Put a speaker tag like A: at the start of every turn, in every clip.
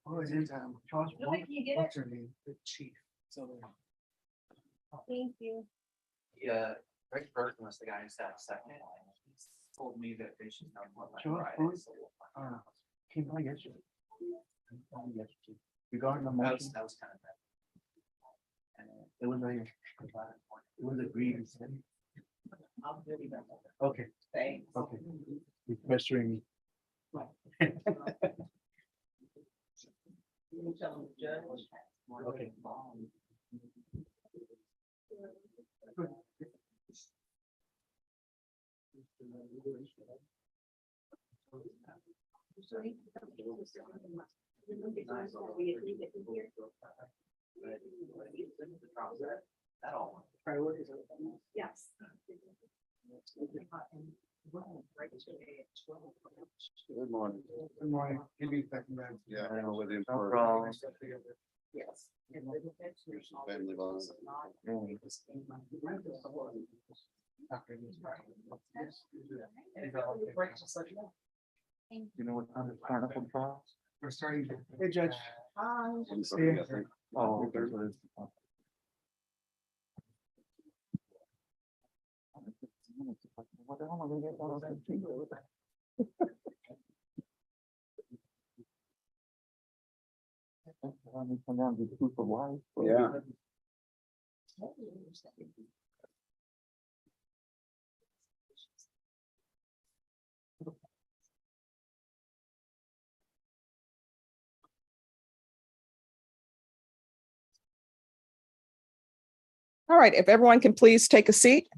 A: Oh, it is, Charles,
B: Okay, can you get
A: what's
B: it?
A: her name? The chief. So,
B: Thank you.
C: Yeah, Greg Burton was the guy who sat second. He told me that they should come on
A: Sure,
C: Friday.
A: fine.
C: So we'll find out.
A: came by yesterday. Regarding the
C: That
A: motion,
C: was kind of bad. And
A: it was a, it was agreed.
C: I'll really back up.
A: Okay,
C: Thanks.
A: okay. You're pestering me.
C: You tell the judge.
A: Okay.
C: That all.
A: Priorities.
B: Yes.
D: Good morning.
A: Good morning. Give me a second, man.
D: Yeah, I know with him
A: No
D: for
A: problem.
B: Yes.
D: family violence.
A: You know what time the carnival trials? We're starting. Hey, Judge.
B: Hi.
D: I'm sorry, I think.
A: Oh, okay. So it's- What the hell am I gonna get all those things? Come down to the proof of life.
D: Yeah.
E: All right, if everyone can please take a seat.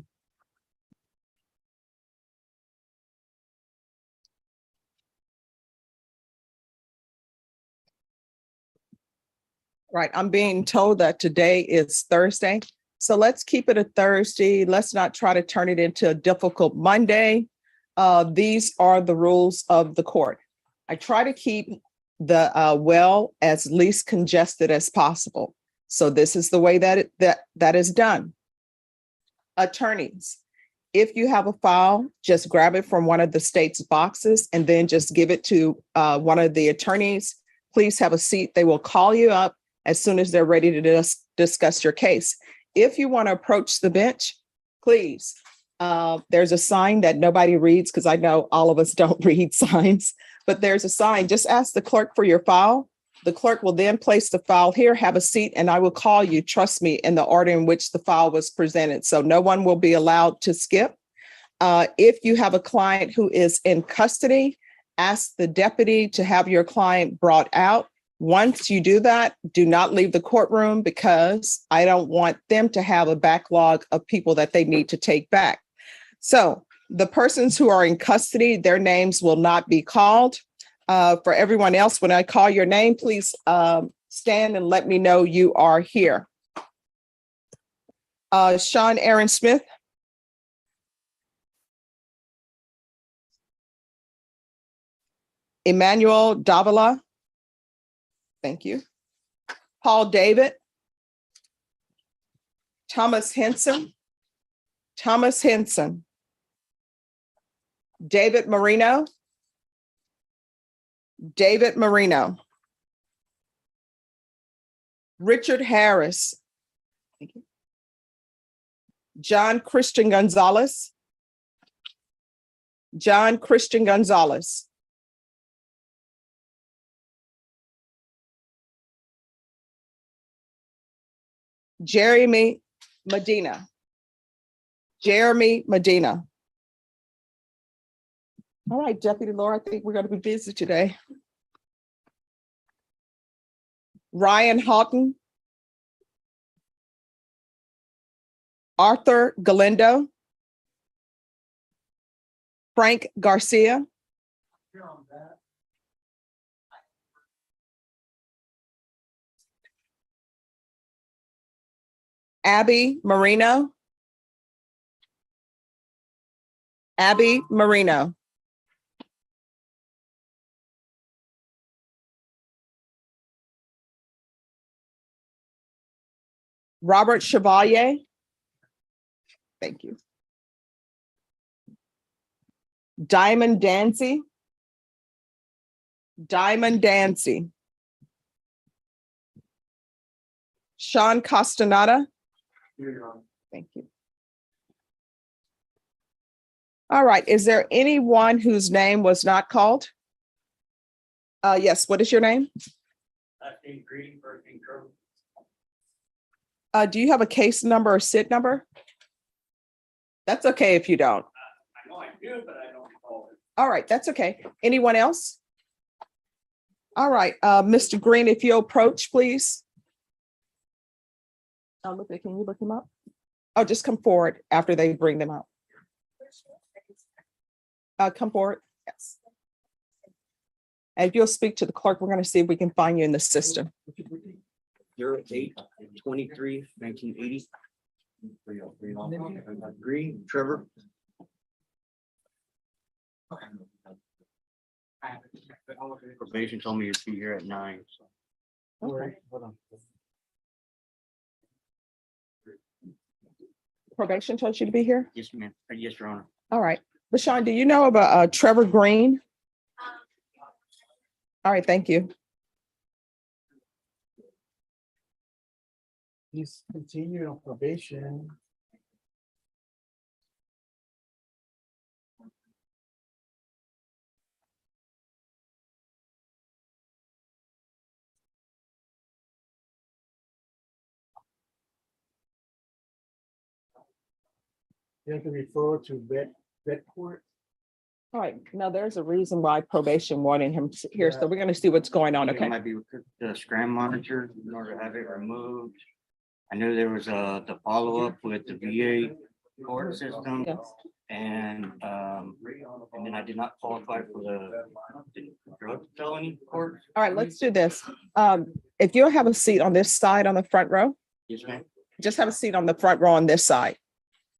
E: Right, I'm being told that today is Thursday. So let's keep it a Thursday. Let's not try to turn it into a difficult Monday. These are the rules of the court. I try to keep the well as least congested as possible. So this is the way that that is done. Attorneys, if you have a file, just grab it from one of the state's boxes and then just give it to one of the attorneys. Please have a seat. They will call you up as soon as they're ready to discuss your case. If you want to approach the bench, please. There's a sign that nobody reads because I know all of us don't read signs, but there's a sign. Just ask the clerk for your file. The clerk will then place the file here, have a seat, and I will call you, trust me, in the order in which the file was presented. So no one will be allowed to skip. If you have a client who is in custody, ask the deputy to have your client brought out. Once you do that, do not leave the courtroom because I don't want them to have a backlog of people that they need to take back. So the persons who are in custody, their names will not be called. For everyone else, when I call your name, please stand and let me know you are here. Sean Aaron Smith. Emmanuel Davila. Thank you. Paul David. Thomas Henson. Thomas Henson. David Marino. David Marino. Richard Harris. Thank you. John Christian Gonzalez. John Christian Gonzalez. Jeremy Medina. Jeremy Medina. All right, Deputy Laura, I think we're going to be busy today. Ryan Houghton. Arthur Galindo. Frank Garcia. Abby Marino. Abby Marino. Robert Chevalier. Thank you. Diamond Dancy. Diamond Dancy. Sean Castaneda. Thank you. All right, is there anyone whose name was not called? Yes, what is your name? Do you have a case number or SID number? That's okay if you don't.
C: I know I do, but I don't recall it.
E: All right, that's okay. Anyone else? All right, Mr. Green, if you approach, please. Can you look him up? Oh, just come forward after they bring them out. Come forward, yes. And if you'll speak to the clerk, we're going to see if we can find you in the system.
F: 08/23/1980. Green, Trevor. Probation told me you'd be here at 9. So.
E: Okay. Probation told you to be here?
F: Yes, ma'am. Yes, Your Honor.
E: All right. Bashan, do you know about Trevor Green? All right, thank you.
A: He's continuing on probation. You have to refer to vet court.
E: All right, now there's a reason why probation wanted him here, so we're gonna see what's going on,
F: I think it
E: okay?
F: might be the scram monitor in order to have it removed. I knew there was the follow-up with the VA court system.
E: Yes.
F: And then I did not qualify for the drug felony court.
E: All right, let's do this. If you'll have a seat on this side on the front row,
F: Yes, ma'am.
E: just have a seat on the front row on this side.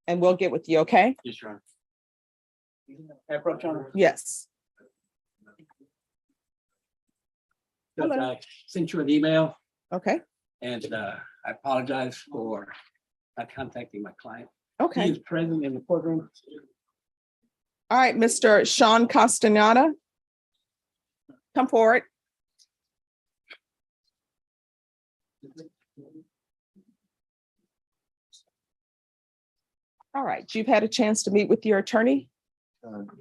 E: And we'll get with you, okay?
F: Yes, Your Honor.
A: Approach on.
E: Yes.
G: Just,
E: Hello.
G: I sent you an email
E: Okay,
G: and I apologize for not contacting my client. He
E: okay.
G: is present in the courtroom.
E: All right, Mr. Sean Castaneda. Come forward. All right, you've had a chance to meet with your attorney?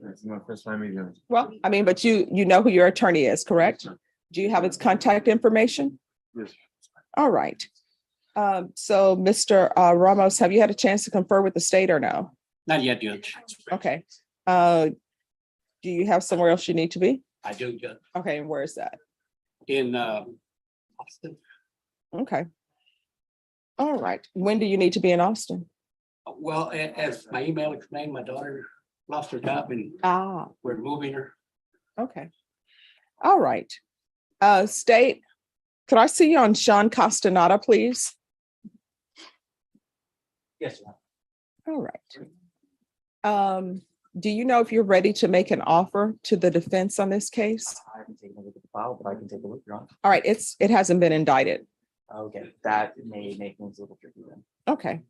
D: It's my first time meeting.
E: Well, I mean, but you know who your attorney is, correct? Do you have his contact information?
D: Yes.
E: All right. So Mr. Ramos, have you had a chance to confer with the state or no?
G: Not yet, Judge.
E: Okay. Do you have somewhere else you need to be?
G: I do, Judge.
E: Okay, and where is that?
G: In Austin.
E: Okay. All right. When do you need to be in Austin?
G: Well, as my email explained, my daughter lost her job and
E: Ah,
G: we're moving her.
E: okay. All right. State, could I see you on Sean Castaneda, please?
C: Yes.
E: All right. Do you know if you're ready to make an offer to the defense on this case?
C: I haven't taken a look at the file, but I can take a look, Your Honor.
E: All right, it hasn't been indicted.
C: Okay, that may make things a little tricky then.
E: Okay.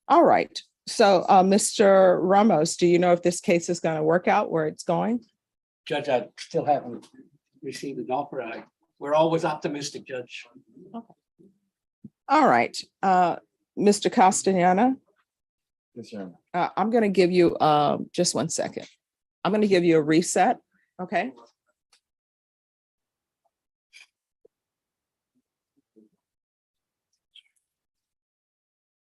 E: All right. So, Mr. Ramos, do you know if this case is going to work out where it's going?
G: Judge, I still haven't received an offer. We're always optimistic, Judge.
E: All right. Mr. Castellana,
D: Yes, Your Honor.
E: I'm going to give you just 1 second. I'm going to give you a reset. Okay.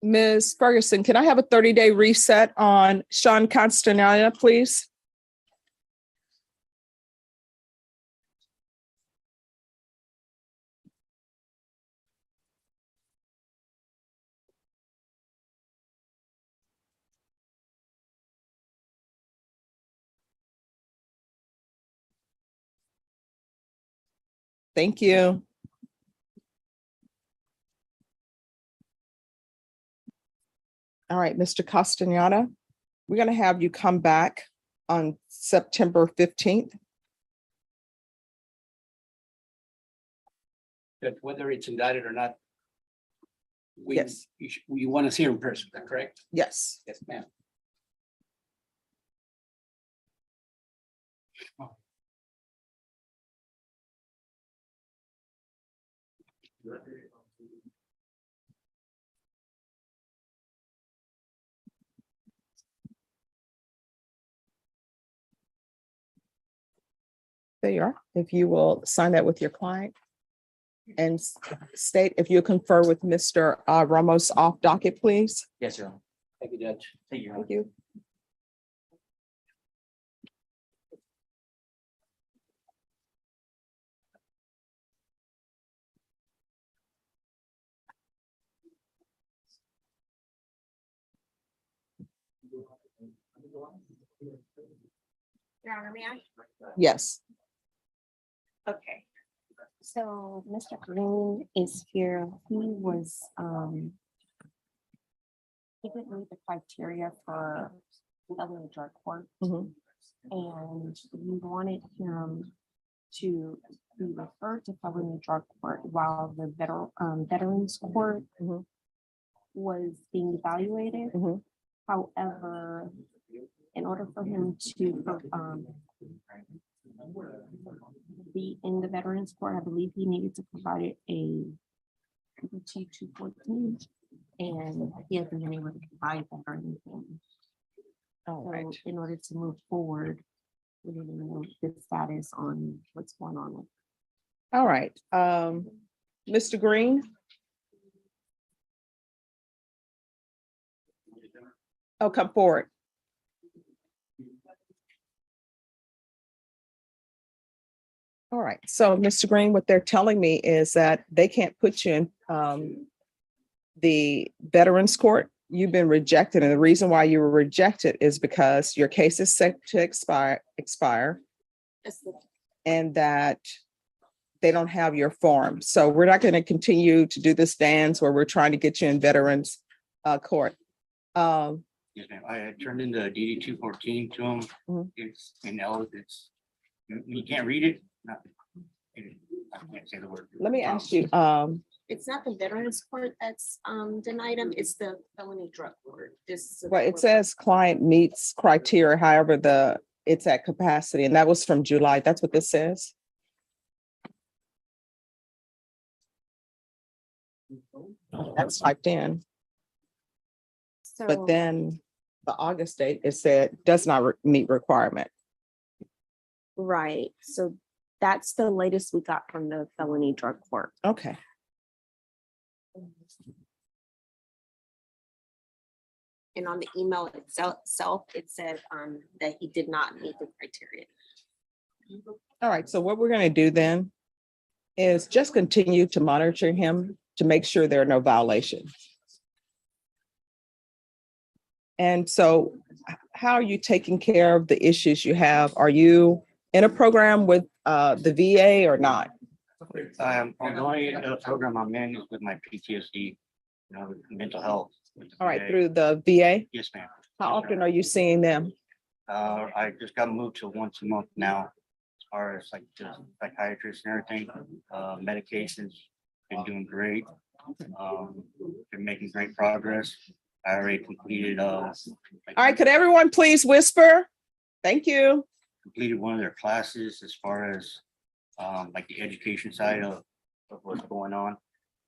E: Ms. Ferguson, can I have a 30-day reset on Sean Castellana, please? Thank you. All right, Mr. Castellana, we're going to have you come back on September 15th.
G: Judge, whether it's indicted or not.
E: Yes.
G: You want to see her in person, is that correct?
E: Yes.
G: Yes, ma'am.
E: There you are. If you will sign that with your client. And state if you confer with Mr. Ramos off docket, please.
C: Yes, Your Honor.
G: Thank you, Judge.
C: Thank you, Your Honor.
E: Thank you.
B: Your Honor, may I?
E: Yes.
B: Okay.
H: So Mr. Green is here. He was, he didn't meet the criteria for felony drug court.
E: Mhm.
H: And we wanted him to be referred to felony drug court while the veterans court
E: Mhm.
H: was being evaluated.
E: Mhm.
H: However, in order for him to be in the veterans court, I believe he needed to provide a PT 214, and he hasn't been able to provide that or anything.
E: All
H: So
E: right.
H: in order to move forward, we need to know the status on what's going on with.
E: All right. Mr. Green? Oh, come forward. All right. So, Mr. Green, what they're telling me is that they can't put you in the Veterans Court. You've been rejected, and the reason why you were rejected is because your case is set to expire, and that they don't have your form. So we're not going to continue to do this dance where we're trying to get you in Veterans Court.
F: Yes, ma'am. I had turned in the DD 214 to him.
E: Mhm.
F: It's in L, it's, you can't read it. No. I can't say the word.
E: Let me ask you,
H: It's not the veterans court that's denied him, it's the felony drug court. This.
E: well, it says client meets criteria, however, it's at capacity, and that was from July. That's what this says. That's typed in, but then the August date, it said does not meet requirement.
H: Right, so that's the latest we got from the felony drug court.
E: Okay.
H: And on the email itself, it said that he did not meet the criteria.
E: All right, so what we're going to do then is just continue to monitor him to make sure there are no violations. And so how are you taking care of the issues you have? Are you in a program with the VA or not?
F: The only program I'm in is with my PTSD, you know, with mental health. with the
E: All right,
F: VA.
E: through the VA?
F: Yes, ma'am.
E: How often are you seeing them?
F: I just got moved to once a month now, as far as like the psychiatrist and everything, medications, been doing great. Been making great progress. I already completed,
E: All right, could everyone please whisper? Thank you.
F: completed one of their classes as far as, like the education side of what's going on.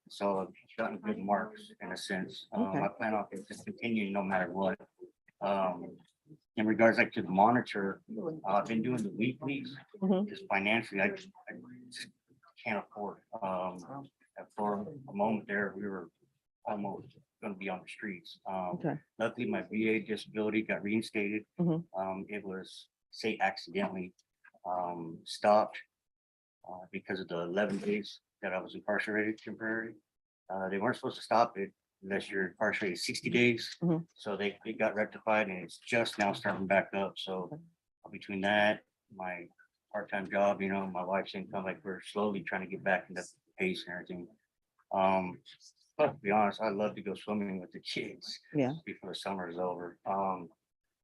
F: So I've gotten good marks in a sense.
E: Okay.
F: I plan on just continuing no matter what. In regards like to the monitor, I've been doing the weeklies,
E: Mhm.
F: just financially, I just can't afford. For a moment there, we were almost gonna be on the streets.
E: Okay.
F: Luckily, my VA disability got reinstated.
E: Mhm.
F: It was, say accidentally, stopped because of the 11 days that I was incarcerated temporarily. They weren't supposed to stop it unless you're incarcerated 60 days.
E: Mhm.
F: So it got rectified and it's just now starting back up. So between that, my part-time job, you know, my wife's income, like we're slowly trying to get back into pace and everything. But to be honest, I'd love to go swimming with the kids.
E: Yeah.
F: Before the summer is over.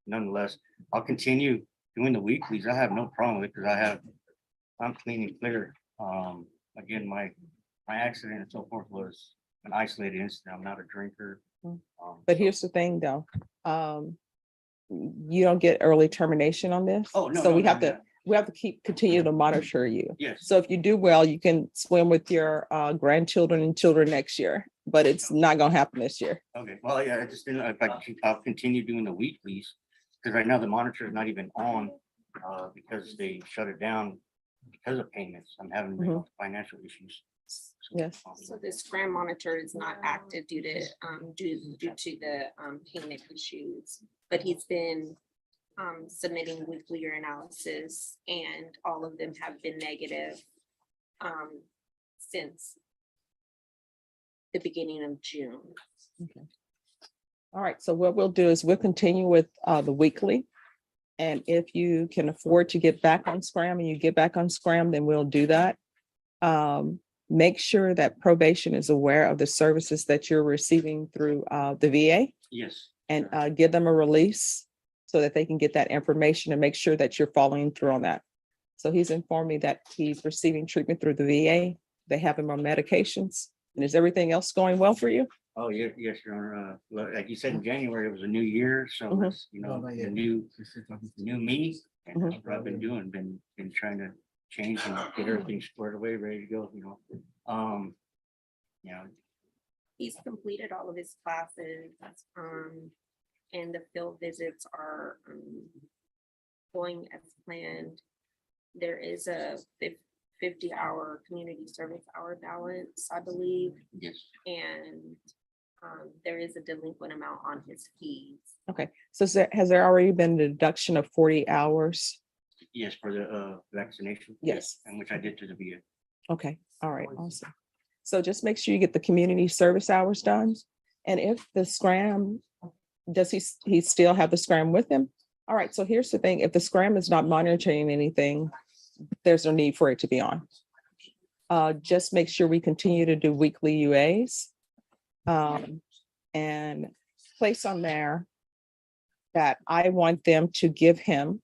F: Nonetheless, I'll continue doing the weeklies. I have no problem with it because I'm clean and clear. Again, my accident and so forth was an isolated incident. I'm not a drinker.
E: But here's the thing though. You don't get early termination on this.
F: Oh, no,
E: So
F: no,
E: we
F: no,
E: have
F: no.
E: to, continue to monitor you.
F: Yes.
E: So if you do well, you can swim with your grandchildren and children next year, but it's not gonna happen this year.
F: Okay, well, yeah, I just didn't know if I'll continue doing the weeklies, because right now the monitor is not even on, because they shut it down because of payments. I'm having financial issues. So,
E: Yes.
H: So the scram monitor is not active due to the payment issues, but he's been submitting weekly analysis and all of them have been negative since the beginning of June.
E: All right, so what we'll do is we'll continue with the weekly. And if you can afford to get back on Scram and you get back on Scram, then we'll do that. Make sure that probation is aware of the services that you're receiving through the VA
F: yes,
E: and give them a release so that they can get that information and make sure that you're following through on that. So he's informed me that he's receiving treatment through the VA. They have him on medications. And is everything else going well for you?
F: oh, yes, Your Honor. Like you said, in January, it was a new year, so
E: Mhm.
F: it's, you know,
D: No, not
F: the
D: yet.
F: new me. And
E: Mhm.
F: that's what I've been doing, been trying to change and get everything squared away, ready to go, you know. You know,
H: He's completed all of his classes, and the field visits are going as planned. There is a 50-hour community service hour balance, I believe,
F: yes,
H: and there is a delinquent amount on his fees.
E: Okay, so has there already been a deduction of 40 hours?
F: yes, for the vaccination.
E: Yes.
F: And which I did to the VA.
E: Okay, all right, awesome. So just make sure you get the community service hours done. And if the Scram, does he still have the Scram with him? All right, so here's the thing, if the Scram is not monitoring anything, there's no need for it to be on. Just make sure we continue to do weekly UAs. And place on there that I want them to give him,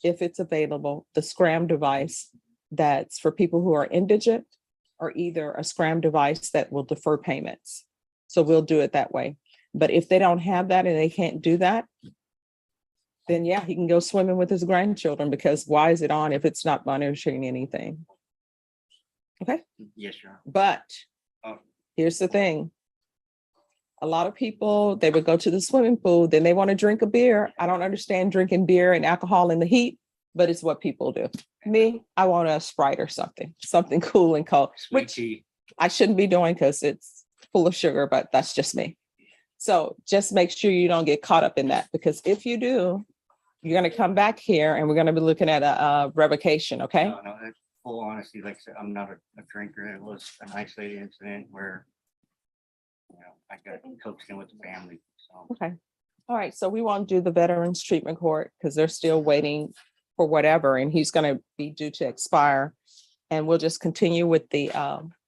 E: if it's available, the Scram device that's for people who are indigent, or either a Scram device that will defer payments. So we'll do it that way. But if they don't have that and they can't do that, then yeah, he can go swimming with his grandchildren, because why is it on if it's not monitoring anything? Okay,
F: Yes, Your Honor.
E: but here's the thing. A lot of people, they would go to the swimming pool, then they want to drink a beer. I don't understand drinking beer and alcohol in the heat, but it's what people do. Me, I want a Sprite or something cool and cold,
F: Sweet
E: which
F: tea.
E: I shouldn't be doing because it's full of sugar, but that's just me. So just make sure you don't get caught up in that, because if you do, you're going to come back here and we're going to be looking at a revocation, okay?
F: No, that's full honesty, like I said, I'm not a drinker. It was an isolated incident where, you know, I got coaxed in with the family, so.
E: Okay. All right. So we won't do the Veterans Treatment Court because they're still waiting for whatever, and he's going to be due to expire. And we'll just continue with the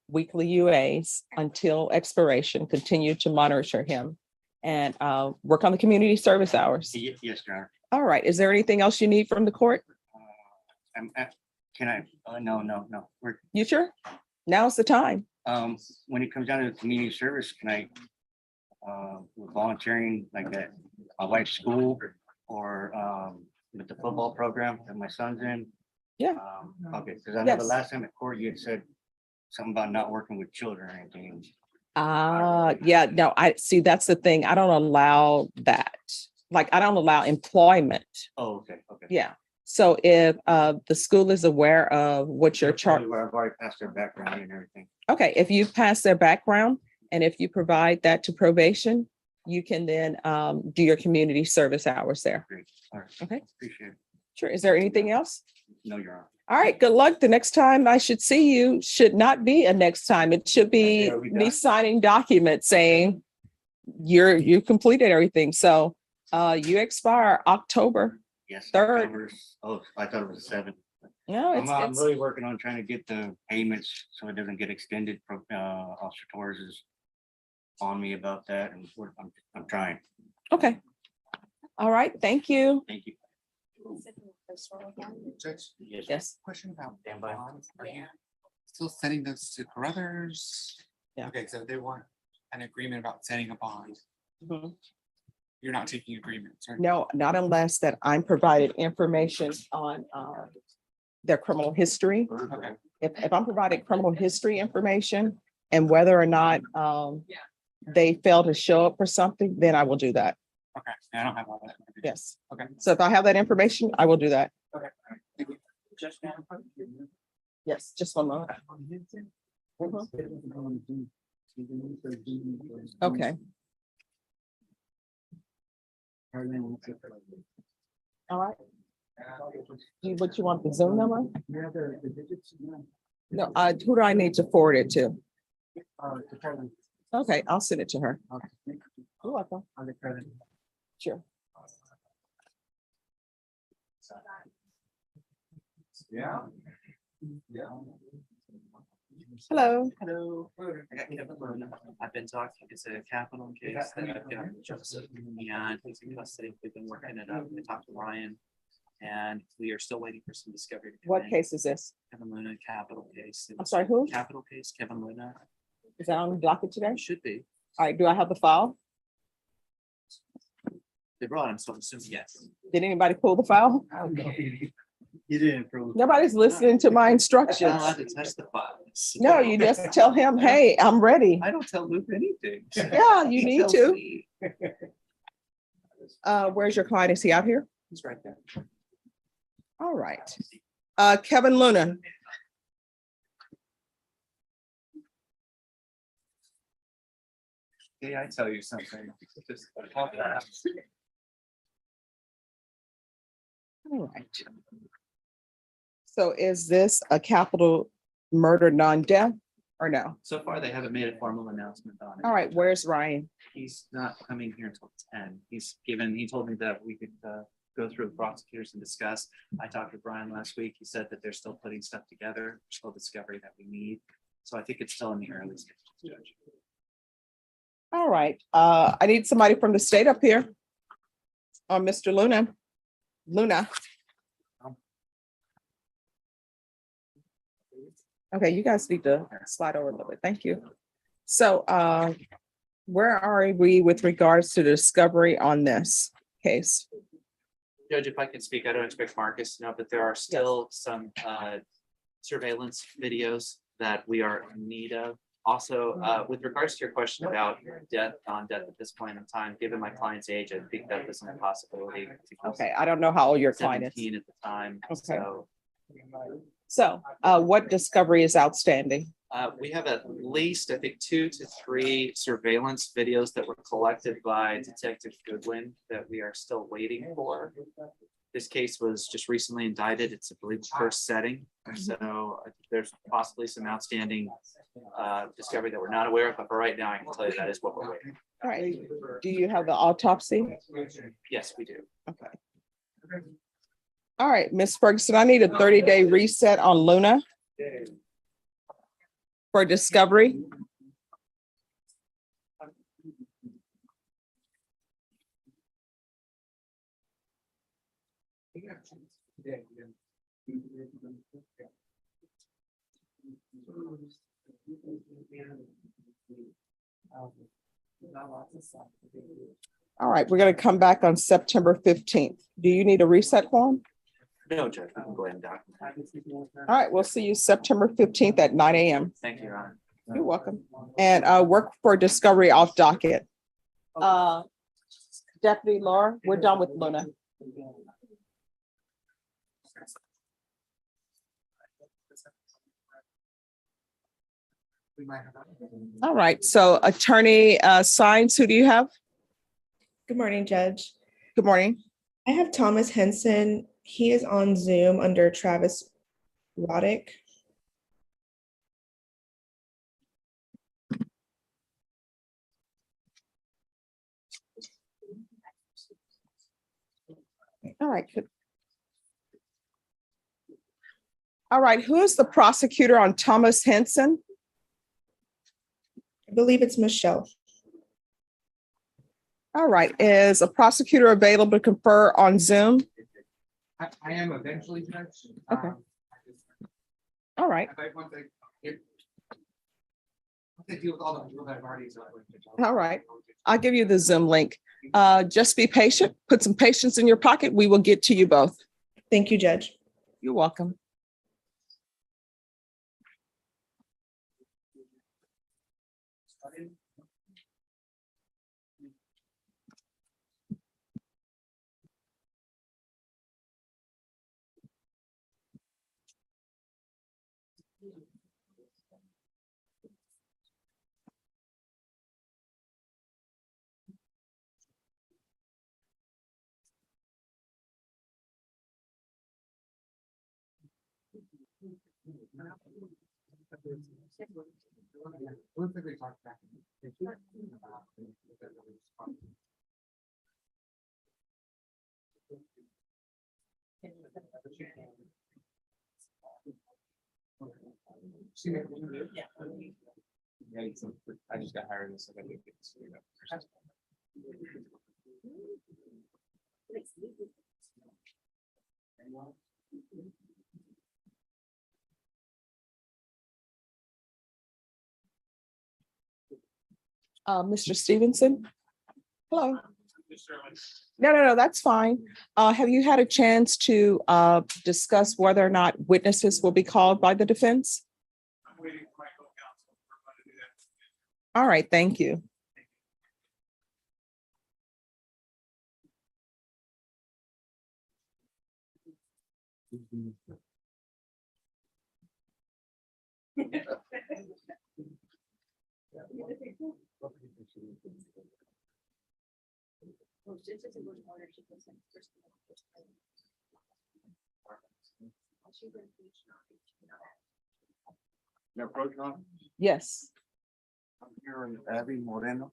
E: weekly UAs until expiration, continue to monitor him and work on the community service hours.
F: Yes, Your Honor.
E: All right. Is there anything else you need from the court?
F: Can I, no.
E: You sure? Now's the time.
F: When it comes down to the community service, can I, with volunteering like at my wife's school or, with the football program that my son's in?
E: Yeah.
F: Okay, because I know the
E: Yes.
F: last time at court, you had said something about not working with children or anything.
E: Yeah, no, I see. That's the thing. I don't allow that. Like, I don't allow employment.
F: Oh, okay.
E: Yeah. So if the school is aware of what your chart,
F: I've already passed their background and everything.
E: okay, if you pass their background and if you provide that to probation, you can then do your community service hours there.
F: Great. All right.
E: Okay.
F: Appreciate it.
E: Sure. Is there anything else?
F: No, Your Honor.
E: All right, good luck. The next time I should see you should not be a next time. It should be
F: Are we
E: me
F: done?
E: signing documents saying you completed everything. So you expire October.
F: Yes.
E: Third.
F: October's- Oh, I thought it was 7.
E: No,
F: I'm
E: it's
F: really working on trying to get the payments so it doesn't get extended. Officer Torres is on me about that, and I'm trying.
E: okay. All right, thank you.
F: Thank you.
A: Judge,
E: Yes.
A: question about
F: Stand by.
A: bonds. Are you still sending those to Carruthers?
E: Yeah.
A: Okay, so they want an agreement about setting a bond.
E: Mhm.
A: You're not taking agreements, right?
E: No, not unless that I'm provided information on their criminal history.
A: Okay,
E: If I'm provided criminal history information and whether or not they fail to show up for something, then I will do that.
A: okay. I don't have all that.
E: Yes.
A: Okay.
E: So if I have that information, I will do that.
A: Okay. Thank you.
C: Just now.
E: Yes, just one moment. Okay, all right. What you want, the Zoom number? No, who do I need to forward it to? Okay, I'll send it to her. You're welcome. Sure.
C: Yeah.
E: Hello.
C: Hello. I got Kevin Luna. I've been talking, it's a capital case that I've got Joseph and he's in custody. We've been working it up. I talked to Ryan. And we are still waiting for some discovery. To come
E: What
C: in.
E: case is this?
C: Kevin Luna, capital case. It
E: I'm
C: was
E: sorry, who?
C: Capital case, Kevin Luna.
E: Is that on the docket today?
C: Should be.
E: All right, do I have the file?
C: They brought him, so I'm assuming yes.
E: Did anybody pull the file?
C: You didn't approve.
E: Nobody's listening to my
C: I'm
E: instructions.
C: not allowed to touch the files.
E: No, you just tell him, hey, I'm ready.
C: I don't tell Luke anything.
E: Yeah, you
C: He
E: need
C: tells
E: to.
C: me.
E: Where's your client? Is he out here?
C: He's right there.
E: All right. Kevin Luna.
C: Yeah, I tell you something. Just talk about it.
E: All right. So is this a capital murder non-death or no?
C: So far, they haven't made a formal announcement on it.
E: All right, where's Ryan?
C: He's not coming here until 10. He told me that we could go through the prosecutors and discuss. I talked to Brian last week. He said that they're still putting stuff together, still discovery that we need. So I think it's still in the early stages, Judge.
E: All right, I need somebody from the state up here. Mr. Luna. Okay, you guys need to slide over a little bit. Thank you. So where are we with regards to the discovery on this case?
C: Judge, if I can speak, I don't expect Marcus to know, but there are still some surveillance videos that we are in need of. Also, with regards to your question about death at this point in time, given my client's age, I think that was a possibility.
E: Okay, I don't know how old your client is.
C: 17 at the time,
E: Okay.
C: so.
E: So what discovery is outstanding?
C: We have at least, I think, 2 to 3 surveillance videos that were collected by Detective Goodwin that we are still waiting for. This case was just recently indicted. It's, I believe, the first setting. So I think there's possibly some outstanding discovery that we're not aware of, but for right now, I can tell you that is what we're waiting.
E: All right, do you have the autopsy?
C: Yes, we do.
E: Okay. All right, Ms. Ferguson, I need a 30-day reset on Luna for discovery. All right, we're going to come back on September 15th. Do you need a reset form?
C: No, Judge, we can go ahead and document.
E: All right, we'll see you September 15th at 9 a.m.
C: Thank you, Your Honor.
E: You're welcome. And work for discovery off docket. Deputy Laura, we're done with Luna. All right, so Attorney Sines, who do you have?
I: Good morning, Judge.
E: Good morning.
I: I have Thomas Henson. He is on Zoom under Travis Roddick.
E: All right. All right, who is the prosecutor on Thomas Henson?
I: I believe it's Michelle.
E: All right, is a prosecutor available to confer on Zoom?
A: I am eventually, Judge.
E: Okay. All right,
A: Once I deal with all the people that I've already.
E: all right. I'll give you the Zoom link. Just be patient, put some patience in your pocket. We will get to you both.
I: Thank you, Judge.
E: You're welcome.
D: I just got hired in this.
E: Mr. Stevenson? Hello. No, that's fine. Have you had a chance to discuss whether or not witnesses will be called by the defense? All right, thank you.
D: Now, Proton,
E: Yes.
D: I'm here in Abby Moreno.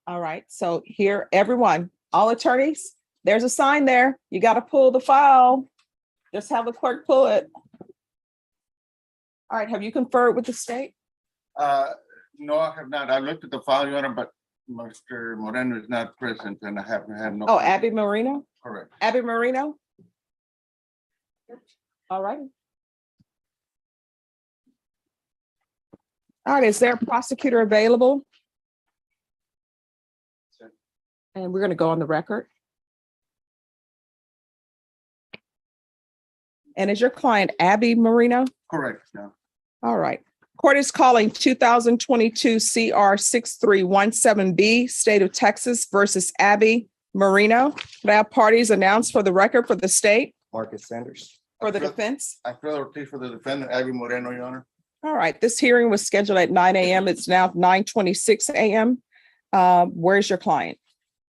E: All right, so here, everyone, all attorneys, there's a sign there. You got to pull the file. Just have the clerk pull it. All right, have you conferred with the state?
D: No, I have not. I looked at the file, Your Honor, but Mr. Moreno is not present and I happen to have no.
E: Oh, Abby Marino?
D: Correct.
E: Abby Marino? All right. All right, is there a prosecutor available? And we're going to go on the record. And is your client Abby Marino?
D: Correct, yeah.
E: All right. Court is calling 2022 CR 6317B, State of Texas versus Abby Marino. Could I have parties announced for the record for the state,
A: Marcus Sanders.
E: for the defense?
D: I feel Ortiz for the defendant, Abby Moreno, Your Honor.
E: All right, this hearing was scheduled at 9 a.m. It's now 9:26 a.m. Where's your client?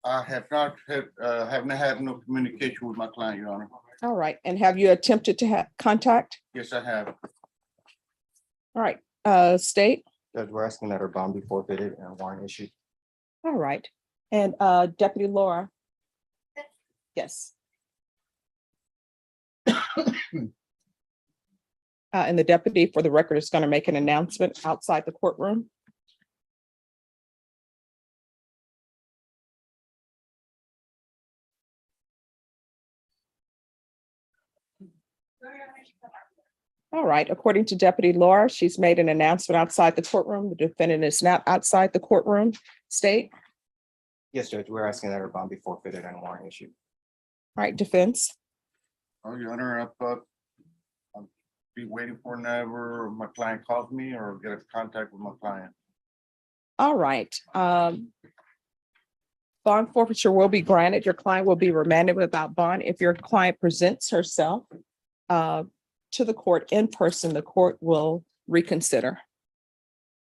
D: I have not had no communication with my client, Your Honor.
E: All right, and have you attempted to have contact?
D: Yes, I have.
E: All right, state?
A: Judge, we're asking that her bond be forfeited and a warrant issued.
E: All right, and Deputy Laura? Yes. And the deputy, for the record, is going to make an announcement outside the courtroom. All right, according to Deputy Laura, she's made an announcement outside the courtroom. The defendant is not outside the courtroom. State?
A: Yes, Judge, we're asking that her bond be forfeited and a warrant issued.
E: All right, defense?
D: Oh, Your Honor, I'll be waiting for whenever my client calls me or get a contact with my client.
E: All right. Bond forfeiture will be granted. Your client will be remanded without bond. If your client presents herself to the court in person, the court will reconsider.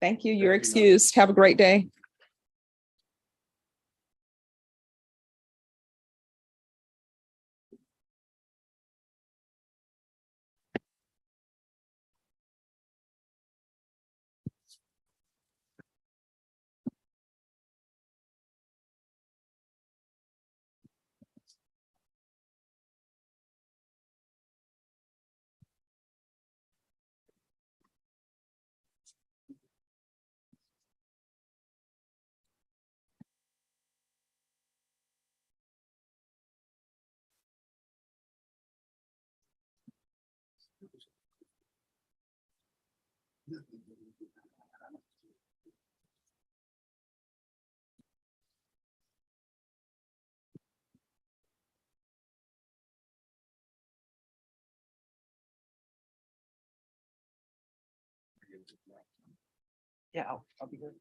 E: Thank you. You're excused. Have a great day. Yeah, I'll be good.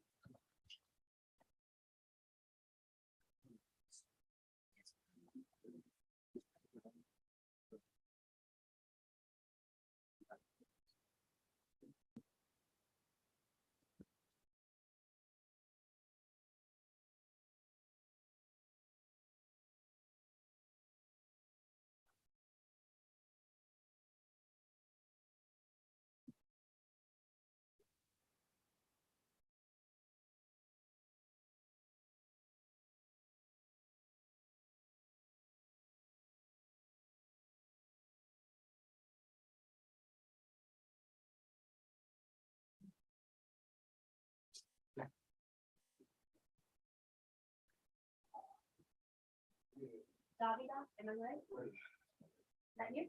B: Davida, am I right? Is that you?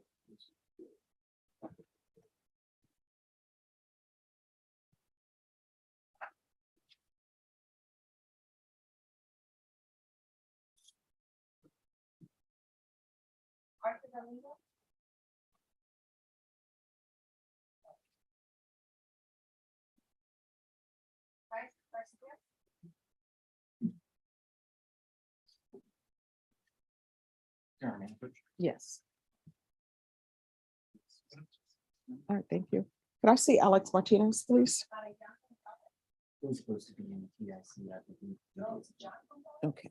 B: Arthur Davida? Bryce Garcia?
E: Yes. All right, thank you. Can I see Alex Martinez, please?
A: It was supposed to be in the TIC. I think.
E: Okay.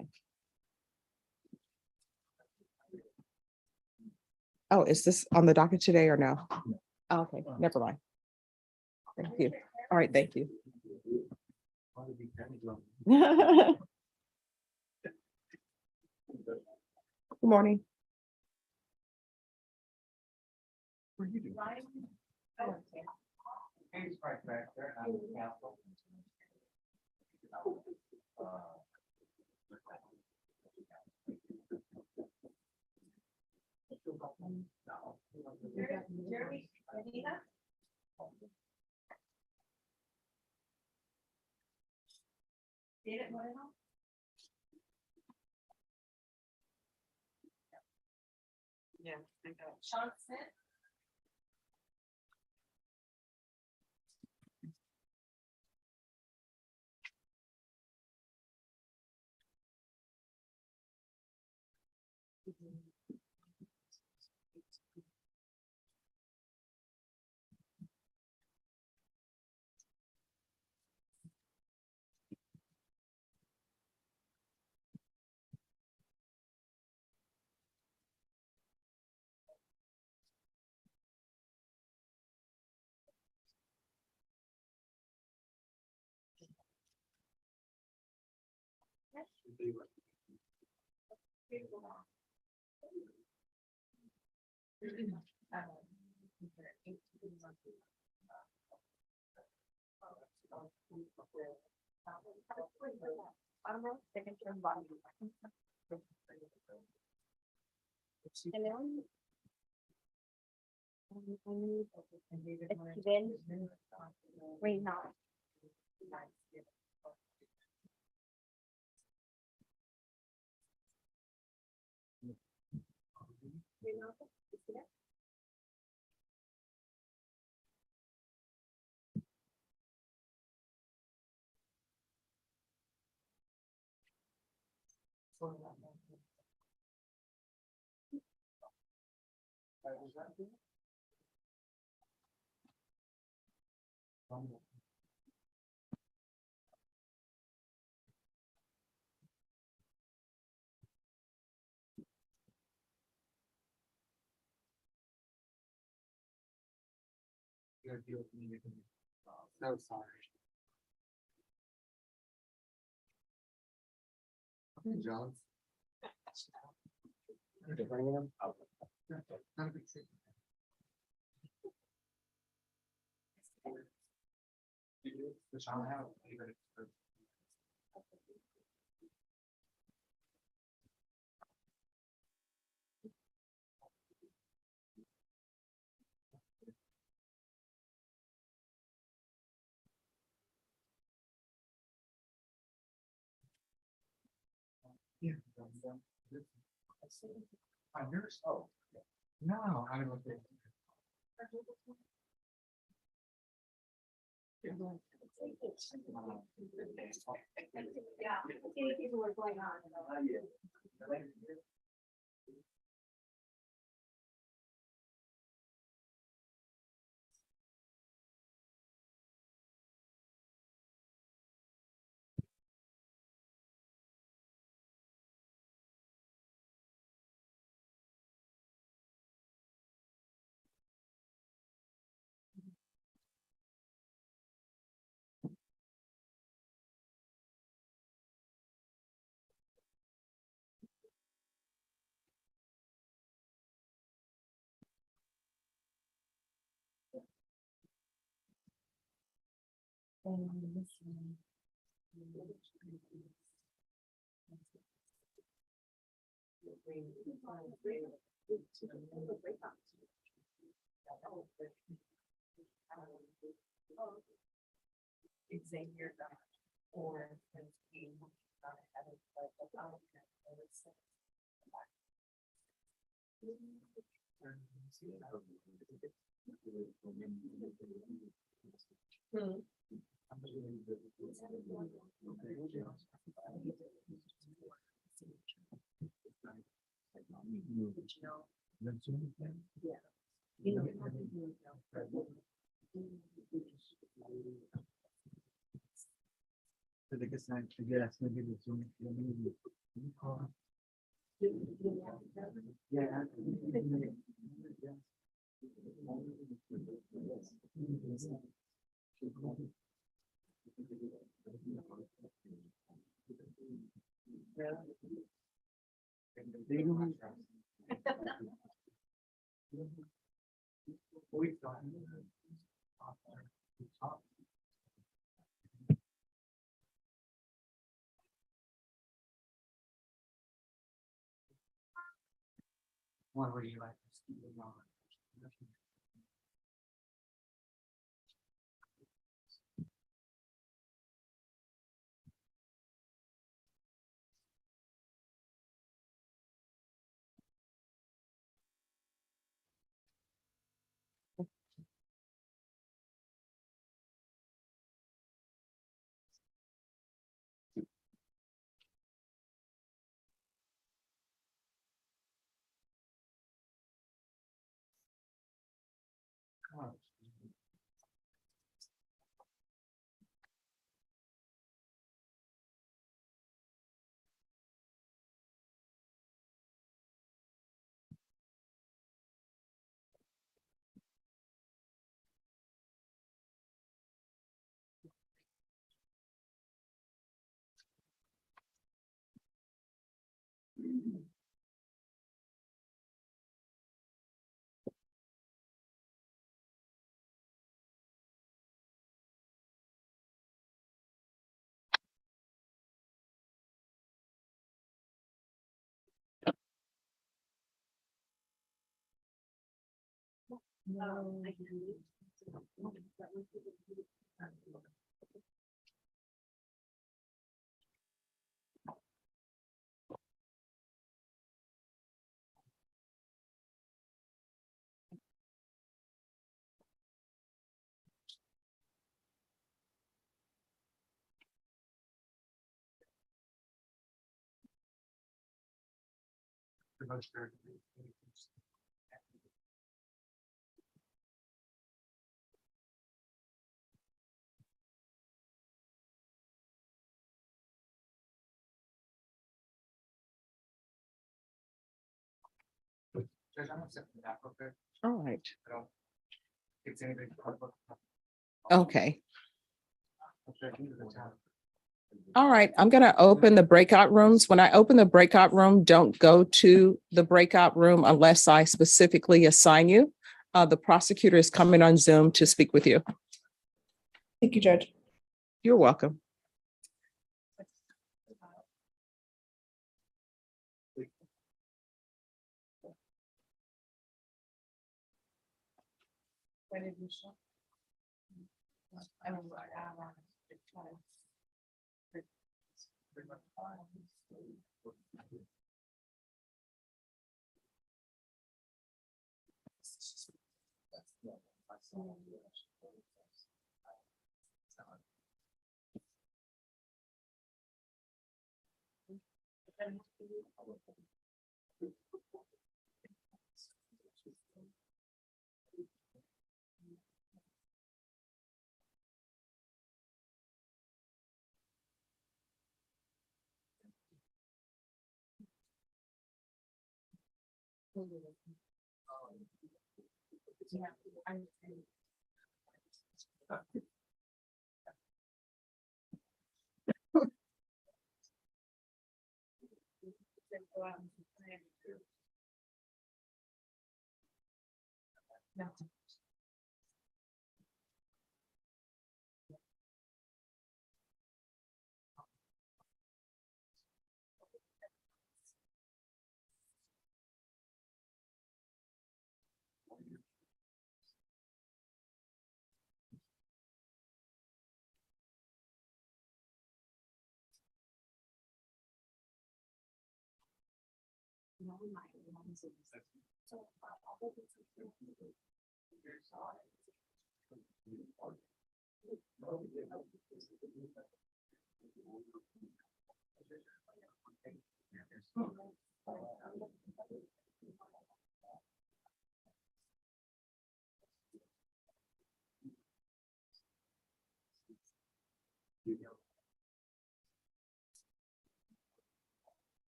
E: Oh, is this on the docket today or no? Oh, okay, never mind. Thank you. All right, thank you. Good morning.
B: Jeremy, Davida? David Moreno?
C: Yeah.
B: Sean Smith? Second term body. Hello? Steven Reynolds.
C: So sorry.
A: John. Yeah. I never saw. No, I don't think.
B: Yeah, many people were going on. Xavier or. What were you like?
E: All right.
A: It's anything.
E: Okay. All right, I'm going to open the breakout rooms. When I open the breakout room, don't go to the breakout room unless I specifically assign you. The prosecutor is coming on Zoom to speak with you.
I: Thank you, Judge.
E: You're welcome.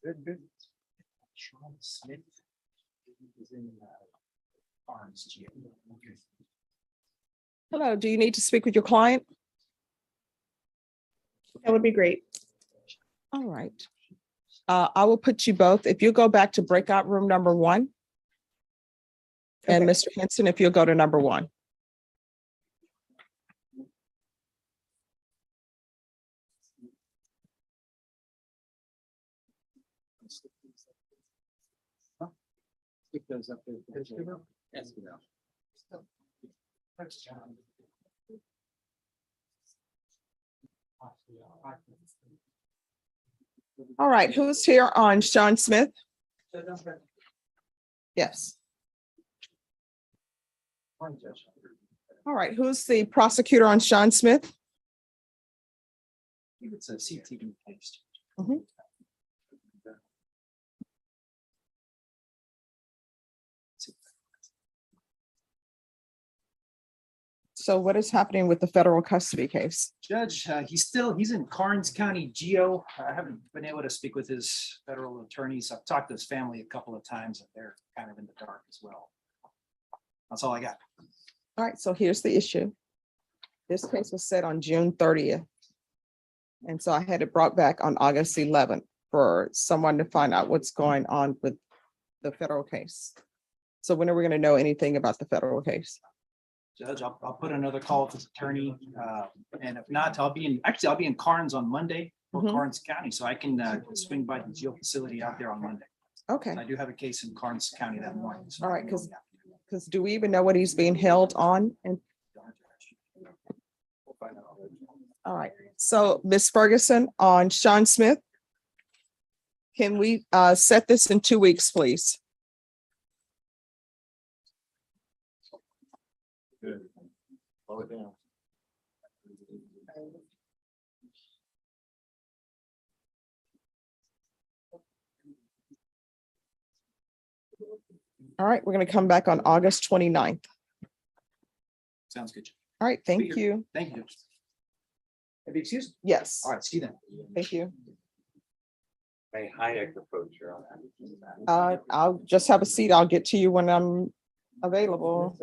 A: Good, good. Sean Smith is in Barnes Gym. Okay.
E: Hello, do you need to speak with your client?
I: That would be great.
E: All right. I will put you both, if you go back to breakout room number 1. And
I: Okay.
E: Mr. Henson, if you'll go to number 1.
G: Stick those up there. Yes.
E: All right, who's here on Sean Smith? Yes. All right, who's the prosecutor on Sean Smith?
G: It's a CTV case.
E: Mhm. So what is happening with the federal custody case?
J: Judge, he's in Karnes County Geo. I haven't been able to speak with his federal attorneys. I've talked to his family a couple of times and they're kind of in the dark as well. That's all I got.
E: All right, so here's the issue. This case was set on June 30th. And so I had it brought back on August 11th for someone to find out what's going on with the federal case. So when are we going to know anything about the federal case?
J: Judge, I'll put another call with his attorney. And if not, I'll be in Karnes on Monday for
E: Mhm.
J: Karnes County, so I can swing by the Geo facility out there on Monday.
E: Okay,
J: I do have a case in Karnes County that morning. so-
E: all right, because do we even know what he's being held on? And
J: We'll find out.
E: all right, so Ms. Ferguson on Sean Smith. Can we set this in 2 weeks, please?
D: Good. Slow it down.
E: All right, we're going to come back on August 29th.
J: Sounds good.
E: All right, thank you.
J: Thank you. Have you excused?
E: Yes,
J: All right, see you then.
E: thank you.
A: May Hayek approach your own.
E: I'll just have a seat. I'll get to you when I'm available.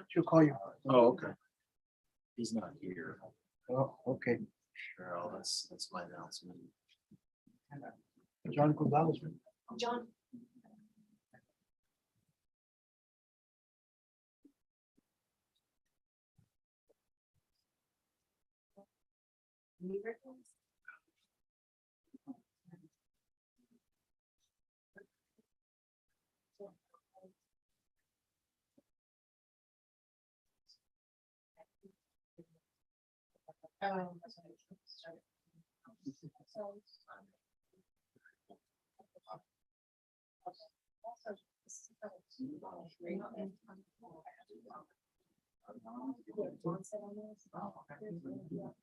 G: She'll call you.
A: Oh, okay. He's not here.
G: Oh, okay.
A: Cheryl, that's my announcement.
G: John Gonzalez.
B: John.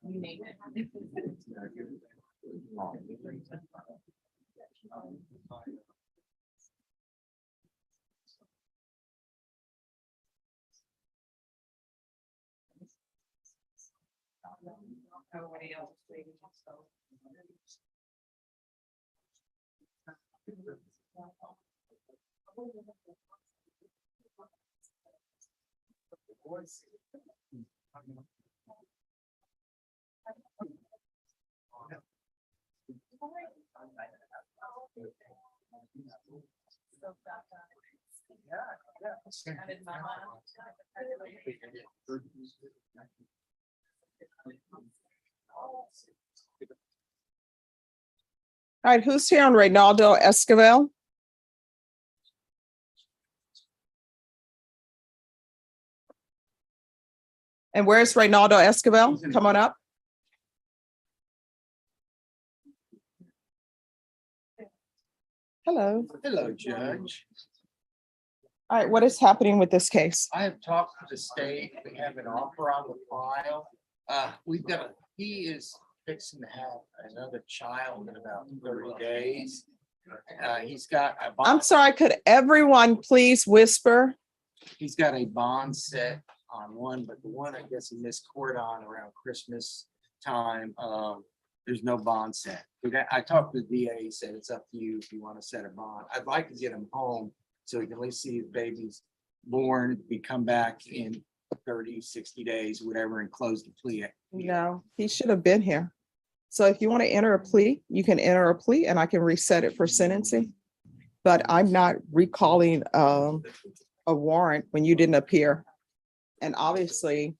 B: You name it. Everybody else is waiting, so.
E: All right, who's here on Reynaldo Esquivel? And where's Reynaldo Esquivel? Come on up. Hello.
K: Hello, Judge.
E: All right, what is happening with this case?
K: I have talked to the state. We have an offer on the file. He is fixing to have another child in about 30 days. He's got a
E: I'm
K: bond,
E: sorry, could everyone please whisper?
K: he's got a bond set on one, but the one I guess he missed court on around Christmas time. There's no bond set. I talked to the DA, he said it's up to you if you want to set a bond. I'd like to get him home so he can at least see his baby's born, we come back in 30, 60 days, whatever, and close the plea.
E: No, he should have been here. So if you want to enter a plea, you can enter a plea and I can reset it for sentencing. But I'm not recalling a warrant when you didn't appear. And obviously,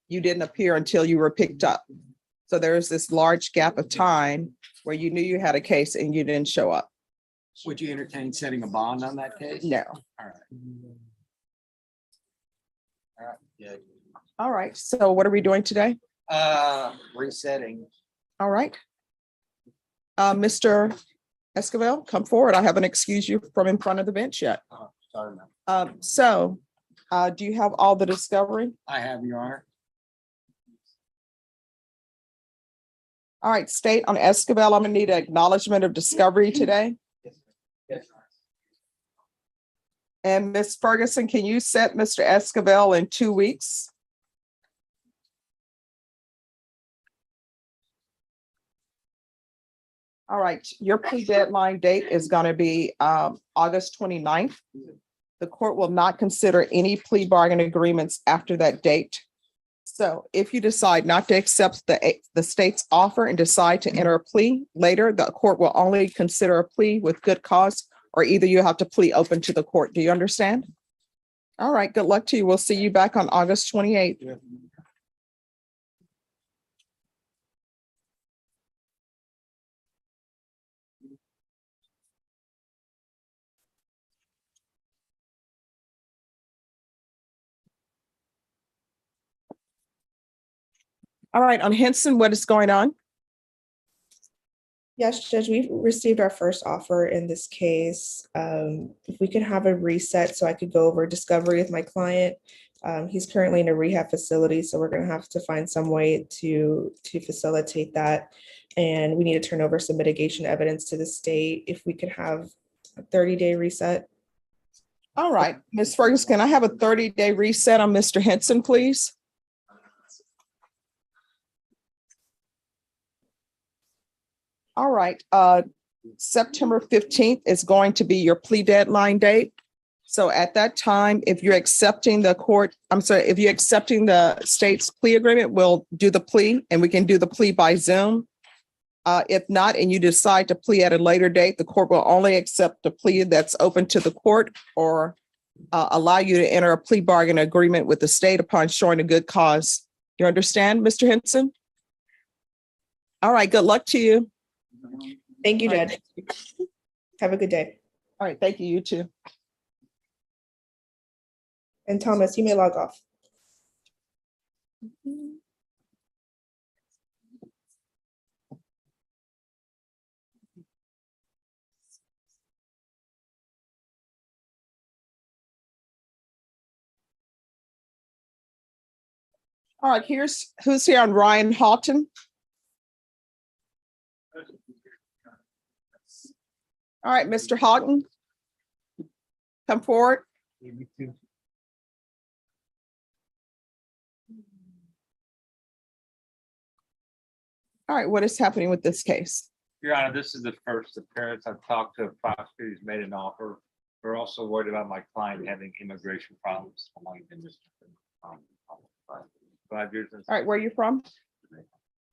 E: you didn't appear until you were picked up. So there's this large gap of time where you knew you had a case and you didn't show up.
K: Would you entertain setting a bond on that case?
E: No.
K: All right. All right, good.
E: All right. So what are we doing today?
K: Resetting.
E: All right. Mr. Esquivel, come forward. I haven't excused you from in front of the bench yet.
K: Sorry, ma'am.
E: Do you have all the discovery?
K: I have, Your Honor.
E: All right, state on Esquivel, I'm gonna need an acknowledgement of discovery today. And Ms. Ferguson, can you set Mr. Esquivel in 2 weeks? All right, your plea deadline date is gonna be August 29th. The court will not consider any plea bargain agreements after that date. So if you decide not to accept the state's offer and decide to enter a plea later, the court will only consider a plea with good cause, or either you have to plea open to the court. Do you understand? All right, good luck to you. We'll see you back on August 28th. All right, on Henson, what is going on?
I: Yes, Judge, we've received our first offer in this case. If we could have a reset so I could go over discovery with my client. He's currently in a rehab facility, so we're gonna have to find some way to facilitate that. And we need to turn over some mitigation evidence to the state. If we could have a 30-day reset.
E: All right, Ms. Ferguson, can I have a 30-day reset on Mr. Henson, please? All right, September 15th is going to be your plea deadline date. So at that time, if you're accepting the state's plea agreement, we'll do the plea and we can do the plea by Zoom. If not, and you decide to plea at a later date, the court will only accept the plea that's open to the court or allow you to enter a plea bargain agreement with the state upon showing a good cause. You understand, Mr. Henson? All right, good luck to you.
I: Thank you,
E: All right,
I: Judge. Have a good day.
E: All right, thank you, you too.
I: And Thomas, you may log off.
E: All right, who's here on Ryan Houghton? All right, Mr. Houghton, come forward. All right, what is happening with this case?
L: Your Honor, this is the first appearance. I've talked to a prosecutor who's made an offer. We're also worried about my client having immigration problems. 5 years.
E: All right, where are you from?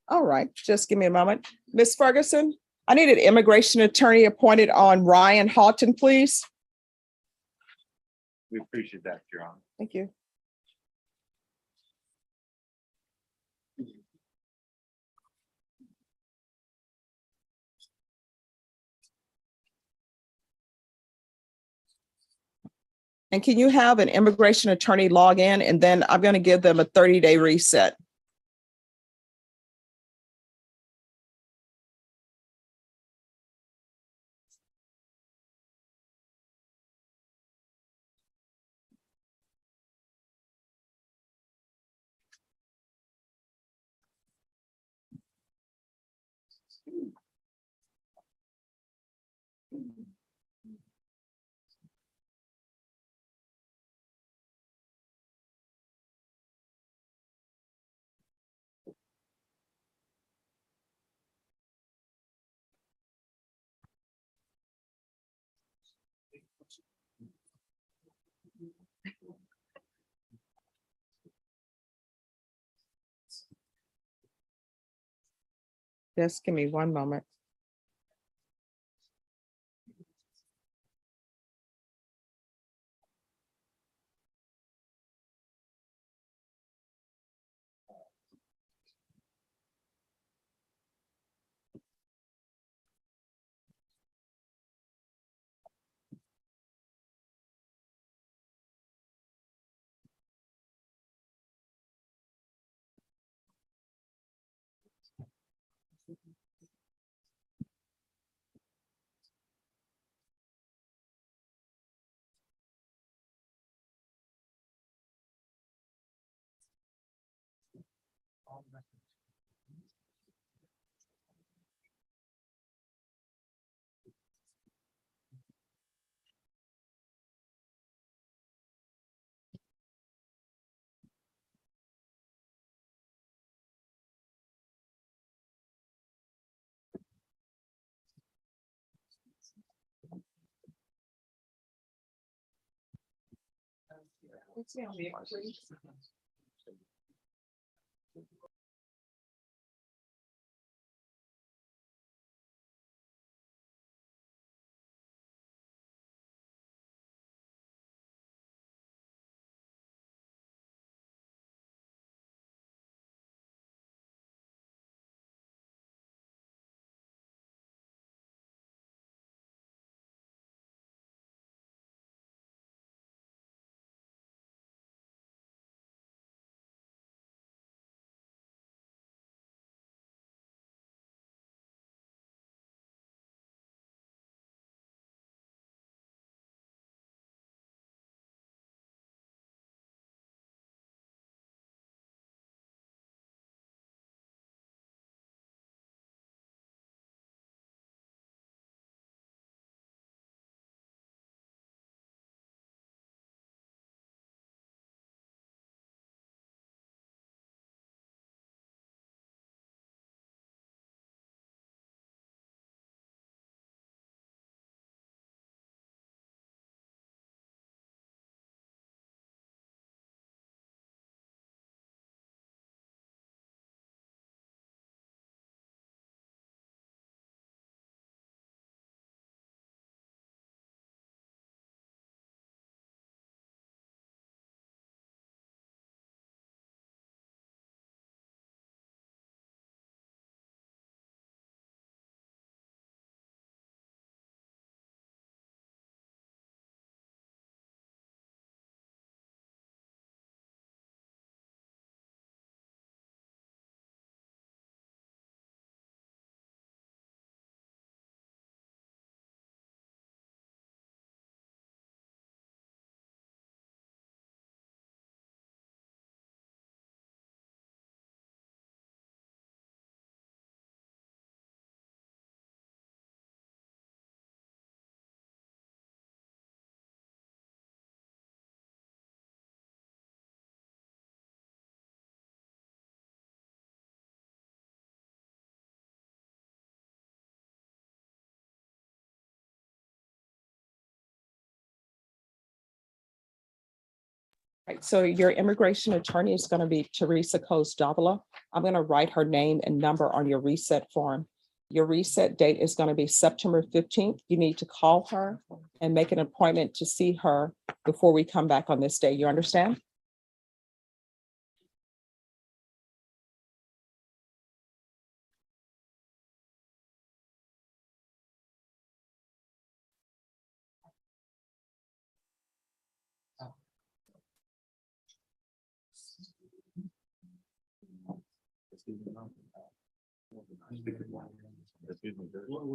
E: All right, just give me a moment. Ms. Ferguson, I need an immigration attorney appointed on Ryan Houghton, please.
L: We appreciate that, Your Honor.
E: Thank you. And can you have an immigration attorney log in, and then I'm going to give them a 30-day reset. Just give me one moment. Right, so your immigration attorney is going to be Teresa Coast Davila. I'm going to write her name and number on your reset form. Your reset date is going to be September 15th. You need to call her and make an appointment to see her before we come back on this day. You understand?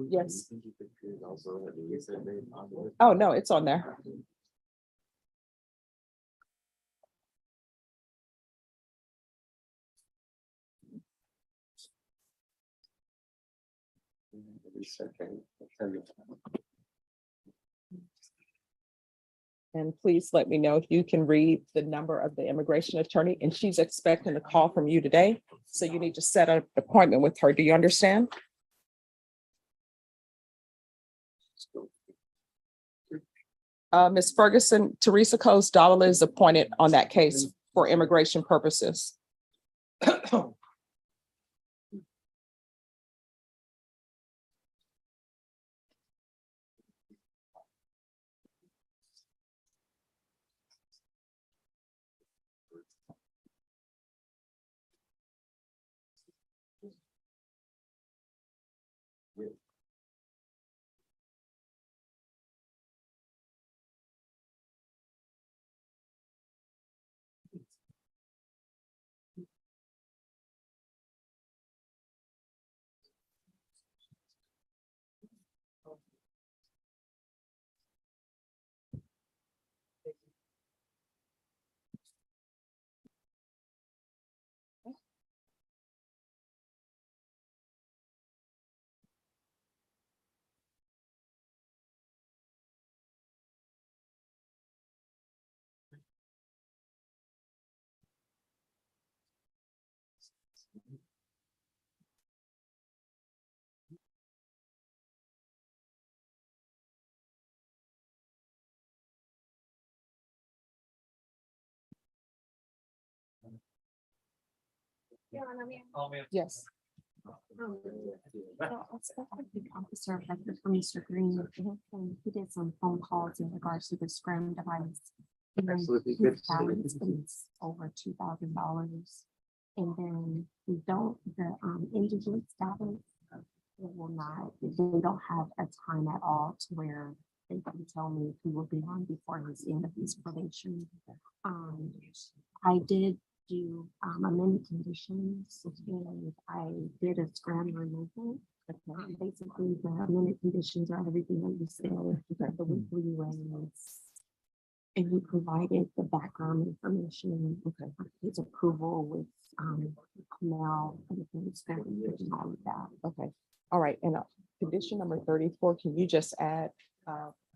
E: Yes. Oh, no, it's on there. And please let me know if you can read the number of the immigration attorney, and she's expecting a call from you today. So you need to set an appointment with her. Do you understand? Ms. Ferguson, Teresa Coast Davila is appointed on that case for immigration purposes. Yes.
H: So I spoke with the officer of record for Mr. Green, and he did some phone calls in regards to the scram device. And then
A: Absolutely.
H: his
A: Good to see
H: balance is over $2,000. And then we don't, the indigent status, it will not, they don't have a time at all to where they can tell me he will be on before his end of his probation. I did do amended conditions, and I did a scram removal. Basically, the amended conditions are everything that you said, the weekly raise. And he provided the background information, his approval with Camel and things and all of that.
E: Okay, all right, and condition number 34, can you just add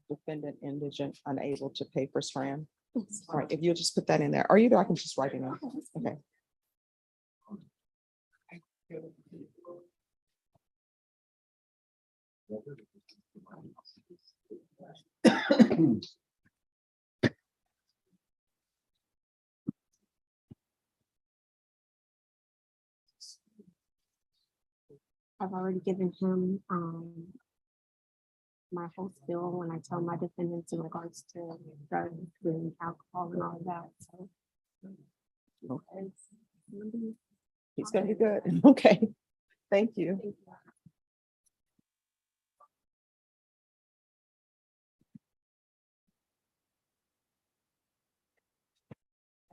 E: defendant indigent unable to pay for SRAM? All right, if you'll just put that in there, or either I can just write it in. Okay.
H: I've already given him my whole spiel when I tell my defendants in regards to drugs and alcohol and all of that, so.
E: He's gonna be good. Okay, thank you.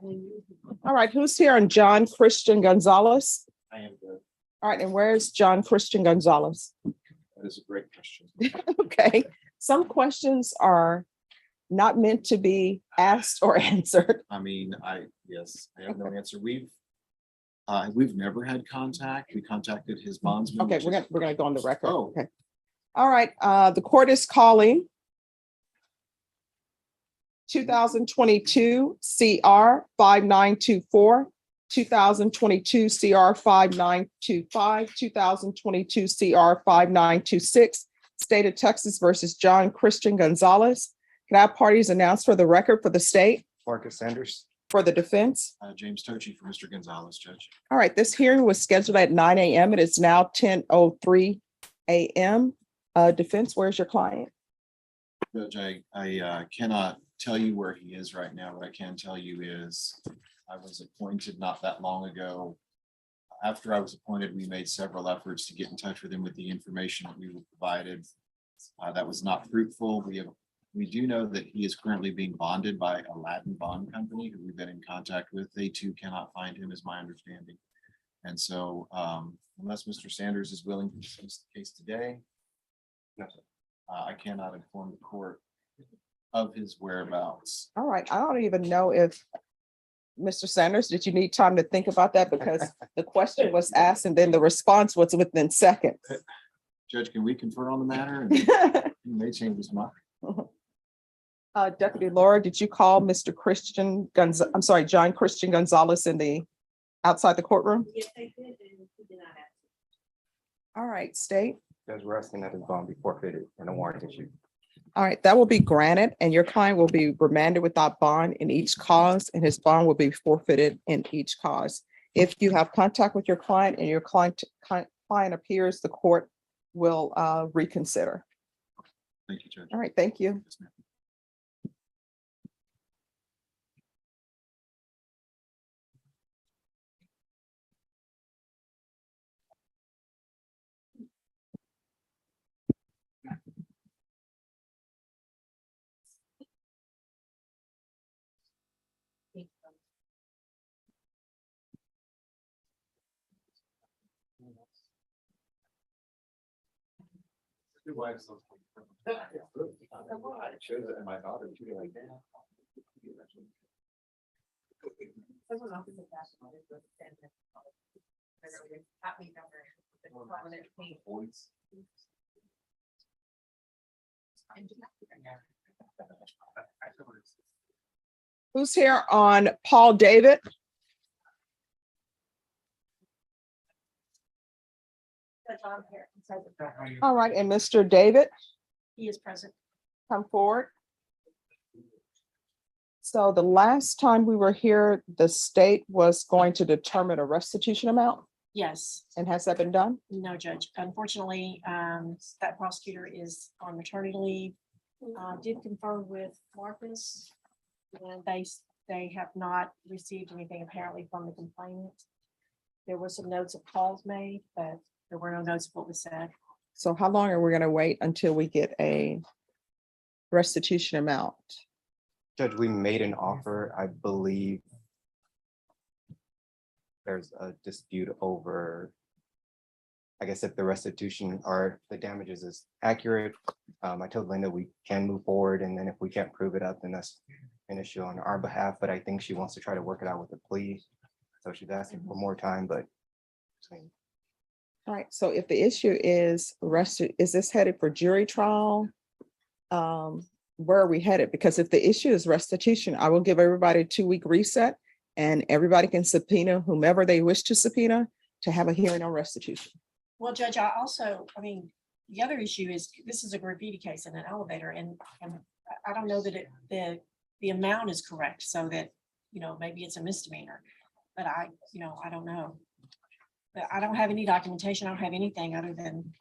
E: All right, who's here on John Christian Gonzalez?
A: I am good.
E: All right, and where's John Christian Gonzalez?
A: That is a great question.
E: Okay, some questions are not meant to be asked or answered.
A: I mean, yes, I have no answer. We've never had contact. We contacted his bondsman.
E: Okay,
A: which
E: we're
A: is-
E: gonna go on the record.
A: Oh.
E: Okay. All right, the court is calling 2022 CR 5924, 2022 CR 5925, 2022 CR 5926, State of Texas versus John Christian Gonzalez. Can I have parties announced for the record for the state,
A: Marcus Sanders.
E: for the defense?
A: James Tochi for Mr. Gonzalez, Judge.
E: All right, this hearing was scheduled at 9 a.m. It is now 10:03 a.m. Defense, where's your client?
A: Judge, I cannot tell you where he is right now. What I can tell you is I was appointed not that long ago. After I was appointed, we made several efforts to get in touch with him with the information that we were provided. That was not fruitful. We do know that he is currently being bonded by Aladdin Bond Company, who we've been in contact with. They too cannot find him, is my understanding. And so unless Mr. Sanders is willing to discuss the case today, I cannot inform the court of his whereabouts.
E: All right, I don't even know if, Mr. Sanders, did you need time to think about that? Because the question was asked and then the response was within seconds.
A: Judge, can we confer on the matter? And he may change his mind.
E: Deputy Laura, did you call Mr. John Christian Gonzalez outside the courtroom?
B: Yes, I did, and he did not answer.
E: All right, state.
M: Judge, we're asking that his bond be forfeited and a warrant issued.
E: All right, that will be granted and your client will be remanded without bond in each cause and his bond will be forfeited in each cause. If you have contact with your client and your client appears, the court will reconsider.
A: Thank you, Judge.
E: All right, thank you.
A: Yes, ma'am.
M: Shows it in my daughter too, like that.
B: Someone else is a national, it was sent in. Happy number. The prominent thing.
E: Who's here on Paul David?
B: That's on here. Inside the back.
E: All right, and Mr. David,
B: He is present.
E: come forward. So the last time we were here, the state was going to determine a restitution amount,
B: Yes,
E: and has that been done?
B: no, Judge. Unfortunately, that prosecutor is on maternity leave. Did confirm with Marcus. And they have not received anything apparently from the complainant. There were some notes of calls made, but there were no notes of what was said.
E: So how long are we gonna wait until we get a restitution amount?
N: Judge, we made an offer, I believe. There's a dispute over, I guess, if the restitution or the damages is accurate. I told Linda we can move forward, and then if we can't prove it up, then that's an issue on our behalf, but I think she wants to try to work it out with the plea. So she's asking for more time, but.
E: All right, so if the issue is is this headed for jury trial? Where are we headed? Because if the issue is restitution, I will give everybody a 2-week reset, and everybody can subpoena whomever they wish to subpoena to have a hearing on restitution.
B: Well, Judge, I mean, the other issue is this is a graffiti case in an elevator, and I don't know that the amount is correct, so that, maybe it's a misdemeanor. But I don't know. But I don't have any documentation. I don't have anything other than.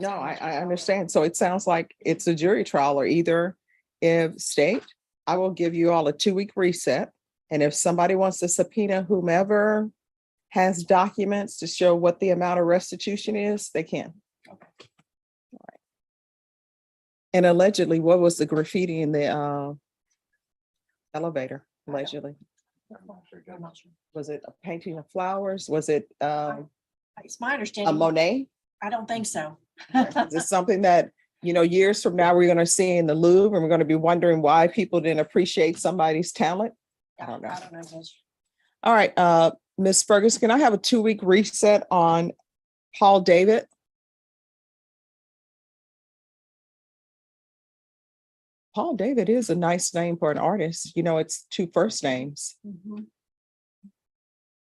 E: No, I understand. So it sounds like it's a jury trial, or either if state, I will give you all a 2-week reset. And if somebody wants to subpoena whomever has documents to show what the amount of restitution is, they can.
B: Okay.
E: All right. And allegedly, what was the graffiti in the elevator? Allegedly,
B: I'm not sure.
E: was it a painting of flowers? Was it
B: It's my
E: a
B: understanding.
E: Monet?
B: I don't think so.
E: Is this something that, years from now, we're going to see in the Louvre, and we're going to be wondering why people didn't appreciate somebody's talent? I don't know.
B: I don't know, Judge.
E: All right, Ms. Ferguson, can I have a 2-week reset on Paul David? Paul David is a nice name for an artist. It's 2 first names.
B: Mhm.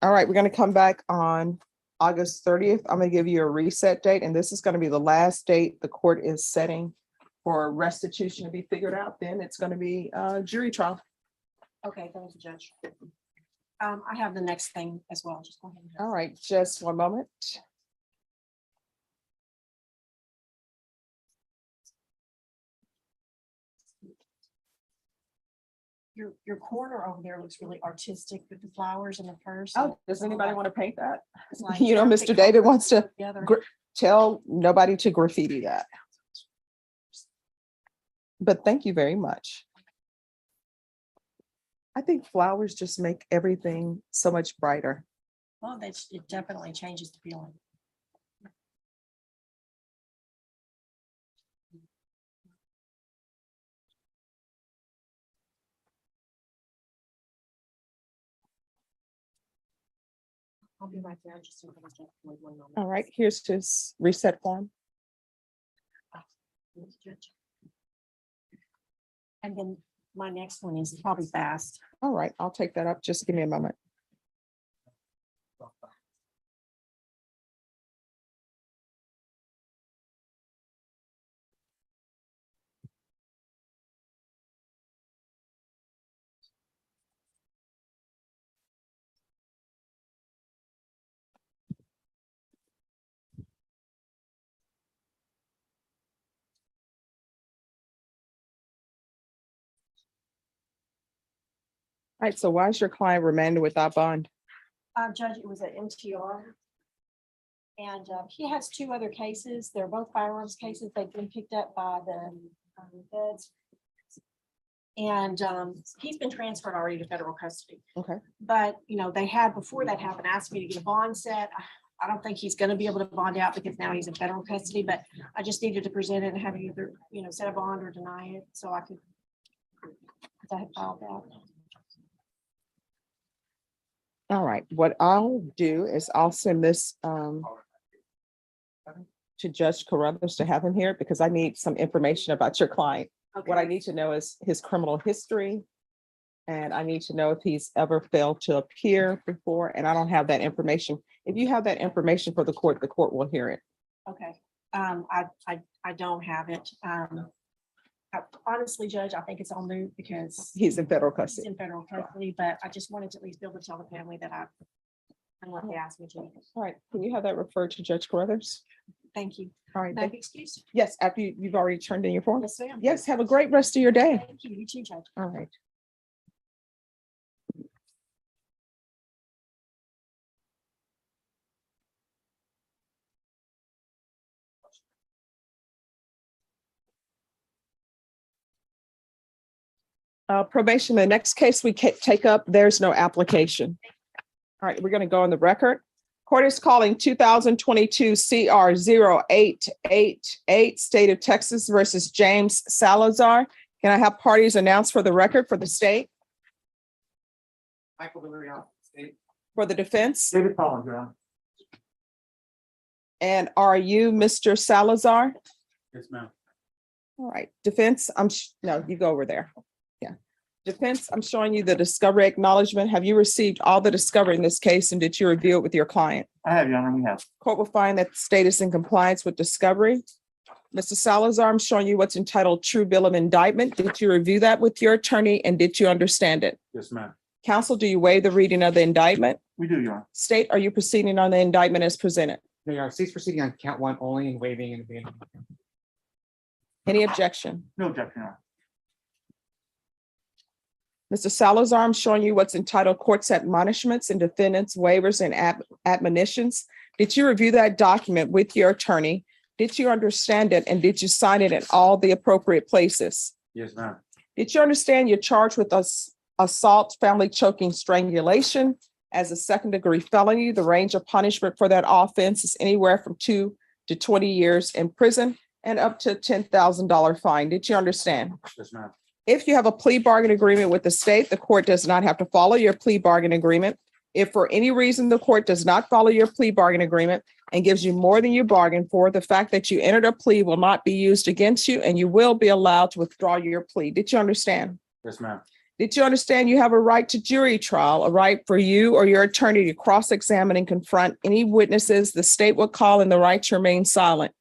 E: All right, we're going to come back on August 30th. I'm going to give you a reset date, and this is going to be the last date the court is setting for restitution to be figured out. Then it's going to be a jury trial.
B: Okay, thank you, Judge. I have the next thing as well. Just go ahead.
E: All right, just one moment.
B: Your corner over there looks really artistic with the flowers and the purse.
E: Oh, does anybody want to paint that?
B: It's like
E: Mr. David wants to
B: together.
E: tell nobody to graffiti that. But thank you very much. I think flowers just make everything so much brighter.
B: Well, it definitely changes the feeling. I'll be right there. Just one moment.
E: All right, here's his reset form.
B: And then my next one is probably fast.
E: All right, I'll take that up. Just give me a moment. All right, so why is your client remanded without bond?
B: Judge, it was an MTR. And he has 2 other cases. They're both firearms cases. They've been picked up by the feds. And he's been transferred already to federal custody.
E: Okay.
B: But, they had, before that happened, asked me to get a bond set. I don't think he's going to be able to bond out because now he's in federal custody, but I just needed to present it and have either, set a bond or deny it so I could. I had filed that.
E: All right, what I'll do is I'll send this to Judge Carruthers to have him here, because I need some information about your client. What I need to know is his criminal history. And I need to know if he's ever failed to appear before, and I don't have that information. If you have that information for the court will hear it.
B: Okay, I don't have it. Honestly, Judge, I think it's all moot because
E: He's in federal
B: he's
E: custody.
B: in federal custody, but I just wanted to at least be able to tell the family that I'm what they asked me to.
E: All right, can you have that referred to Judge Carruthers?
B: Thank you.
E: All right,
B: May I be excused?
E: yes, after you've already turned in your form.
B: Yes, ma'am.
E: Yes, have a great rest of your day.
B: Thank you. You too, Judge.
E: All right. Probation, the next case we take up, there's no application. All right, we're going to go on the record. Court is calling 2022 CR 0888, State of Texas versus James Salazar. Can I have parties announced for the record for the state,
K: Michael Villarreal, State.
E: for the defense?
K: David Collins, Your Honor.
E: And are you Mr. Salazar?
K: Yes, ma'am.
E: All right, defense, no, you go over there. Yeah. Defense, I'm showing you the discovery acknowledgement. Have you received all the discovery in this case and did you review it with your client?
K: I have, Your Honor, we have.
E: Court will find that the state is in compliance with discovery. Mr. Salazar, I'm showing you what's entitled True Bill of Indictment. Did you review that with your attorney and did you understand it?
K: Yes, ma'am.
E: Counsel, do you waive the reading of the indictment?
K: We do, Your Honor.
E: State, are you proceeding on the indictment as presented?
N: No, Your Honor, state's proceeding on count one only and waiving and being.
E: Any objection?
K: No objection, Your Honor.
E: Mr. Salazar, I'm showing you what's entitled Court's Admonishments and Defendants Waivers and Admonitions. Did you review that document with your attorney? Did you understand it and did you sign it in all the appropriate places?
K: Yes, ma'am.
E: Did you understand you're charged with assault, family choking, strangulation as a second-degree felony? The range of punishment for that offense is anywhere from 2 to 20 years in prison and up to a $10,000 fine. Did you understand?
K: Yes, ma'am.
E: If you have a plea bargain agreement with the state, the court does not have to follow your plea bargain agreement. If for any reason the court does not follow your plea bargain agreement and gives you more than you bargained for, the fact that you entered a plea will not be used against you and you will be allowed to withdraw your plea. Did you understand?
K: Yes, ma'am.
E: Did you understand you have a right to jury trial, a right for you or your attorney to cross-examine and confront any witnesses the state will call and the right to remain silent?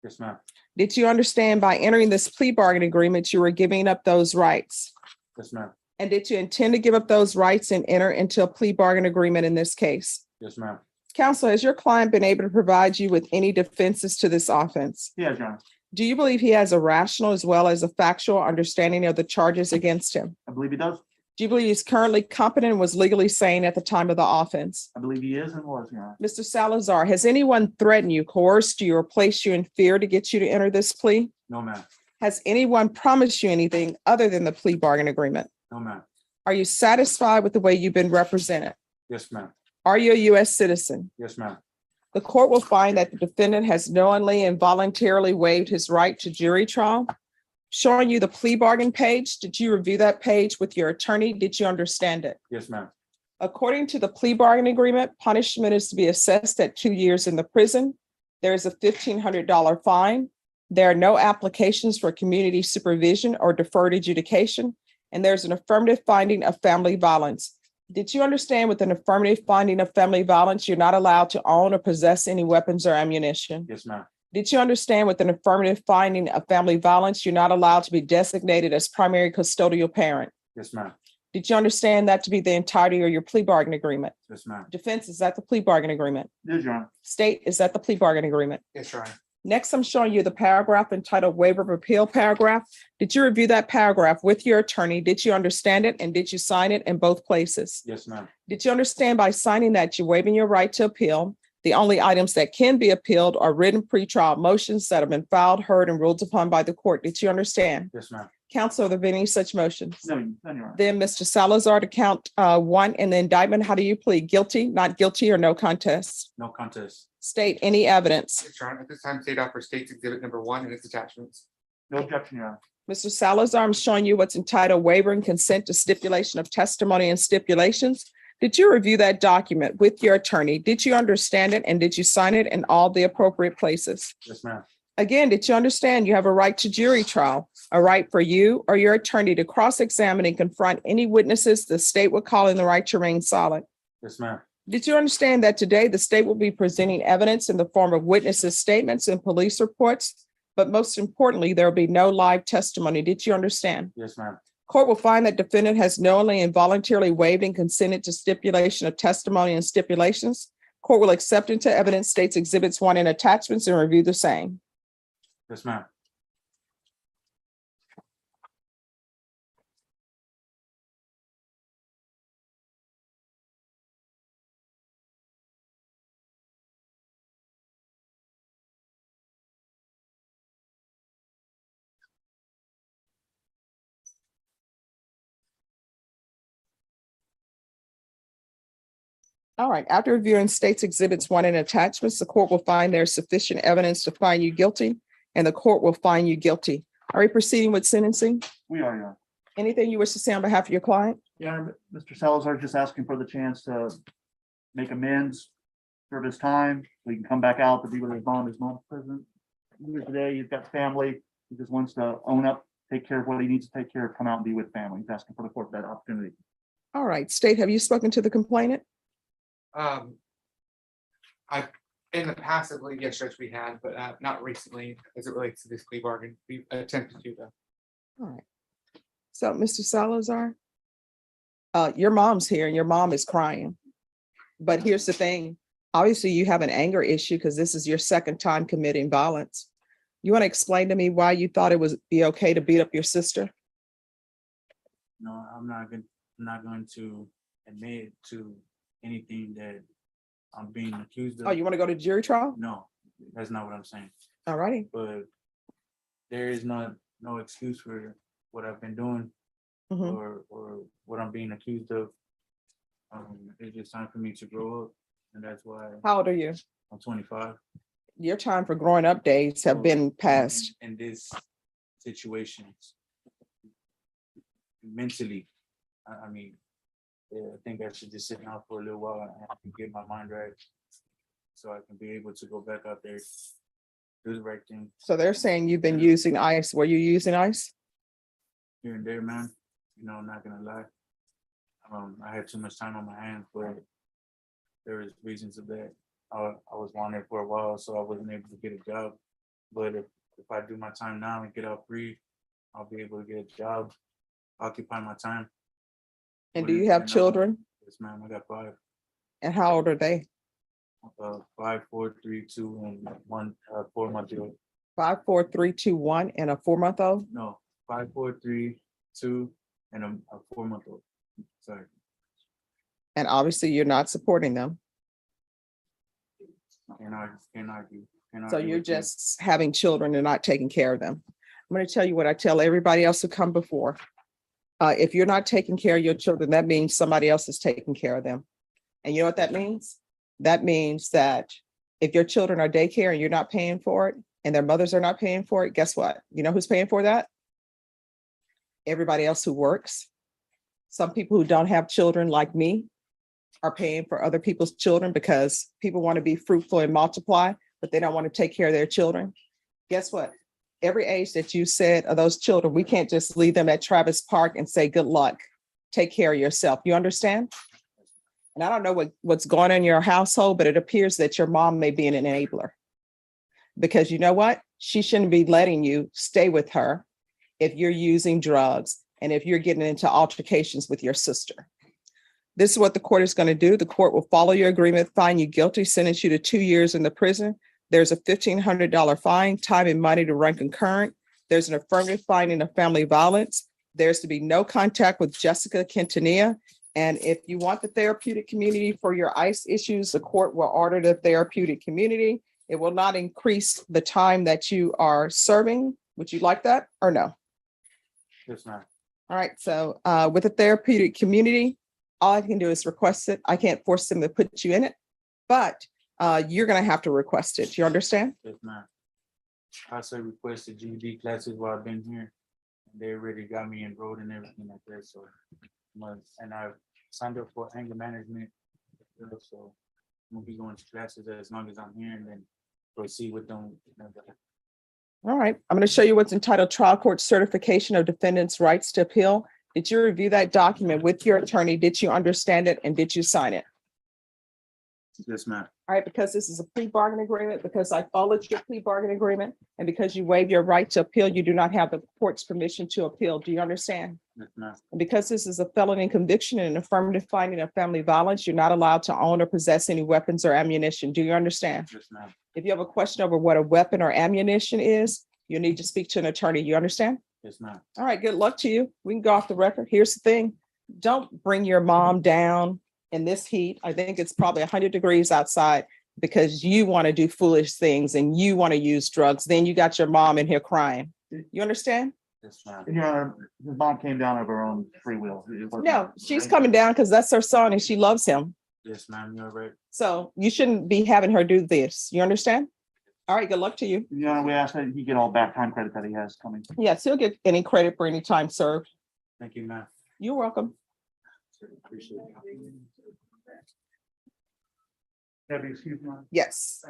K: Yes, ma'am.
E: Did you understand by entering this plea bargain agreement, you were giving up those rights?
K: Yes, ma'am.
E: And did you intend to give up those rights and enter into a plea bargain agreement in this case?
K: Yes, ma'am.
E: Counsel, has your client been able to provide you with any defenses to this offense?
K: Yes, Your Honor.
E: Do you believe he has a rational as well as a factual understanding of the charges against him?
K: I believe he does.
E: Do you believe he's currently competent and was legally sane at the time of the offense?
K: I believe he is and was, Your Honor.
E: Mr. Salazar, has anyone threatened you, coerced you, or placed you in fear to get you to enter this plea?
K: No, ma'am.
E: Has anyone promised you anything other than the plea bargain agreement?
K: No, ma'am.
E: Are you satisfied with the way you've been represented?
K: Yes, ma'am.
E: Are you a U.S. citizen?
K: Yes, ma'am.
E: The court will find that the defendant has knowingly and voluntarily waived his right to jury trial. Showing you the plea bargain page. Did you review that page with your attorney? Did you understand it?
K: Yes, ma'am.
E: According to the plea bargain agreement, punishment is to be assessed at 2 years in the prison. There is a $1,500 fine. There are no applications for community supervision or deferred adjudication, and there's an affirmative finding of family violence. Did you understand with an affirmative finding of family violence, you're not allowed to own or possess any weapons or ammunition?
K: Yes, ma'am.
E: Did you understand with an affirmative finding of family violence, you're not allowed to be designated as primary custodial parent?
K: Yes, ma'am.
E: Did you understand that to be the entirety of your plea bargain agreement?
K: Yes, ma'am.
E: Defense, is that the plea bargain agreement?
K: Yes, Your Honor.
E: State, is that the plea bargain agreement?
K: Yes, Your Honor.
E: Next, I'm showing you the paragraph entitled Waiver of Repeal paragraph. Did you review that paragraph with your attorney? Did you understand it? And did you sign it in both places?
K: Yes, ma'am.
E: Did you understand by signing that you're waiving your right to appeal? The only items that can be appealed are written pretrial motions that have been filed, heard, and ruled upon by the court. Did you understand?
K: Yes, ma'am.
E: Counsel, are there been any such motions?
K: No, Your Honor.
E: Then, Mr. Salazar, to count one in the indictment, how do you plead? Guilty, not guilty, or no contest?
K: No contest.
E: State any evidence.
N: Yes, Your Honor. At this time, state offer states exhibit number 1 and its attachments.
K: No objection, Your Honor.
E: Mr. Salazar, I'm showing you what's entitled Waiver and Consent to Stipulation of Testimony and Stipulations. Did you review that document with your attorney? Did you understand it and did you sign it in all the appropriate places?
K: Yes, ma'am.
E: Again, did you understand you have a right to jury trial, a right for you or your attorney to cross-examine and confront any witnesses the state would call in the right to remain silent?
K: Yes, ma'am.
E: Did you understand that today the state will be presenting evidence in the form of witnesses' statements and police reports But most importantly, there will be no live testimony. Did you understand?
F: Yes, ma'am.
E: Court will find that defendant has knowingly and voluntarily waived and consented to stipulation of testimony and stipulations. Court will accept into evidence states exhibits 1 and attachments and review the same.
F: Yes, ma'am.
E: All right, after reviewing states exhibits 1 and attachments, the court will find there's sufficient evidence to find you guilty, and the court will find you guilty. Are we proceeding with sentencing?
D: We are, Your Honor.
E: Anything you wish to say on behalf of your client?
O: Yeah, Mr. Salazar just asking for the chance to make amends, serve his time, so he can come back out to be with his mom. His mom's prison here today. He's got family. He just wants to own up, take care of what he needs to take care of, come out and be with family. He's asking for the court that opportunity.
E: All right, State, have you spoken to the complainant?
P: I, in the past, I believe, yes, Judge, we had, but not recently as it relates to this plea bargain. We attempted to though.
E: All right. So, Mr. Salazar, your mom's here and your mom is crying. But here's the thing, obviously you have an anger issue because this is your second time committing violence. You want to explain to me why you thought it would be okay to beat up your sister?
F: No, I'm not going to admit to anything that I'm being accused of.
E: Oh, you want to go to jury trial?
F: No, that's not what I'm saying.
E: All righty.
F: But there is no excuse for what I've been doing
E: Mhm.
F: or what I'm being accused of. It's just time for me to grow up, and that's why
E: How old are you?
F: I'm 25.
E: Your time for growing up days have been passed.
F: In this situation, mentally, I mean, yeah, I think I should just sit down for a little while and get my mind right, so I can be able to go back out there, do the right thing
E: So they're saying you've been using ice. Were you using ice?
F: here and there, man. You know, I'm not gonna lie. I had too much time on my hands, but there was reasons of that. I was wanted for a while, so I wasn't able to get a job. But if I do my time now and get out free, I'll be able to get a job, occupy my time.
E: And do you have children?
F: Yes, ma'am. I got 5.
E: And how old are they?
F: 5, 4, 3, 2, and 1 4-month-old.
E: 5, 4, 3, 2, 1, and a 4-month-old?
F: No, 5, 4, 3, 2, and a 4-month-old. Sorry.
E: And obviously you're not supporting them.
F: Can't argue.
E: So you're just having children and not taking care of them. I'm going to tell you what I tell everybody else who come before. If you're not taking care of your children, that means somebody else is taking care of them. And you know what that means? That means that if your children are daycare and you're not paying for it and their mothers are not paying for it, guess what? You know who's paying for that? Everybody else who works. Some people who don't have children like me are paying for other people's children because people want to be fruitful and multiply, but they don't want to take care of their children. Guess what? Every age that you said of those children, we can't just leave them at Travis Park and say, good luck, take care of yourself. You understand? And I don't know what's going on in your household, but it appears that your mom may be an enabler. Because you know what? She shouldn't be letting you stay with her if you're using drugs and if you're getting into altercations with your sister. This is what the court is going to do. The court will follow your agreement, find you guilty, sentence you to 2 years in the prison. There's a $1,500 fine, time and money to run concurrent. There's an affirmative finding of family violence. There's to be no contact with Jessica Quintanilla. And if you want the therapeutic community for your ICE issues, the court will order the therapeutic community. It will not increase the time that you are serving. Would you like that or no?
F: Yes, ma'am.
E: All right, so with the therapeutic community, all I can do is request it. I can't force them to put you in it, but you're gonna have to request it. You understand?
F: Yes, ma'am. I also requested GED classes while I've been here. They already got me enrolled and everything like that, so. And I've signed up for anger management, so I'm gonna be going to classes as long as I'm here and then proceed with them.
E: All right, I'm gonna show you what's entitled Trial Court Certification of Defendant's Rights to Appeal. Did you review that document with your attorney? Did you understand it and did you sign it?
D: Yes, ma'am.
E: All right, because this is a plea bargain agreement, because I followed your plea bargain agreement, and because you waive your right to appeal, you do not have the court's permission to appeal. Do you understand?
D: Yes, ma'am.
E: And because this is a felony conviction and an affirmative finding of family violence, you're not allowed to own or possess any weapons or ammunition. Do you understand?
D: Yes, ma'am.
E: If you have a question over what a weapon or ammunition is, you need to speak to an attorney. You understand?
D: Yes, ma'am.
E: All right, good luck to you. We can go off the record. Here's the thing. Don't bring your mom down in this heat. I think it's probably 100 degrees outside because you want to do foolish things and you want to use drugs. Then you got your mom in here crying. You understand?
D: Yes, ma'am.
O: And Your Honor, his mom came down of her own free will. It wasn't-
E: No, she's coming down because that's her son and she loves him.
D: Yes, ma'am, you're right.
E: So you shouldn't be having her do this. You understand? All right, good luck to you.
O: Your Honor, we ask that he get all back time credit that he has coming.
E: Yes, he'll get any credit for any time served.
D: Thank you, ma'am.
E: You're welcome.
D: Appreciate it.
O: Debbie, excuse me.
E: Yes.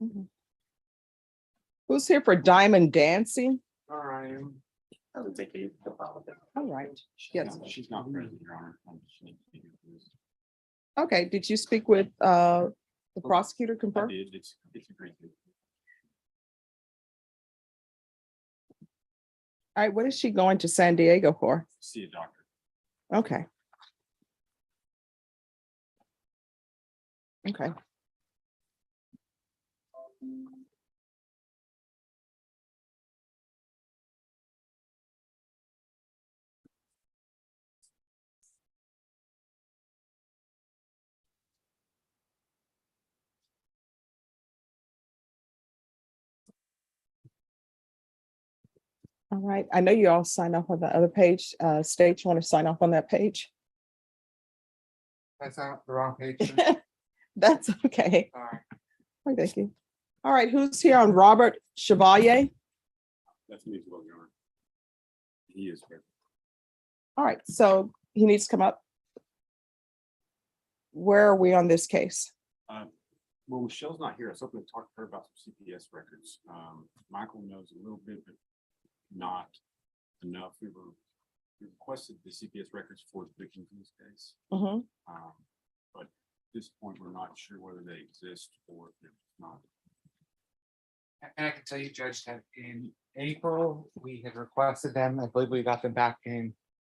E: Mhm. Who's here for diamond dancing?
D: All right.
E: All right. Yes.
D: She's not present, Your Honor.
E: Okay, did you speak with the prosecutor
A: I
E: confirm?
A: did, it's agreed to.
E: All right, what is she going to San Diego for?
A: See a doctor.
E: Okay. Okay. All right, I know you all sign off on the other page. State, you want to sign off on that page?
P: That's not the wrong page.
E: That's okay.
P: All right.
E: All right, thank you. All right, who's here on Robert Chevalier?
A: That's me as well, Your Honor. He is present.
E: All right, so he needs to come up. Where are we on this case?
A: Well, Michelle's not here. I was hoping to talk to her about some CPS records. Michael knows a little bit, but not enough. We requested the CPS records for the victims in this case.
E: Mhm.
A: But at this point, we're not sure whether they exist or if they're not.
P: And I can tell you, Judge, that in April, we had requested them. I believe we got them back in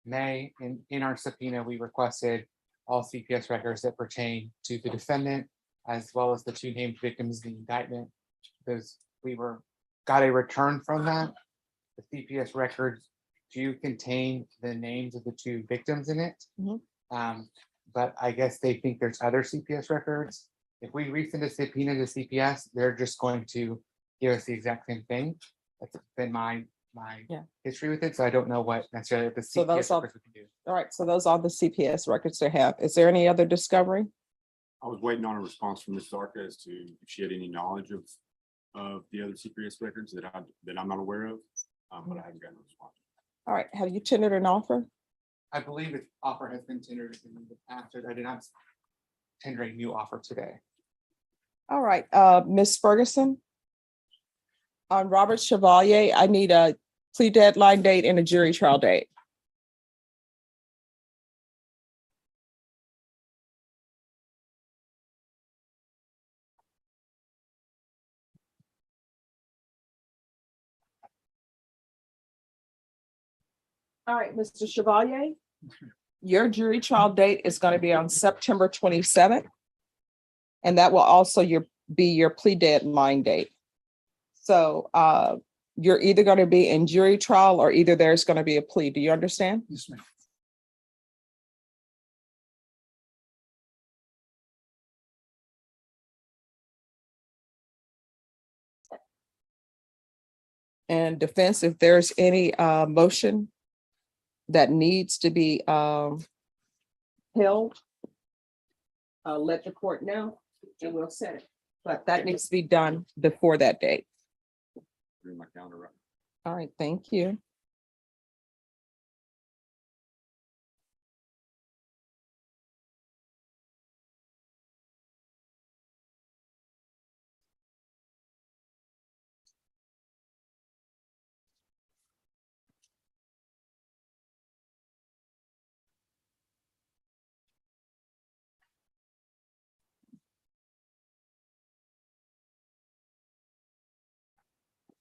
P: May. And in our subpoena, we requested all CPS records that pertain to the defendant, as well as the two named victims in the indictment. Because got a return from that. The CPS records do contain the names of the two victims in it.
E: Mhm.
P: But I guess they think there's other CPS records. If we resend a subpoena to CPS, they're just going to give us the exact same thing. That's been my
E: Yeah.
P: history with it, so I don't know what necessarily the
E: So those
P: CPS
E: are-
P: records we can do.
E: All right, so those are the CPS records they have. Is there any other discovery?
A: I was waiting on a response from Ms. Zarka as to if she had any knowledge of the other CPS records that I'm not aware of, but I haven't gotten a response.
E: All right, have you tendered an offer?
P: I believe the offer has been tendered in the past. I did not tender a new offer today.
E: All right, Ms. Ferguson? On Robert Chevalier, I need a plea deadline date and a jury trial date. All right, Mr. Chevalier, your jury trial date is going to be on September 27th. And that will also be your plea deadline date. So you're either going to be in jury trial or either there's going to be a plea. Do you understand?
O: Yes, ma'am.
E: And defense, if there's any motion that needs to be held, let the court know and we'll set it. But that needs to be done before that date.
A: Bring my calendar up.
E: All right, thank you.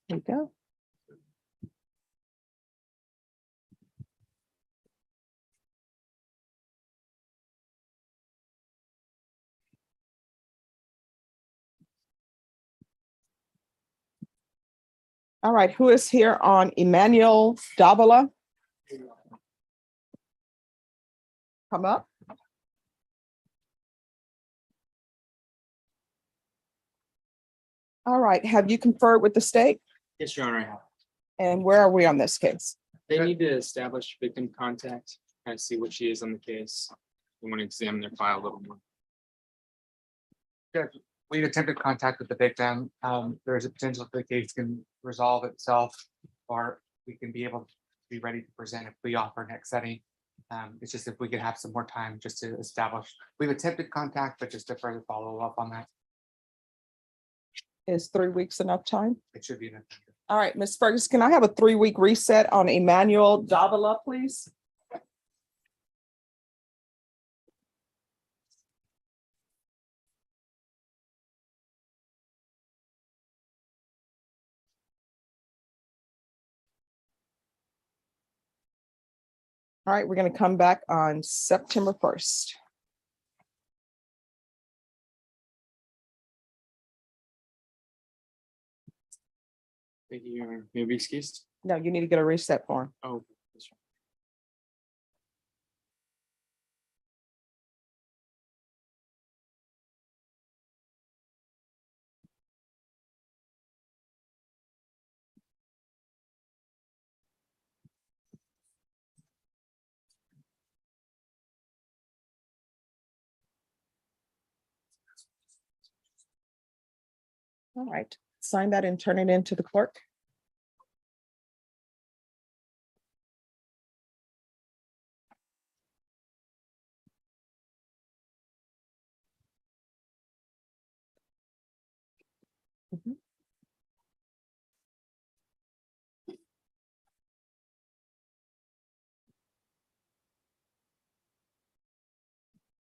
E: There you go. All right, who is here on Emmanuel Davila? Come up. All right, have you conferred with the state?
Q: Yes, Your Honor, I have.
E: And where are we on this case?
Q: They need to establish victim contact and see what she is on the case. We want to examine their file a little more.
P: Judge, we've attempted contact with the victim. There's a potential the case can resolve itself, or we can be able to be ready to present a plea offer next setting. It's just if we could have some more time just to establish, we've attempted contact, but just to further follow up on that,
E: Is 3 weeks enough time?
P: it should be enough.
E: All right, Ms. Ferguson, can I have a 3-week reset on Emmanuel Davila, please? All right, we're going to come back on September 1st.
Q: Thank you, Your Honor. May I be excused?
E: No, you need to get a reset form.
Q: Oh. That's right.
E: All right, sign that and turn it into the clerk. Mhm.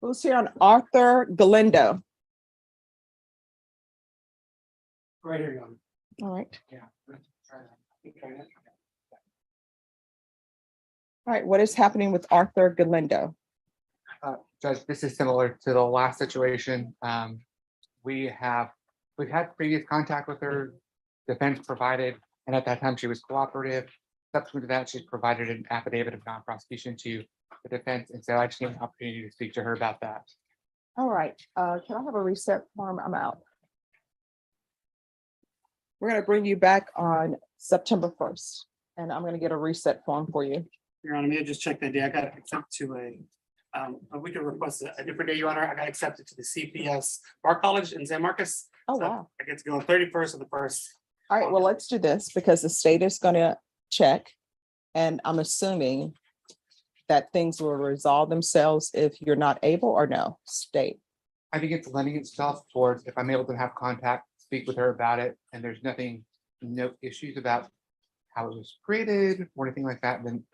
E: Who's here on Arthur Galindo?
G: Right here, Your Honor.
E: All right.
G: Yeah.
E: All right, what is happening with Arthur Galindo?
P: Judge, this is similar to the last situation. We've had previous contact with her, defense provided, and at that time she was cooperative. Subsequent to that, she's provided an affidavit of non-prosecution to the defense, and so I just need an opportunity to speak to her about that.
E: All right, can I have a reset form? I'm out. We're gonna bring you back on September 1st, and I'm gonna get a reset form for you.
G: Your Honor, may I just check that day? I got accepted to we could request a different day, Your Honor. I got accepted to the CPS Bar College in San Marcos.
E: Oh,
G: So
E: wow.
G: I get to go on 31st of the first.
E: All right, well, let's do this because the state is gonna check. And I'm assuming that things will resolve themselves if you're not able or no, state.
P: I think it's lending itself towards if I'm able to have contact, speak with her about it, and there's no issues about how it was created or anything like that, then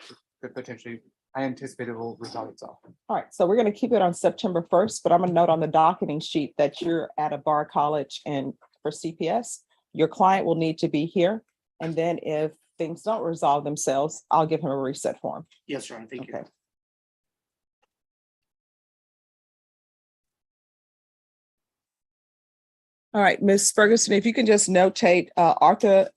P: could potentially, I anticipate it will resolve itself.
E: All right, so we're gonna keep it on September 1st, but I'm gonna note on the docketing sheet that you're at a bar college and for CPS, your client will need to be here. And then if things don't resolve themselves, I'll give him a reset form.
G: Yes, Your Honor, thank you.
E: Okay. All right, Ms. Ferguson, if you can just notate Arthur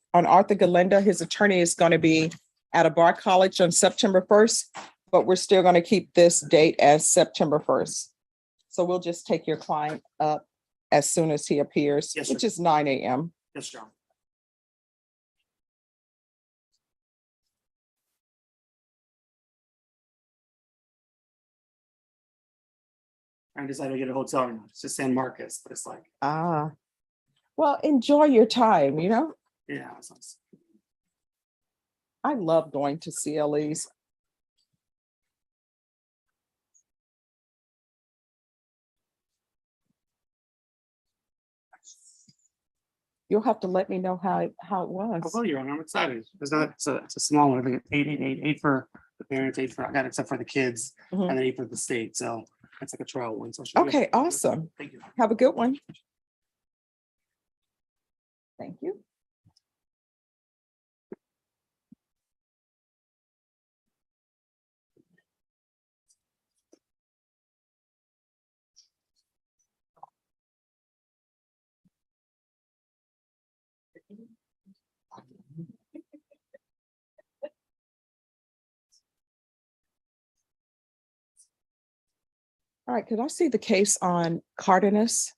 E: Galindo, his attorney is going to be at a bar college on September 1st, but we're still going to keep this date as September 1st. So we'll just take your client up as soon as he appears,
G: Yes,
E: which
G: sir.
E: is 9 a.m.
G: Yes, Your Honor. I decided to get a hotel room. It's just San Marcos, but it's like,
E: Ah, well, enjoy your time, you know?
G: yeah. It's nice.
E: I love going to CLEs. You'll have to let me know how it was.
G: Well, Your Honor, I'm excited. It's a small one. I think it's 8 for the parents, 8 for, I got except for the kids,
E: Mhm.
G: and then 8 for the state. So it's like a trial one. So it should be
E: Okay, awesome.
G: Thank you.
E: Have a good one. Thank you. All right, could I see the case on Cardenas?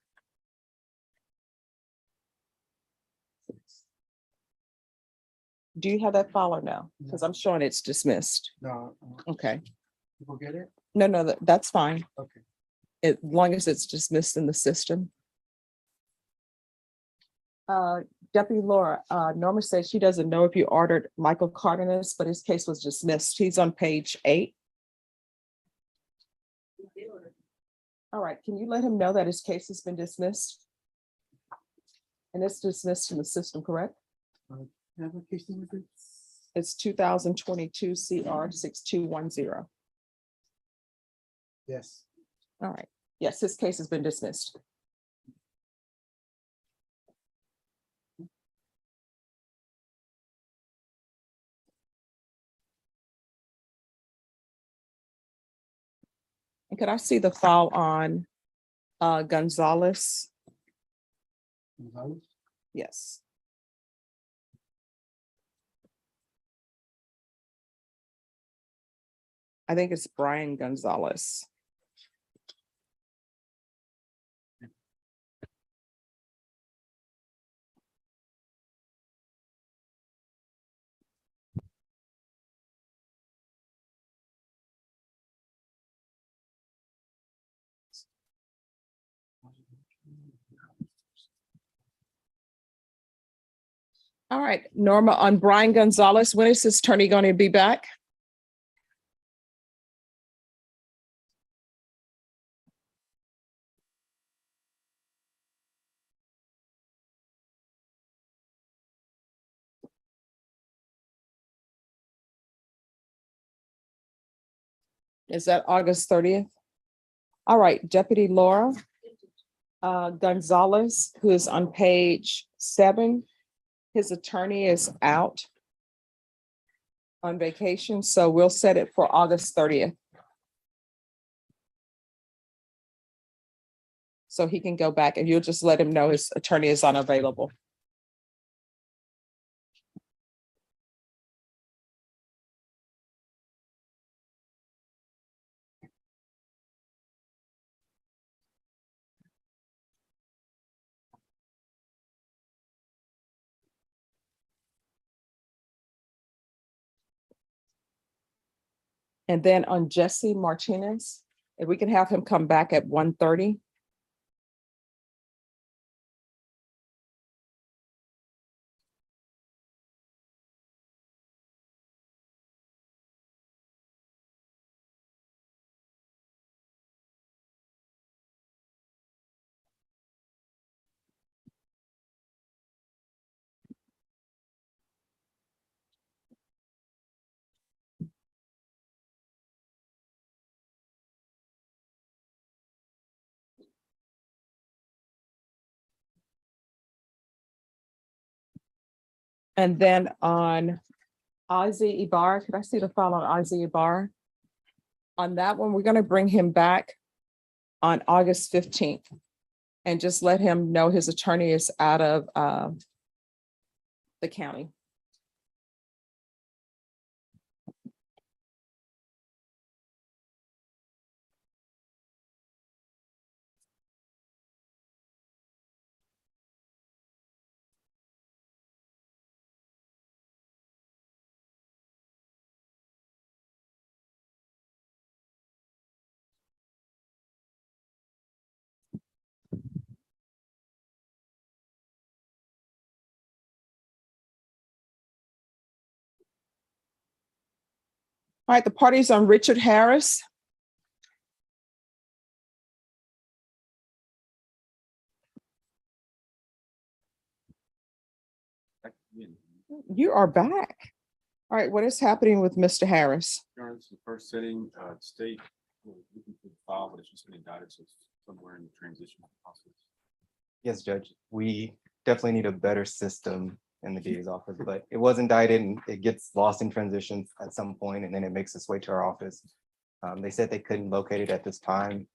E: Do you have that file or no? Because I'm showing it's dismissed.
G: No.
E: Okay,
G: People get it?
E: no, that's fine.
G: Okay.
E: As long as it's dismissed in the system. Deputy Laura, Norma says she doesn't know if you ordered Michael Cardenas, but his case was dismissed. He's on page 8. All right, can you let him know that his case has been dismissed? And it's dismissed in the system, correct? It's 2022 CR 6210.
G: Yes.
E: All right, yes, his case has been dismissed. And could I see the file on Gonzalez? Yes. I think it's Brian Gonzalez. All right, Norma, on Brian Gonzalez, when is his attorney going to be back? Is that August 30th? All right, Deputy Laura Gonzalez, who is on page 7, his attorney is out on vacation, so we'll set it for August 30th. So he can go back and you'll just let him know his attorney is unavailable. And then on Jesse Martinez, if we can have him come back at 1:30. And then on Ozzy Ibarra, could I see the file on Ozzy Ibarra? On that one, we're going to bring him back on August 15th and just let him know his attorney is out of the county. All right, the party's on Richard Harris. You are back. All right, what is happening with Mr. Harris?
M: Your Honor, this is the first sitting, state, looking for the file, but it's just been indicted, so it's somewhere in the transition process.
N: Yes, Judge, we definitely need a better system in the DA's office, but it was indicted and it gets lost in transition at some point, and then it makes its way to our office. They said they couldn't locate it at this time.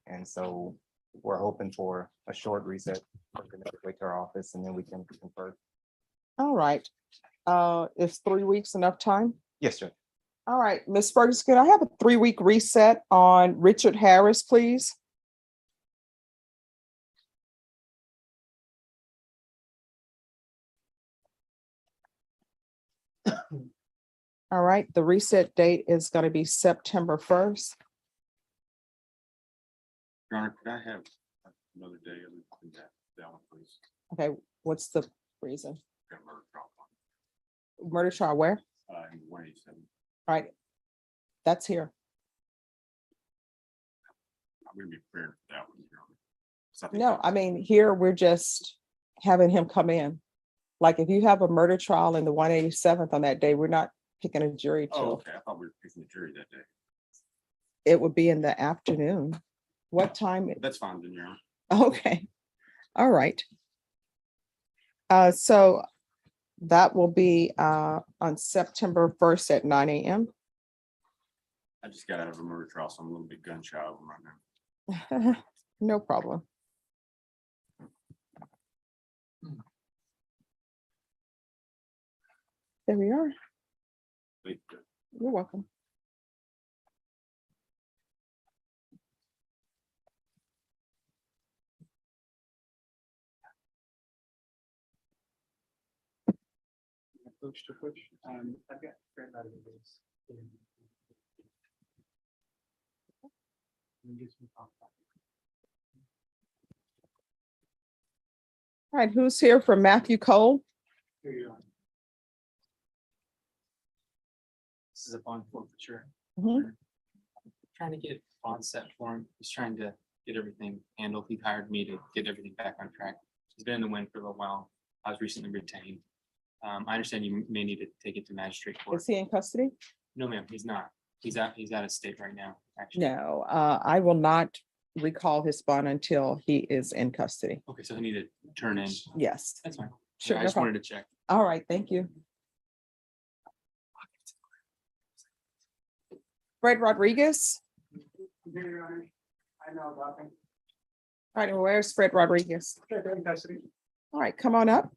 N: And so we're hoping for a short reset. We're gonna wait to our office and then we can confer.
E: All right. Is 3 weeks enough time?
N: Yes, Judge.
E: All right, Ms. Ferguson, can I have a 3-week reset on Richard Harris, please? All right, the reset date is going to be September 1st.
M: Your Honor, could I have another day other than that one, please?
E: Okay, what's the reason?
M: Got murder trial
E: Murder trial where?
M: in 187.
E: All right, that's here.
M: I'm gonna be prepared for that one, Your Honor. 'Cause I think
E: No, I mean, here we're just having him come in. Like if you have a murder trial in the 187th on that day, we're not picking a jury
M: Oh,
E: till,
M: okay, I thought we were picking the jury that day.
E: it would be in the afternoon. What time?
M: That's fine, then, Your Honor.
E: Okay, all right. So that will be on September 1st at 9 a.m.
M: I just got out of a murder trial, so I'm a little bit gun shy of them right now.
E: No problem. There we are.
M: Thank you.
E: You're welcome.
G: Approach to push. I've got Fred out of the base.
E: All right, who's here for Matthew Cole?
G: Here you are.
C: This is a bond forfeiture.
E: Mhm.
C: Trying to get bond set for him. He's trying to get everything handled. He hired me to get everything back on track. He's been in the wind for a little while. I was recently retained. I understand you may need to take it to magistrate court.
E: Is he in custody?
C: No, ma'am, he's not. He's out of state right now, actually.
E: No, I will not recall his bond until he is in custody.
C: Okay, so he need to turn in.
E: Yes.
C: That's fine.
E: Sure,
C: I
E: no
C: just wanted
E: problem.
C: to check.
E: All right, thank you. Fred Rodriguez.
G: I know about him.
E: All right, and where's Fred Rodriguez?
G: They're in custody.
E: All right, come on up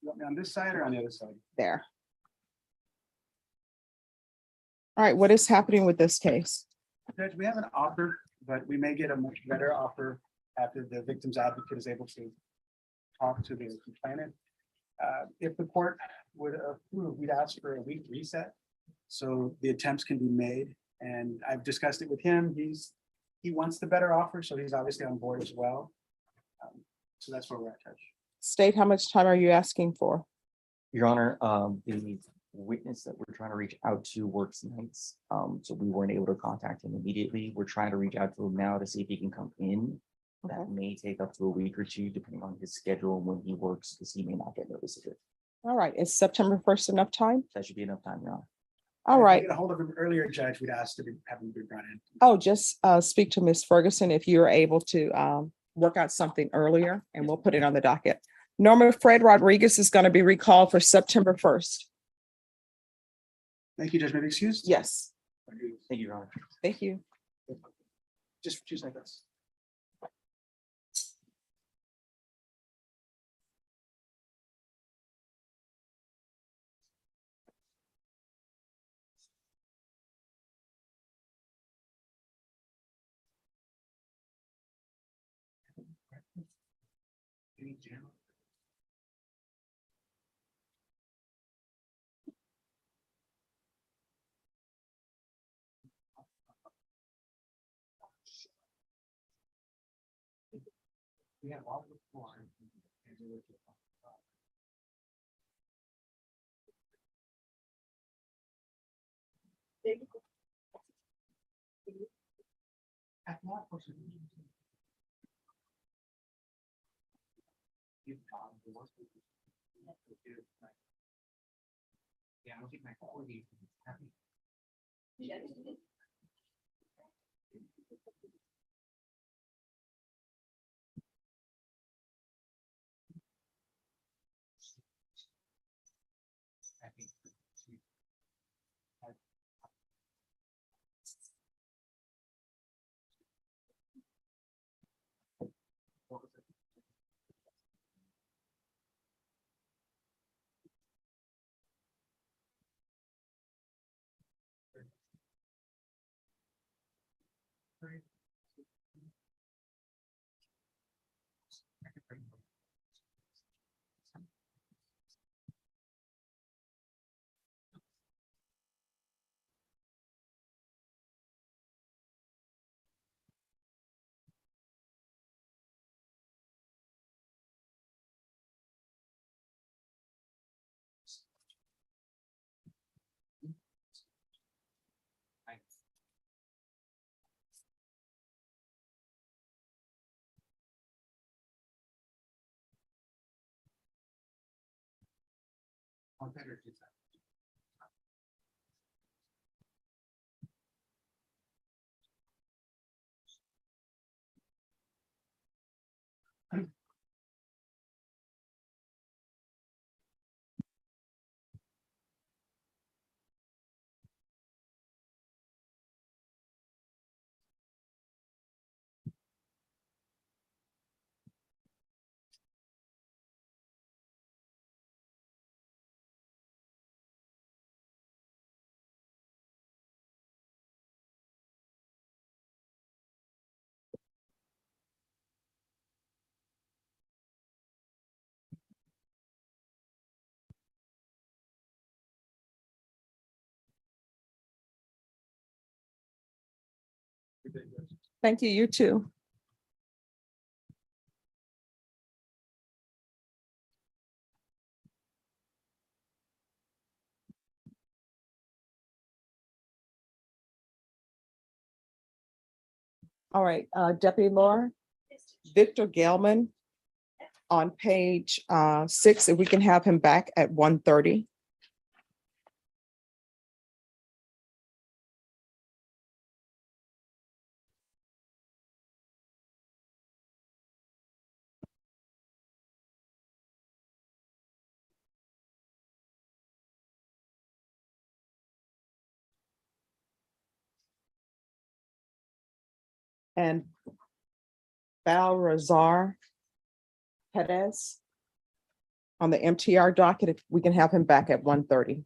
G: You want me on this side or on the other side?
E: there. All right, what is happening with this case?
G: Judge, we have an offer, but we may get a much better offer after the victim's advocate is able to talk to the complainant. If the court would approve, we'd ask for a week reset. So the attempts can be made, and I've discussed it with him. He wants the better offer, so he's obviously on board as well. So that's where we're at, Judge.
E: State, how much time are you asking for?
R: Your Honor, the witness that we're trying to reach out to works nights. So we weren't able to contact him immediately. We're trying to reach out to him now to see if he can come in. That
E: Okay.
R: may take up to a week or two, depending on his schedule and when he works, because he may not get notice of it.
E: All right, is September 1st enough time?
R: That should be enough time, Your Honor.
E: All
G: If we
E: right.
G: Get a hold of him earlier, Judge, we'd ask to have him be brought in.
E: Oh, just speak to Ms. Ferguson if you're able to work out something earlier, and we'll put it on the docket. Norma, Fred Rodriguez is going to be recalled for September 1st.
G: Thank you, Judge. Maybe excused?
E: Yes,
R: Thank you, Your Honor.
E: thank you.
G: Just for 2 seconds. We have all the form. Yeah, I don't think my colleague is happy. I think
E: Thank you, you too. All right, Deputy Laura, Victor Gelman on page 6, if we can have him back at 1:30. And Balrazar Perez on the MTR docket, if we can have him back at 1:30.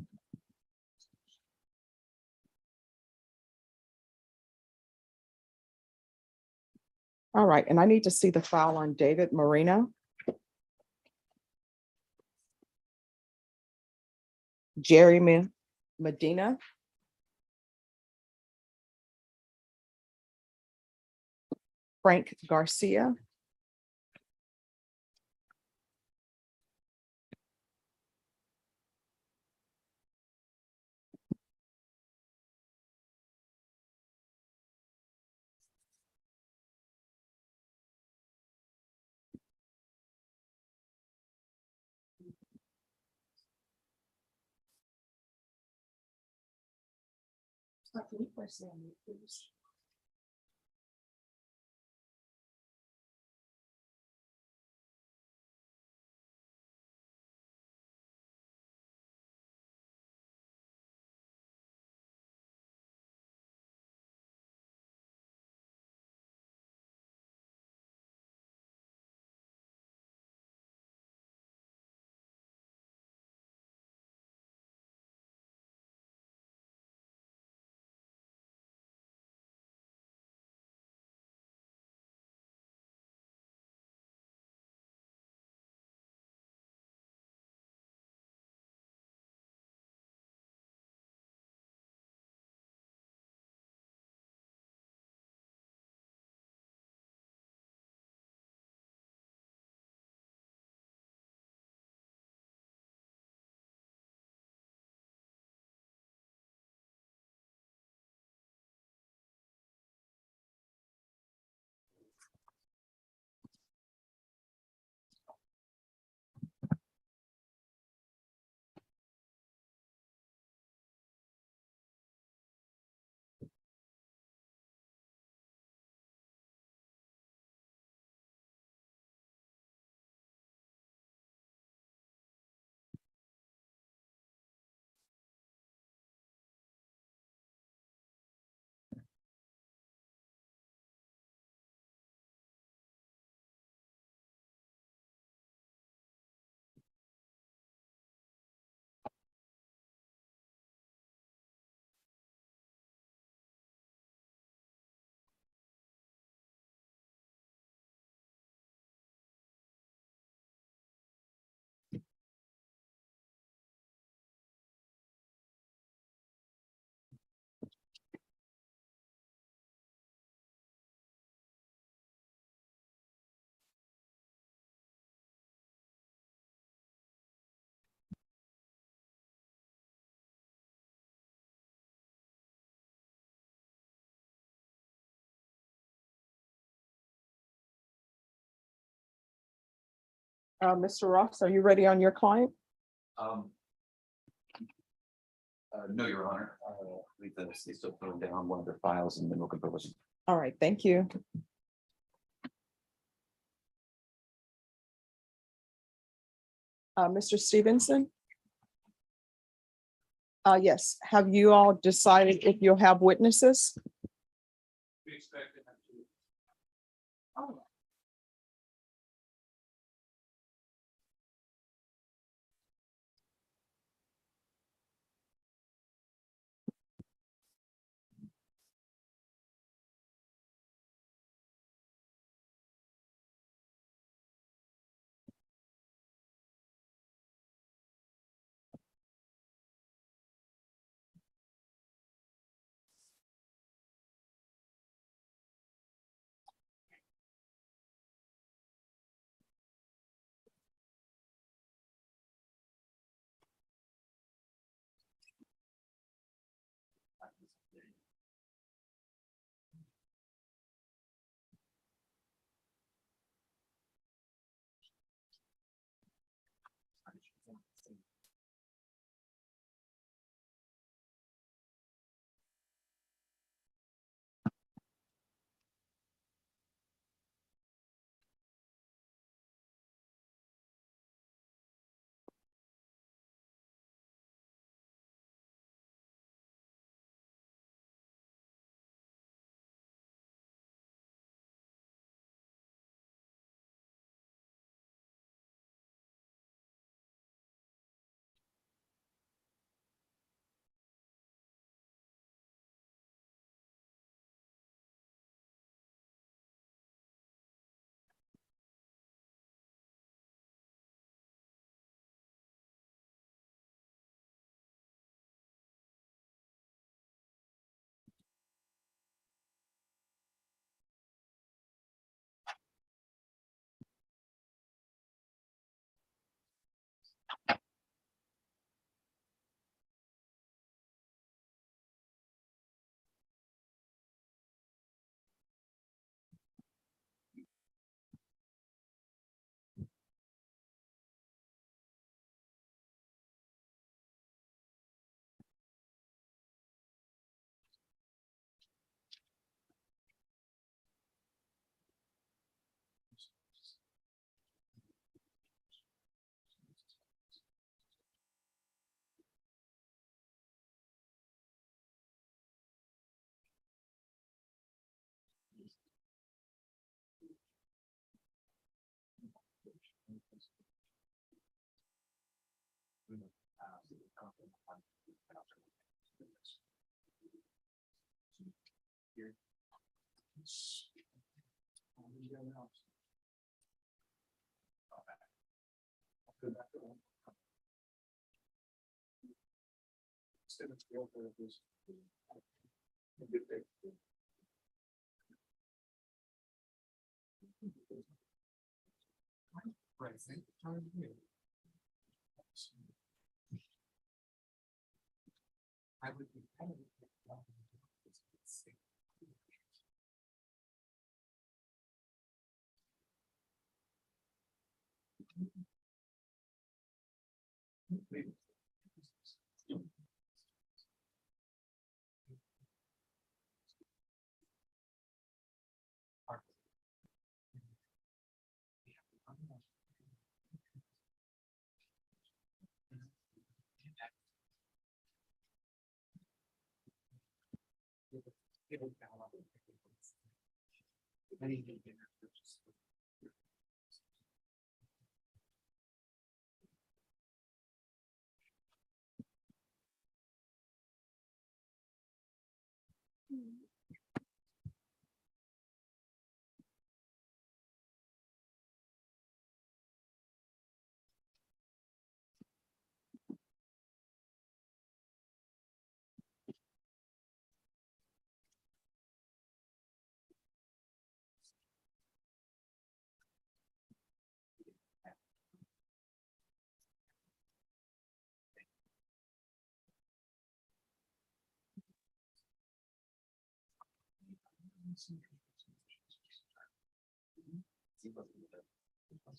E: All right, and I need to see the file on David Marino. Jerry Medina. Frank Garcia.
B: Can you press that, please?
E: Mr. Ross, are you ready on your client?
R: No, Your Honor. Leave this, they still put down one of their files and then we'll compose.
E: All right, thank you. Mr. Stevenson? Yes, have you all decided if you'll have witnesses?
L: We expect to have two. I would be.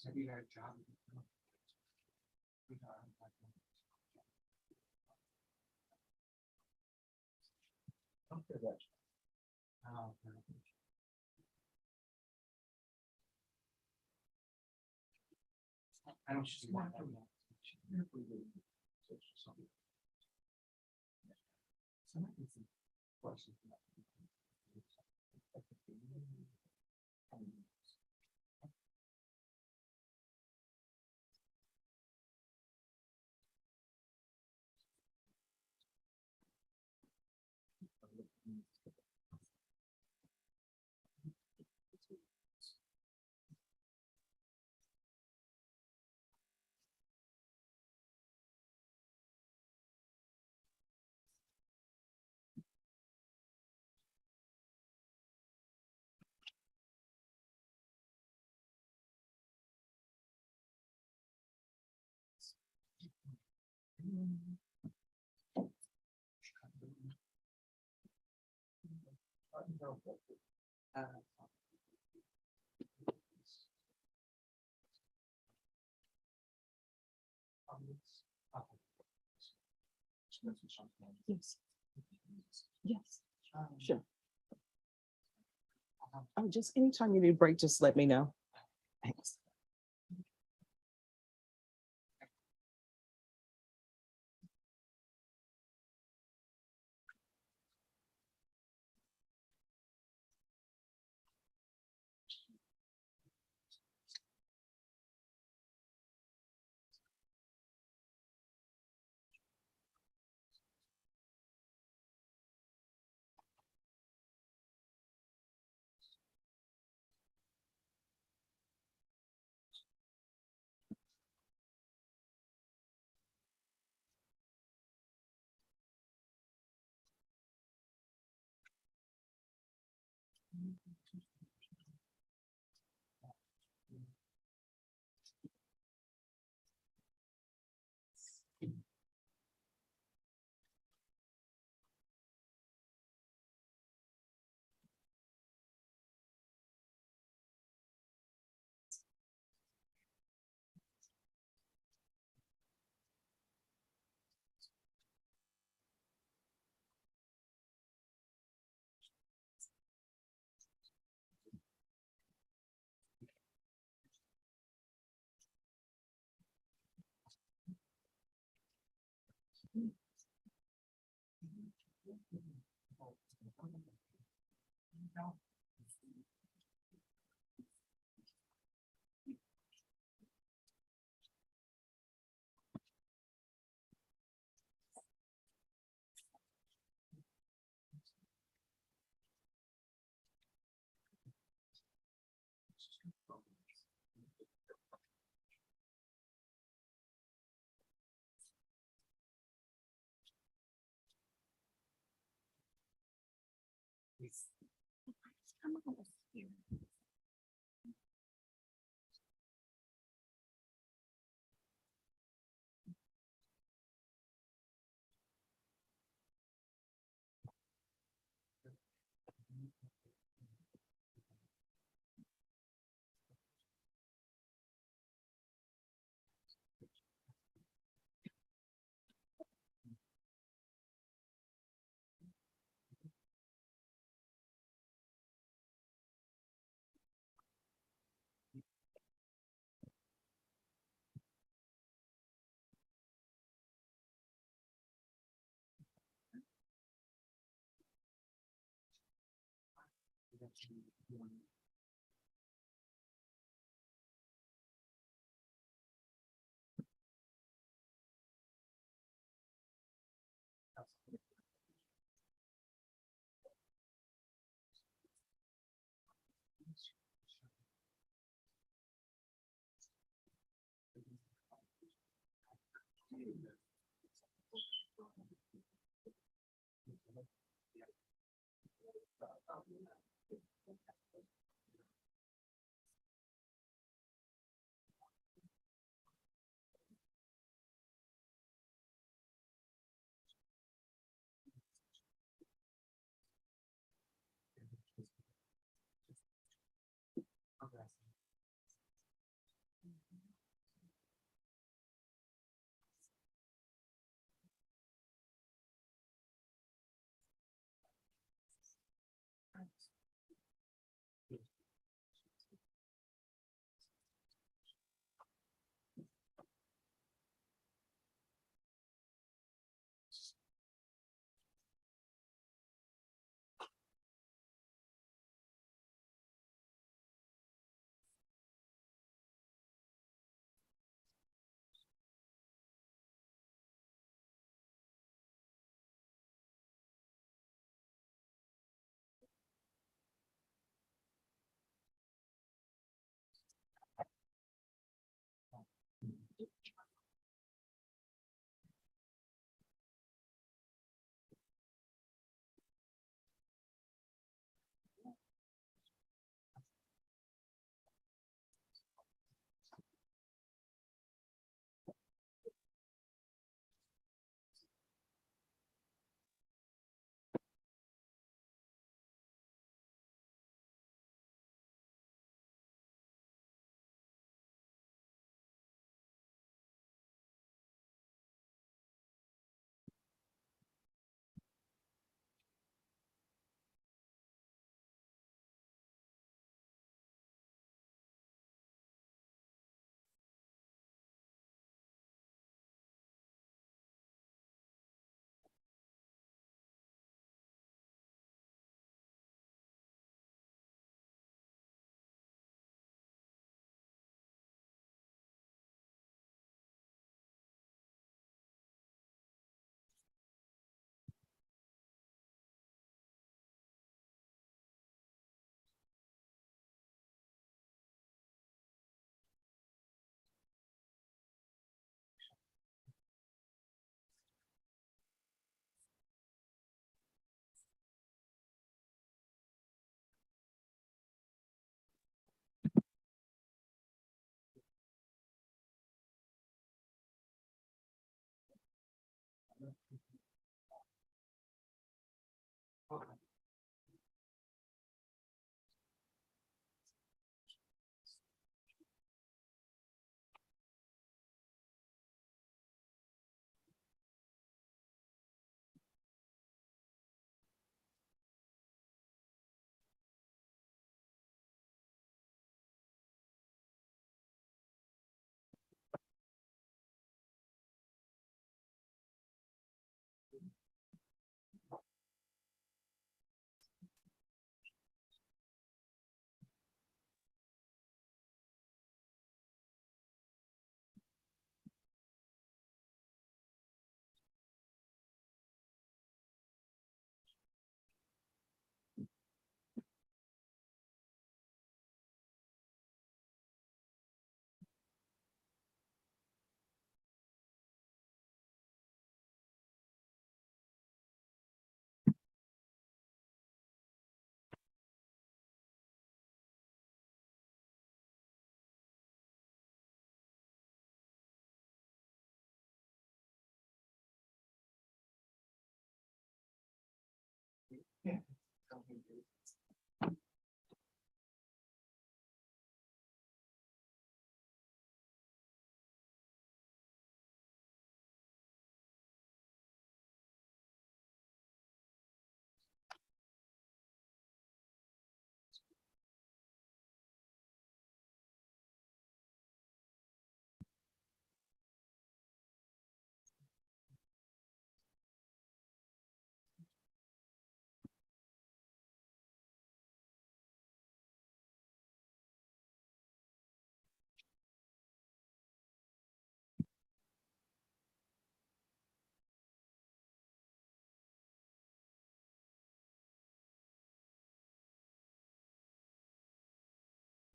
K: Have you had a job? I don't see why.
E: Yes. Yes, sure. Oh, just anytime you need a break, just let me know. Thanks.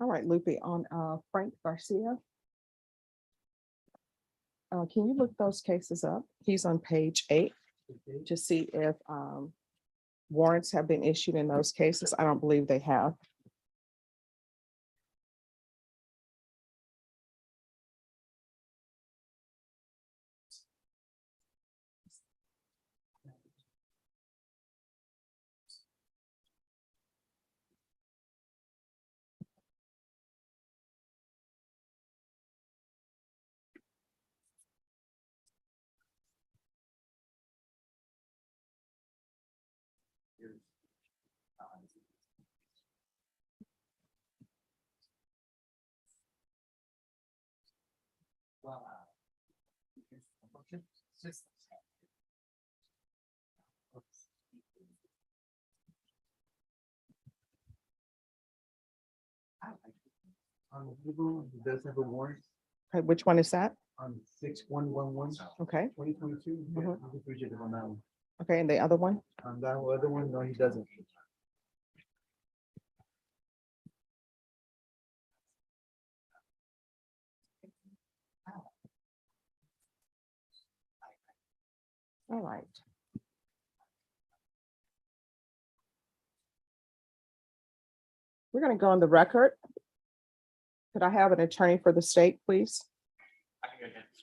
E: All right, Lupe, on Frank Garcia. Can you look those cases up? He's on page 8 to see if warrants have been issued in those cases. I don't believe they have.
K: It does have a warrant
E: Okay, which one is that?
K: on 6111.
E: Okay,
K: 2022. On that one.
E: okay, and the other one?
K: On that other one, no, he doesn't.
E: All right. We're going to go on the record. Could I have an attorney for the state, please?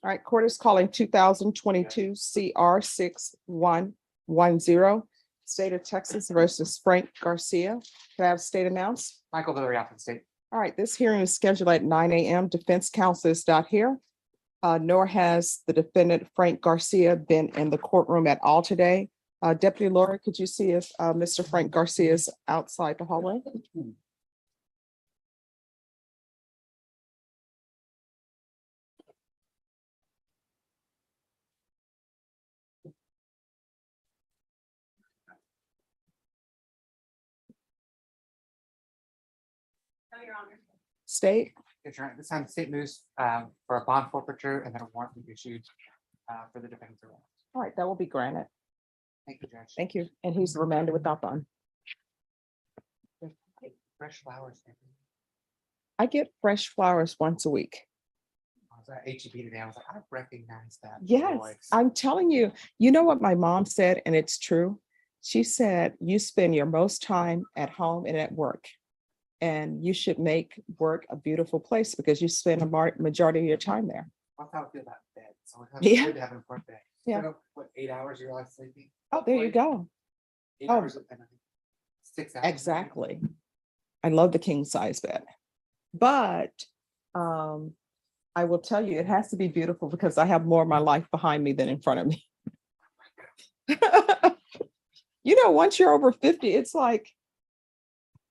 E: All right, court is calling 2022 CR 6110, State of Texas versus Frank Garcia. Can I have state announced?
P: Michael Villarreal from the state.
E: All right, this hearing is scheduled at 9 a.m. Defense counsel is not here, nor has the defendant Frank Garcia been in the courtroom at all today. Deputy Laura, could you see if Mr. Frank Garcia is outside the hallway? State?
P: Yes, Your Honor. This time the state moves for a bond forfeiture and then a warrant will be issued for the defendant's arrest.
E: All right, that will be granted.
P: Thank you, Judge.
E: Thank you. And he's remanded without bond.
P: Fresh flowers.
E: I get fresh flowers once a week.
P: I was at HEB today. I was like, I recognize that.
E: Yes,
P: voice.
E: I'm telling you, you know what my mom said, and it's true. She said, you spend your most time at home and at work. And you should make work a beautiful place because you spend a majority of your time there.
P: That's how I feel about bed. So it's
E: Yeah.
P: good to have an important day.
E: Yeah.
P: So, what, 8 hours you're all sleeping?
E: Oh, there you go.
P: 8
E: Oh.
P: hours at night. 6 hours.
E: Exactly. I love the king size bed. But I will tell you, it has to be beautiful because I have more of my life behind me than in front of me. You know, once you're over 50, it's like,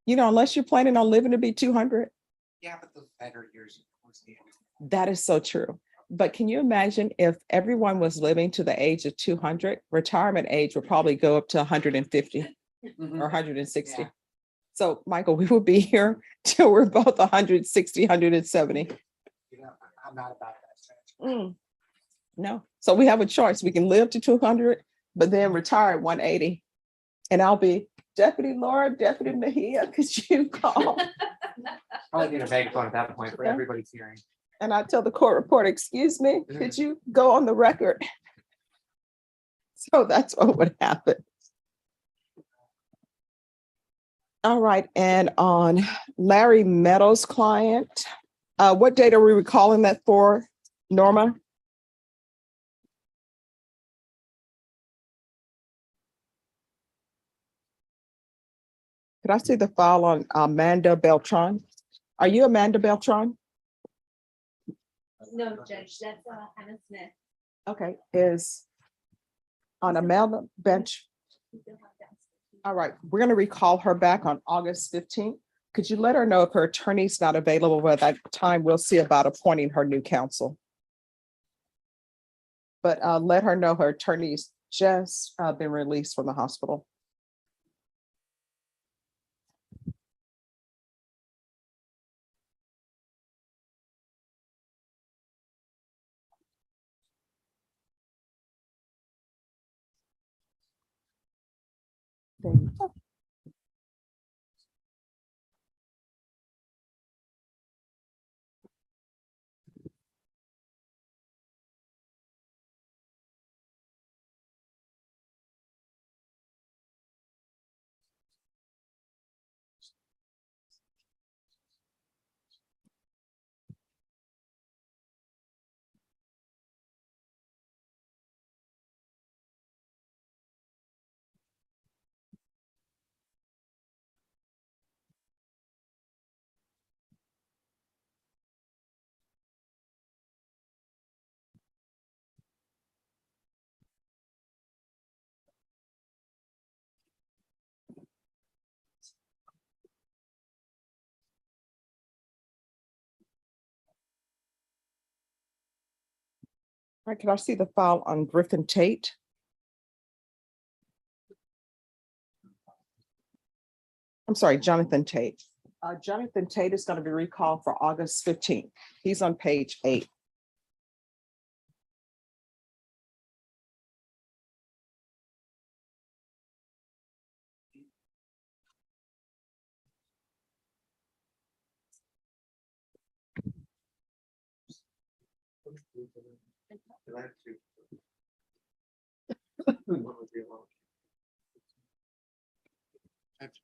E: you know, unless you're planning on living to be 200.
P: Yeah, but those better years. Towards the end.
E: That is so true. But can you imagine if everyone was living to the age of 200, retirement age would probably go up to 150 or 160.
P: Yeah.
E: So Michael, we will be here till we're both 160, 170.
P: You know, I'm not about that.
E: No. So we have a choice. We can live to 200, but then retire at 180. And I'll be Deputy Laura, Deputy Nahia, could you call?
P: Probably need a megaphone at that point for
E: Yeah.
P: everybody's hearing.
E: And I tell the court reporter, excuse me, could you go on the record? So that's what would happen. All right, and on Larry Meadows' client, what date are we recalling that for, Norma? Could I see the file on Amanda Beltran? Are you Amanda Beltran?
H: No, Judge, that's Hannah Smith.
E: Okay, is on Amanda bench. All right, we're going to recall her back on August 15th. Could you let her know if her attorney's not available by that time? We'll see about appointing her new counsel. But let her know her attorney's just been released from the hospital. There you go. All right, can I see the file on Griffin Tate? I'm sorry, Jonathan Tate. Jonathan Tate is going to be recalled for August 15th. He's on page 8.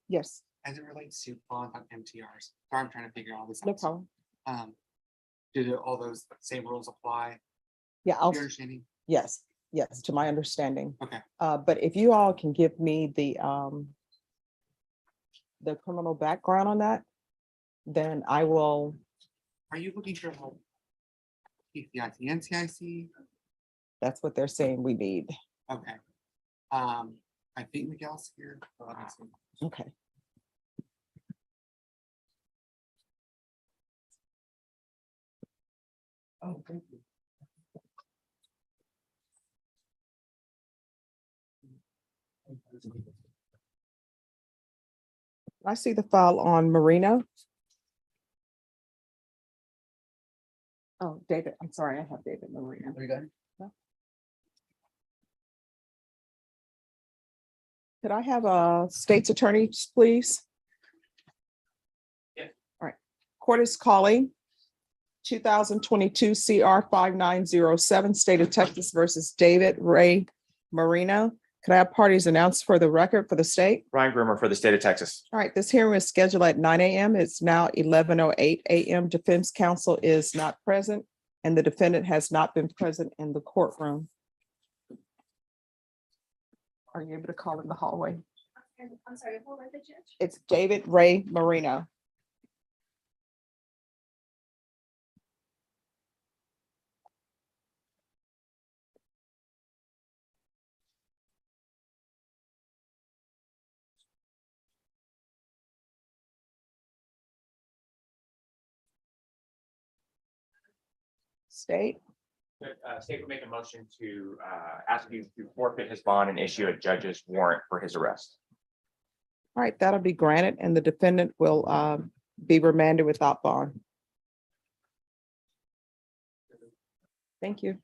E: Yes,
P: As it relates to bond on MTRs, sorry, I'm trying to figure all this
E: no
P: out.
E: problem.
P: All those same rules apply?
E: Yeah, I'll,
P: Your understanding?
E: yes, yes, to my understanding.
P: Okay.
E: But if you all can give me the criminal background on that, then I will.
P: Are you looking for help? PCIC, NCIC?
E: That's what they're saying we need.
P: Okay. I think Miguel's here. But let me see.
E: Okay.
P: Oh, thank you.
E: I see the file on Marino. Oh, David, I'm sorry, I have David Marino.
P: Are you done?
E: Could I have a state's attorney, please?
P: Yeah.
E: All right, court is calling 2022 CR 5907, State of Texas versus David Ray Marino. Could I have parties announced for the record for the state?
S: Ryan Grimmer for the state of Texas.
E: All right, this hearing is scheduled at 9 a.m. It's now 11:08 a.m. Defense counsel is not present and the defendant has not been present in the courtroom. Are you able to call in the hallway?
H: I'm sorry, who was the judge?
E: It's David Ray Marino. State.
S: State would make a motion to ask you to forfeit his bond and issue a judge's warrant for his arrest.
E: All right, that'll be granted and the defendant will be remanded without bond. Thank you.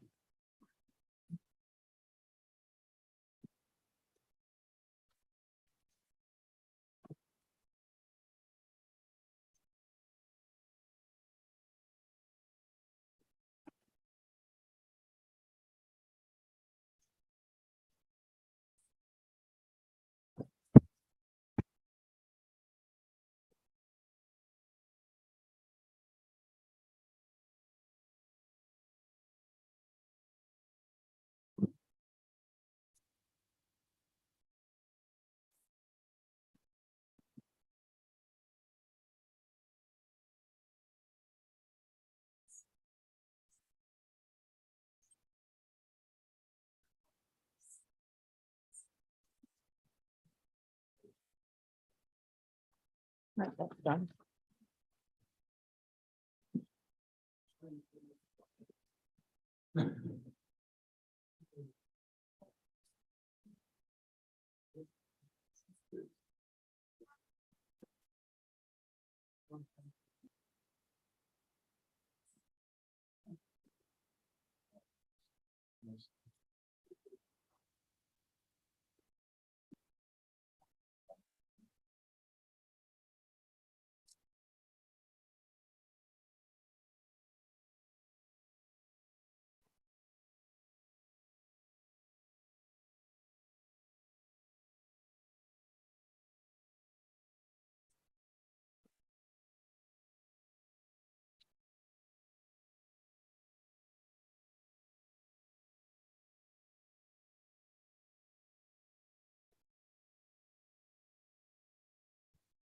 E: Right, that's done.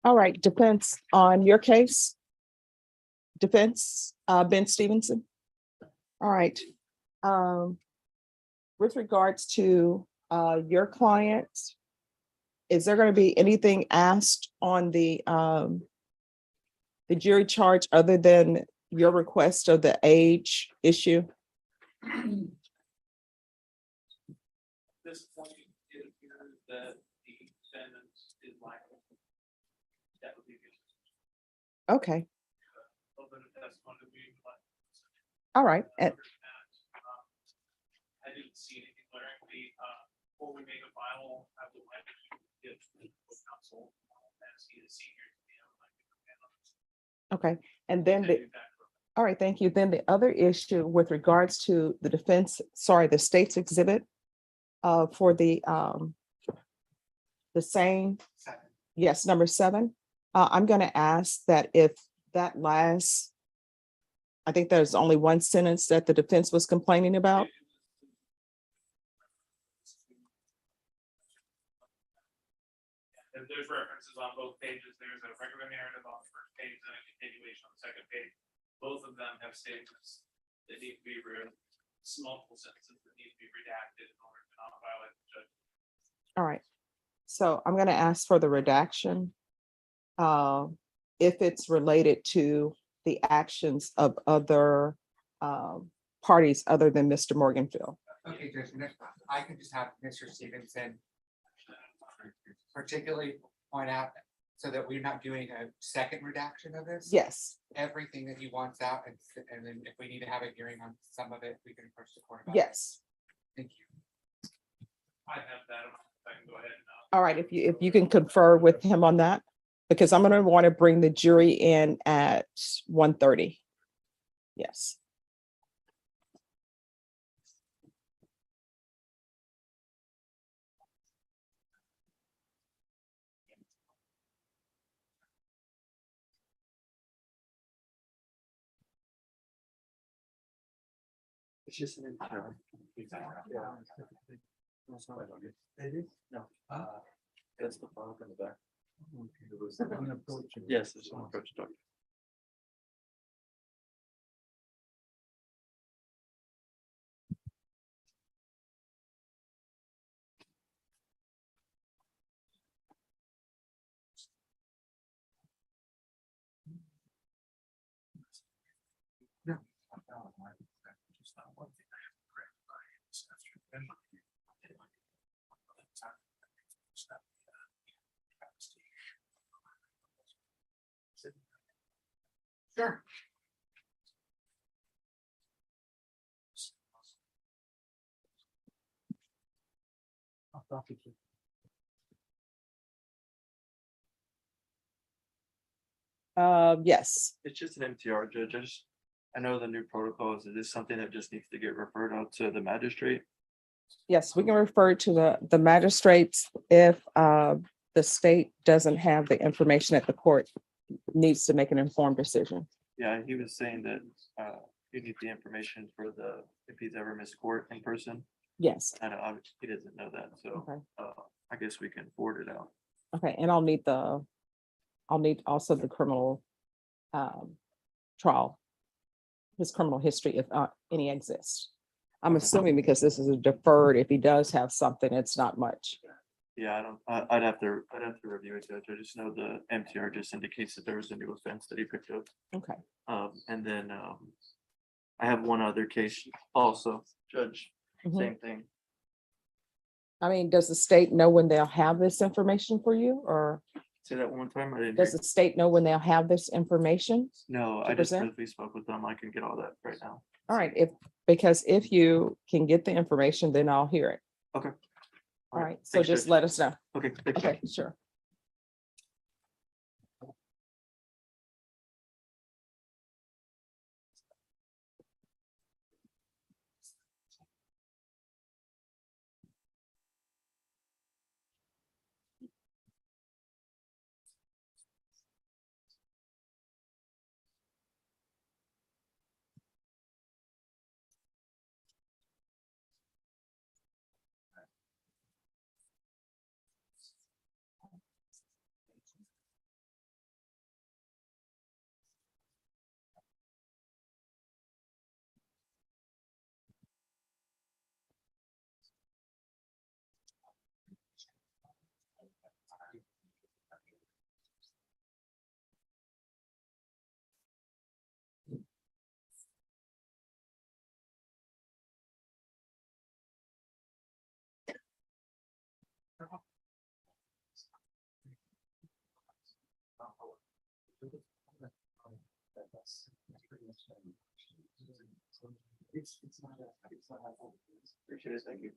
E: All right, defense on your case. Defense, Ben Stevenson. All right. With regards to your clients, is there going to be anything asked on the jury charge other than your request of the age issue?
C: This point, it appears that the defendant is liable. That would be good.
E: Okay,
C: A little bit of testimony that we would like.
E: all right. And
C: I didn't see anything glaring. Before we make a final, I would like to give the counsel as he is senior.
E: okay, and then all right, thank you. Then the other issue with regards to the defense, sorry, the state's exhibit for the same, yes, number 7. I'm going to ask that if that last, I think there's only one sentence that the defense was complaining about.
C: There's references on both pages. There's a regular narrative on the first page and a continuation on the second page. Both of them have statements that need to be multiple sentences that need to be redacted in order to not violate the judge.
E: All right. So I'm going to ask for the redaction if it's related to the actions of other parties other than Mr. Morganfield.
P: Okay, Judge, I can just have Mr. Stevenson particularly point out so that we're not doing a second redaction of this.
E: Yes.
P: Everything that he wants out, and then if we need to have a hearing on some of it, we can approach the court about it.
E: Yes.
P: Thank you.
C: I have that. I can go ahead and.
E: All right. If you can confer with him on that, because I'm going to want to bring the jury in at 1:30. Yes.
G: It's just an.
K: No. That's the file in the back. Yes, it's an approach document.
P: Sure.
E: Yes,
K: It's just an MTR, Judge. I know the new protocols. Is this something that just needs to get referred out to the magistrate?
E: yes, we can refer to the magistrates if the state doesn't have the information that the court needs to make an informed decision.
K: Yeah, he was saying that you need the information for if he's ever missed court in person.
E: Yes,
K: And obviously he doesn't know that, so
E: okay,
K: I guess we can forward it out.
E: okay, and I'll need also the criminal trial, his criminal history, if any exists. I'm assuming because this is a deferred, if he does have something, it's not much.
K: Yeah, I'd have to review it, Judge. I just know the MTR just indicates that there was a new offense that he picked up.
E: Okay,
K: And then I have one other case also, Judge,
E: Mhm.
K: same thing.
E: I mean, does the state know when they'll have this information for you, or
K: Say that one more time. I didn't
E: does
K: hear.
E: the state know when they'll have this information?
K: No,
E: to
K: I just
E: present?
K: briefly spoke with them. I can get all that right now.
E: All right, because if you can get the information, then I'll hear it.
K: Okay.
E: All right, so
K: Thanks,
E: just
K: Judge.
E: let us know.
K: Okay, thank you.
E: Okay, sure.
K: Appreciate it. Thank you.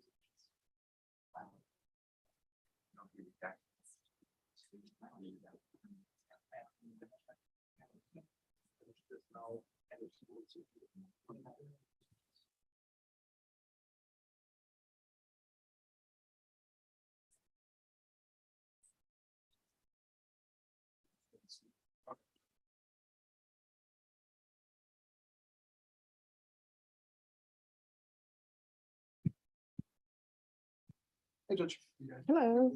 G: Hey, Judge.
E: Hello.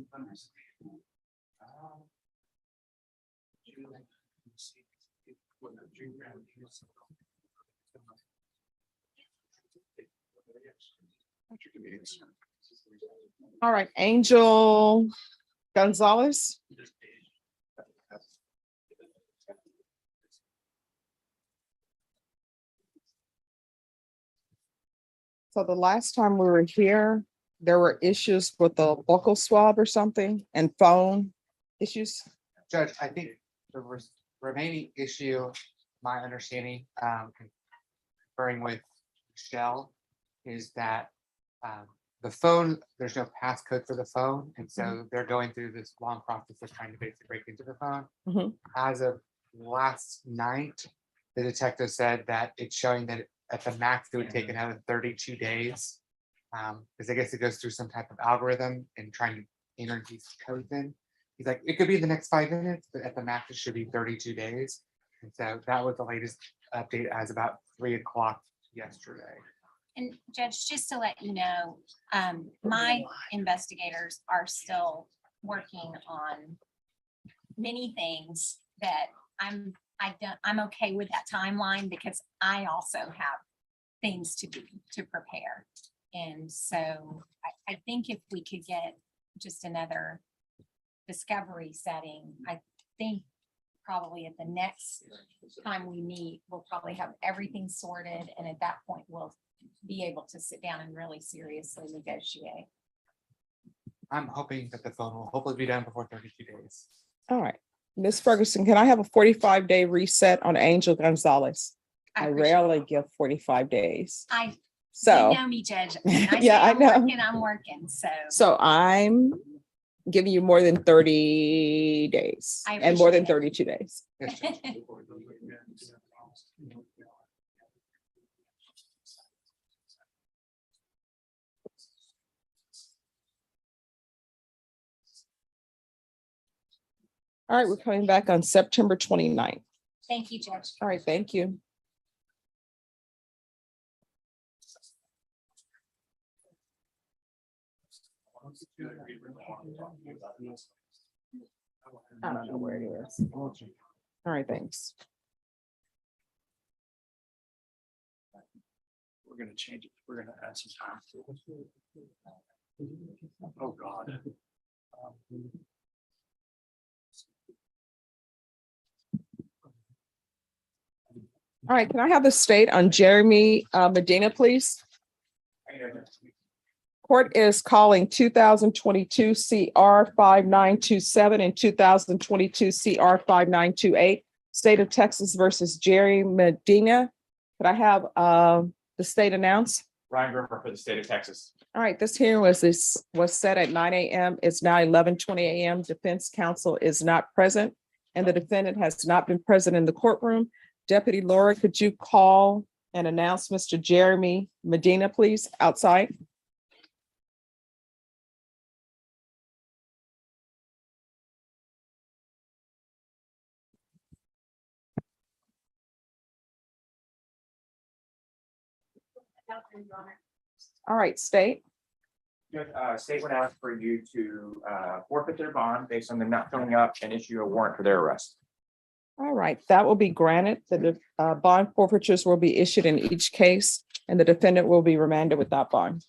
E: All right, Angel Gonzalez. So the last time we were here, there were issues with the buccal swab or something and phone issues.
P: Judge, I think the remaining issue, my understanding, conferring with Michelle, is that the phone, there's no passcode for the phone, and so they're going through this long process of trying to basically break into the phone.
E: Mhm.
P: As of last night, the detective said that it's showing that at the max, it would take another 32 days. Because I guess it goes through some type of algorithm and trying to enter these codes in. He's like, it could be the next 5 minutes, but at the max, it should be 32 days. And so that was the latest update as about 3 o'clock yesterday.
T: And Judge, just to let you know, my investigators are still working on many things that I'm okay with that timeline because I also have things to do to prepare. And so I think if we could get just another discovery setting, I think probably at the next time we meet, we'll probably have everything sorted. And at that point, we'll be able to sit down and really seriously negotiate.
P: I'm hoping that the phone will hopefully be done before 32 days.
E: All right. Ms. Ferguson, can I have a 45-day reset on Angel Gonzalez? I
T: appreciate
E: rarely give 45 days.
T: You
E: So,
T: know me, Judge. When I
E: yeah,
T: say
E: I know.
T: I'm working, so.
E: So I'm giving you more than 30 days
T: I
E: and more than
T: appreciate
E: 32 days. All right, we're coming back on September 29th.
T: Thank you, Judge.
E: All right, thank you. I don't know where it is. All right, thanks.
G: We're gonna change it. We're gonna add some time. Oh, God.
E: All right, can I have the state on Jeremy Medina, please? Court is calling 2022 CR 5927 and 2022 CR 5928, State of Texas versus Jerry Medina. Could I have the state announce?
S: Ryan Grimmer for the state of Texas.
E: All right, this hearing was set at 9 a.m. It's now 11:20 a.m. Defense counsel is not present and the defendant has not been present in the courtroom. Deputy Laura, could you call and announce Mr. Jeremy Medina, please, outside? All right, state.
S: State would ask for you to forfeit their bond based on them not showing up and issue a warrant for their arrest.
E: All right, that will be granted. The bond forfeitures will be issued in each case and the defendant will be remanded without bond.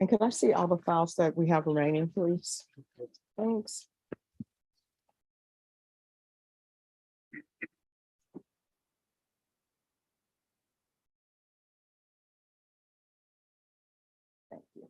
E: And can I see all the files that we have remaining, please? Thanks. Thank you.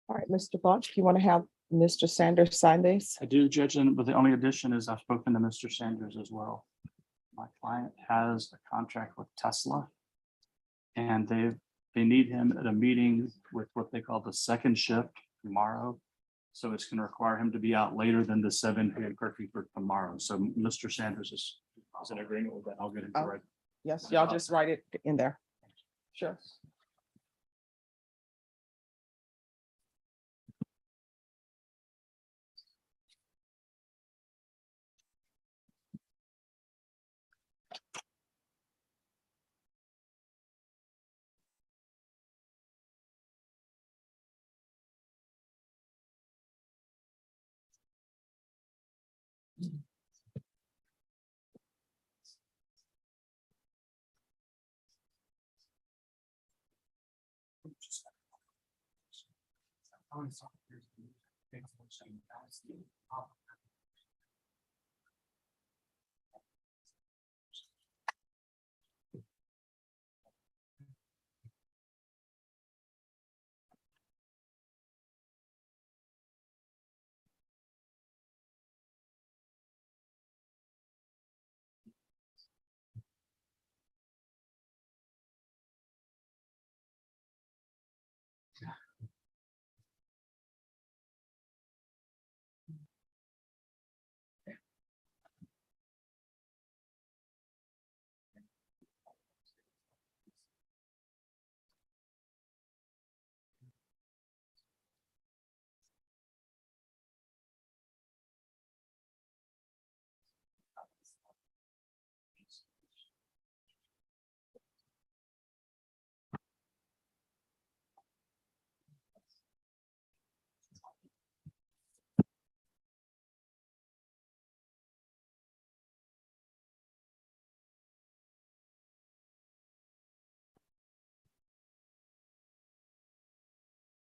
E: All right, Mr. Bunch, you want to have Mr. Sanders sign these?
O: I do, Judge, but the only addition is I've spoken to Mr. Sanders as well. My client has a contract with Tesla. And they need him at a meeting with what they call the second shift tomorrow. So it's going to require him to be out later than the 7 p.m. curfew for tomorrow. So Mr. Sanders is in agreement with that. I'll get it
E: Oh.
O: right.
E: Yes, y'all just write it in there. Sure.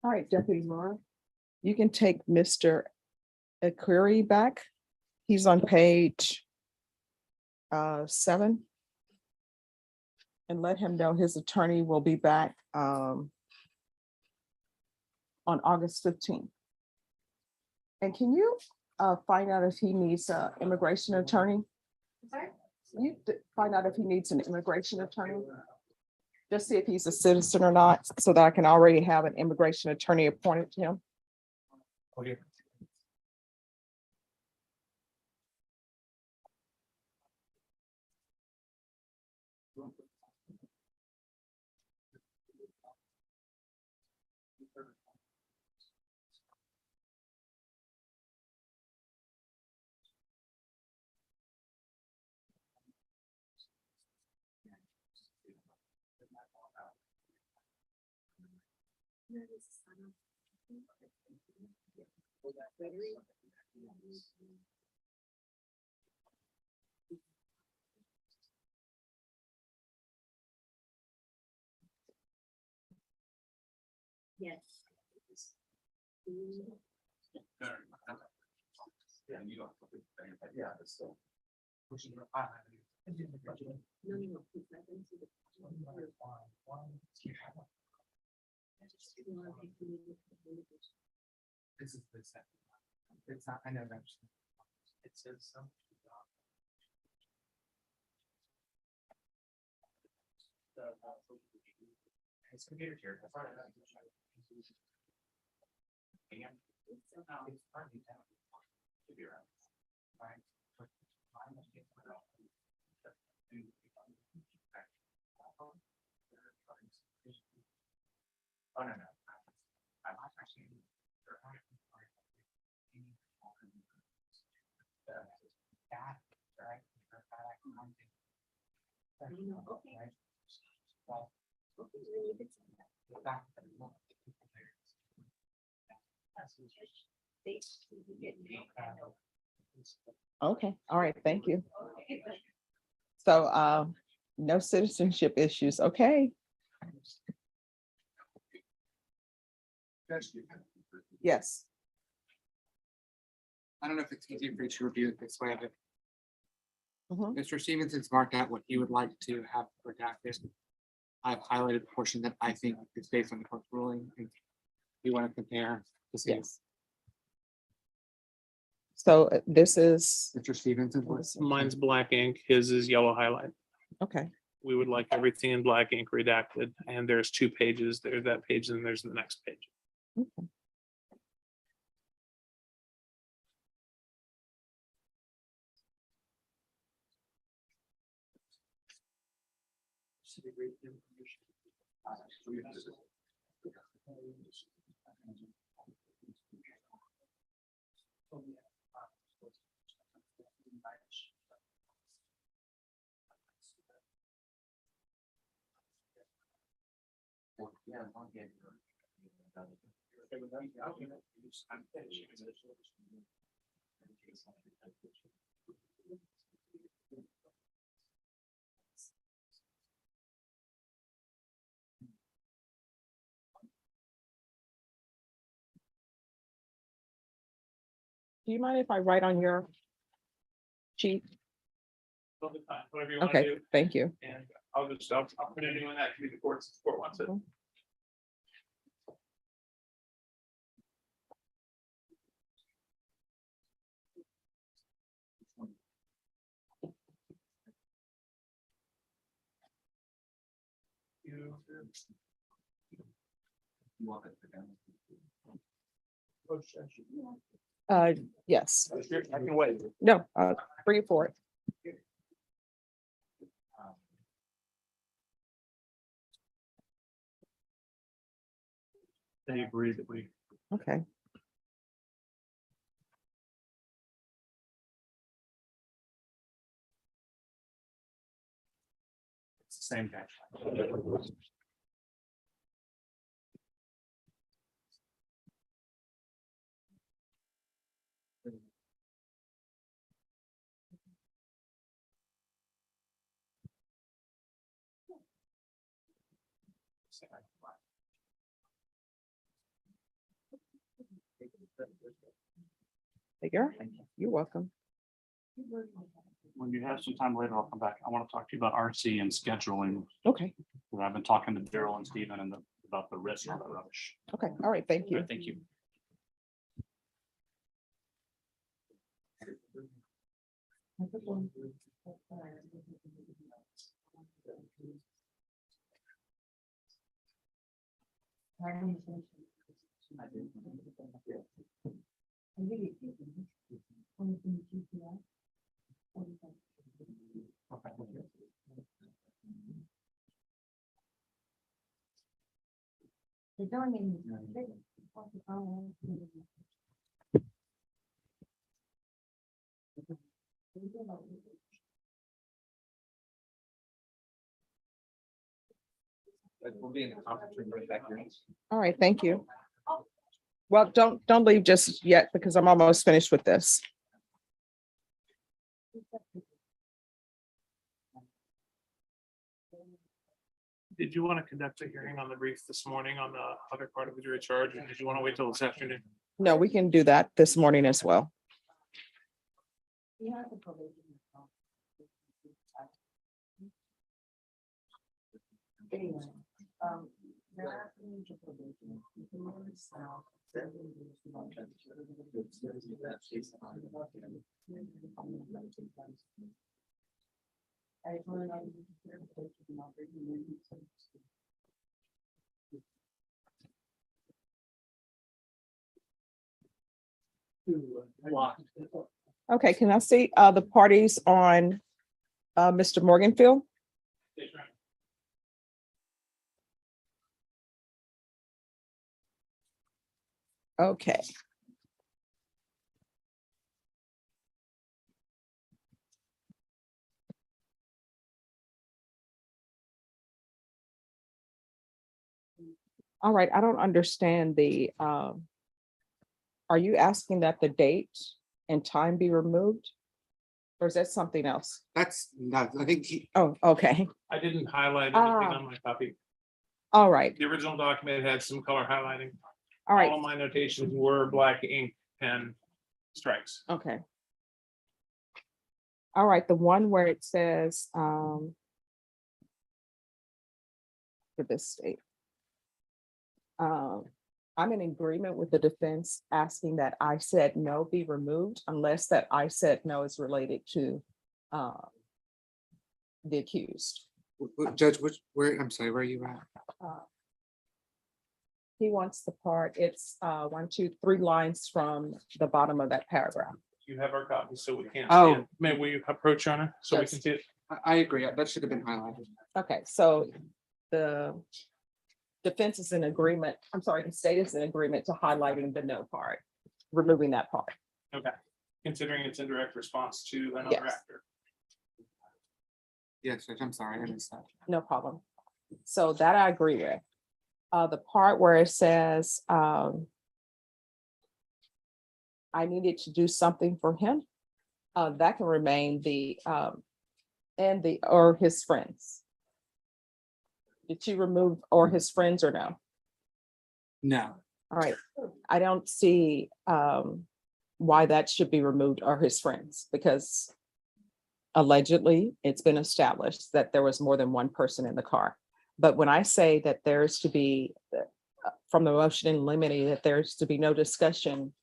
E: All right, Deputy Laura, you can take Mr. Aquiri back. He's on page 7. And let him know his attorney will be back on August 15th. And can you find out if he needs an immigration attorney? Find out if he needs an immigration attorney? Just see if he's a citizen or not, so that I can already have an immigration attorney appointed to him.
O: Okay.
H: Yes.
M: Yeah, you don't. Yeah, it's still.
P: This is the second. It's not, I know that. It says so. His computer's here.
S: Oh, no, no.
E: Okay, all right, thank you. So, no citizenship issues, okay? Yes.
P: I don't know if it's easier for you to review it this way, but
E: Mhm.
P: Mr. Stevenson's marked out what he would like to have redacted. I've highlighted the portion that I think is based on the court ruling. If you want to compare to see.
E: Yes. So this is,
P: Mr. Stevenson's.
Q: Mine's black ink, his is yellow highlight.
E: okay,
Q: We would like everything in black ink redacted, and there's 2 pages. There's that page and there's the next page.
E: okay. Do you mind if I write on your sheet?
Q: Whatever you want to
E: Okay,
Q: do.
E: thank you.
Q: And I'll put it in that committee courts, if the court wants it.
E: Yes.
Q: I can wait.
E: No, bring it forward.
Q: They agree that we.
E: Okay.
Q: It's the same page.
E: Figure, you're welcome.
O: When you have some time later, I'll come back. I want to talk to you about RC and scheduling.
E: Okay,
O: I've been talking to Daryl and Stephen and about the risk of the rubbish.
E: okay, all right, thank you.
O: Thank you.
C: We'll be in the conference room right back here.
E: All right, thank you. Well, don't leave just yet because I'm almost finished with this.
Q: Did you want to conduct a hearing on the brief this morning on the other part of the jury charge, or did you want to wait till this afternoon?
E: No, we can do that this morning as well. Okay, can I see the parties on Mr. Morganfield? Okay. All right, I don't understand the, are you asking that the date and time be removed? Or is that something else?
P: That's, not. I think he,
E: Oh, okay,
Q: I didn't highlight anything
E: Ah.
Q: on my copy.
E: all right,
Q: The original document had some color highlighting.
E: all right,
Q: All of my notations were black ink pen strikes.
E: okay. All right, the one where it says, for this state. I'm in agreement with the defense asking that I said no be removed unless that I said no is related to the accused.
P: Judge, where, I'm sorry, where are you at?
E: He wants the part, it's 1, 2, 3 lines from the bottom of that paragraph.
Q: You have our copy, so we can't.
P: Oh.
Q: See it. May we approach on it so we
E: Yes.
Q: can see it?
P: I agree. That should have been highlighted.
E: Okay, so the defense is in agreement, I'm sorry, the state is in agreement to highlighting the no part, removing that part.
Q: Okay, considering it's in direct response to another
E: Yes.
Q: actor.
P: Yes, Judge, I'm sorry, I missed that.
E: No problem. So that I agree with. The part where it says, I needed to do something for him, that can remain the, and the, or his friends. Did you remove or his friends or no?
P: No.
E: All right, I don't see, why that should be removed or his friends, because allegedly, it's been established that there was more than one person in the car. But when I say that there's to be, from the motion in limine, that there's to be no discussion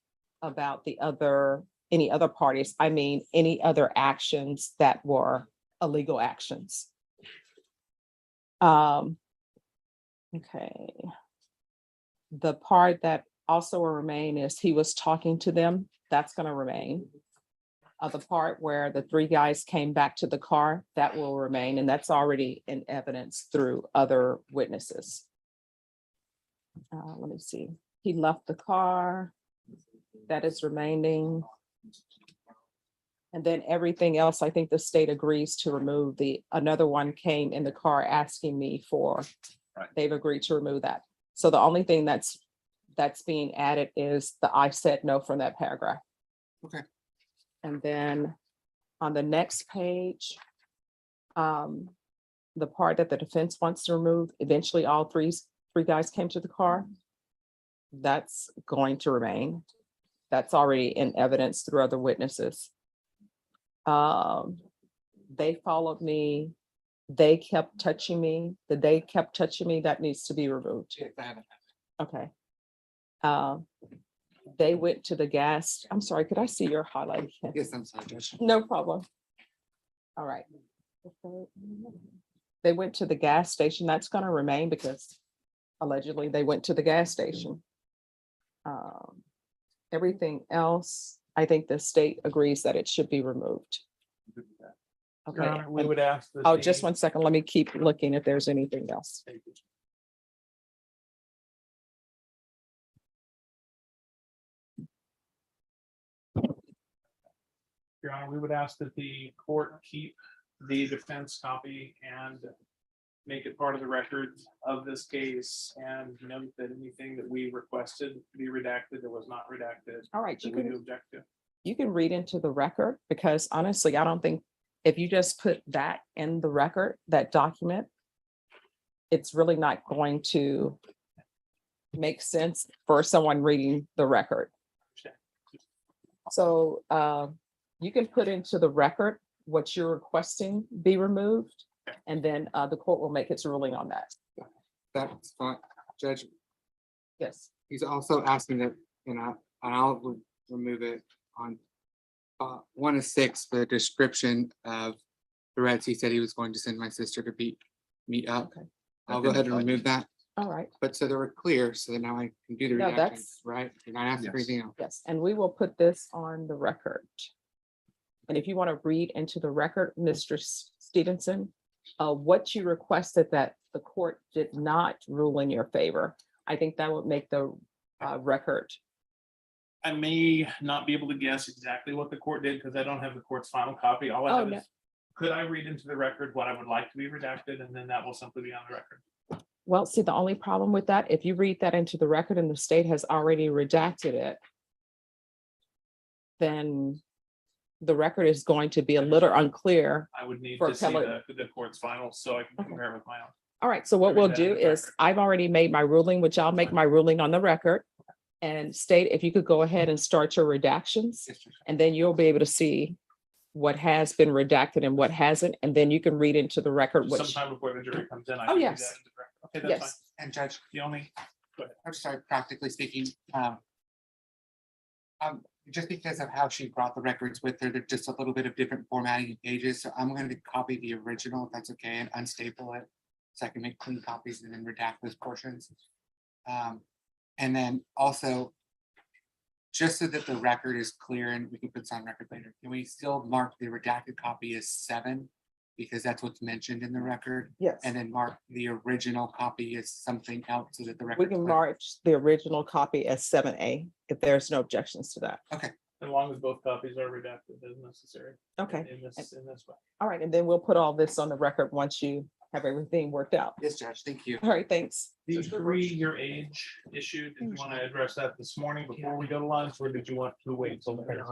E: about the other, any other parties, I mean, any other actions that were illegal actions. Okay. The part that also will remain is he was talking to them, that's gonna remain. The part where the 3 guys came back to the car, that will remain, and that's already in evidence through other witnesses. Let me see, he left the car, that is remaining. And then everything else, I think the state agrees to remove. Another one came in the car asking me for, they've agreed to remove that. So the only thing that's being added is the I said no from that paragraph.
P: Okay.
E: And then on the next page, the part that the defense wants to remove, eventually all three guys came to the car. That's going to remain. That's already in evidence through other witnesses. They followed me. They kept touching me. They kept touching me, that needs to be removed. Okay. They went to the gas. I'm sorry, could I see your highlight?
P: Yes, I'm sorry, Judge.
E: No problem. All right. They went to the gas station. That's going to remain because allegedly they went to the gas station. Everything else, I think the state agrees that it should be removed.
Q: Your
E: Okay.
Q: Honor, we would ask. that
E: Oh,
Q: the-
E: just 1 second. Let me keep looking if there's anything else.
Q: Your Honor, we would ask that the court keep the defense copy and make it part of the record of this case and note that anything that we requested to be redacted that was not redacted.
E: All right,
Q: that we do object to.
E: you can read into the record because honestly, I don't think if you just put that in the record, that document, it's really not going to make sense for someone reading the record. So you can put into the record what you're requesting be removed, and then the court will make its ruling on that.
P: That's fine, Judge.
E: Yes.
P: He's also asking that, I'll remove it on 1 of 6, the description of threats. He said he was going to send my sister to meet up.
E: Okay.
P: I'll go ahead and remove that.
E: All right.
P: But so they were clear, so then now I can do the
E: No,
P: redactions,
E: that's-
P: right? You're not asking for
A: Yes.
P: anything else.
E: Yes, and we will put this on the record. And if you want to read into the record, Mr. Stevenson, what you requested that the court did not rule in your favor, I think that would make the record.
Q: I may not be able to guess exactly what the court did because I don't have the court's final copy. All I
E: Oh,
Q: have
E: no.
Q: is, could I read into the record what I would like to be redacted, and then that will simply be on the record.
E: Well, see, the only problem with that, if you read that into the record and the state has already redacted it, then the record is going to be a little unclear.
Q: I would need
E: For
Q: to see
E: appellate.
Q: the court's final so I can compare it with my own.
E: All right, so what we'll do is, I've already made my ruling, which I'll make my ruling on the record. And state, if you could go ahead and start your redactions, and then you'll be able to see what has been redacted and what hasn't, and then you can read into the record which.
Q: Sometime before the jury comes in. I
E: Oh,
Q: can do
E: yes.
Q: that in the record. Okay, that's fine.
E: Yes,
P: And Judge,
Q: The only,
P: I'm sorry, practically speaking, just because of how she brought the records with her, they're just a little bit of different formatting and pages, so I'm going to copy the original, if that's okay, and unstaple it. So I can make clean copies and then redact those portions. And then also, just so that the record is clear and we can put this on record later, can we still mark the redacted copy as 7? Because that's what's mentioned in the record,
E: yes.
P: and then mark the original copy as something else so that the
E: We
P: record.
E: can mark the original copy as 7A if there's no objections to that.
Q: as long as both copies are redacted as necessary.
E: Okay.
Q: In this way.
E: All right, and then we'll put all this on the record once you have everything worked out.
P: Yes, Judge, thank you.
E: All right, thanks.
Q: The 3-year age issue, did you want to address that this morning before we go to lunch, or did you want to wait till later?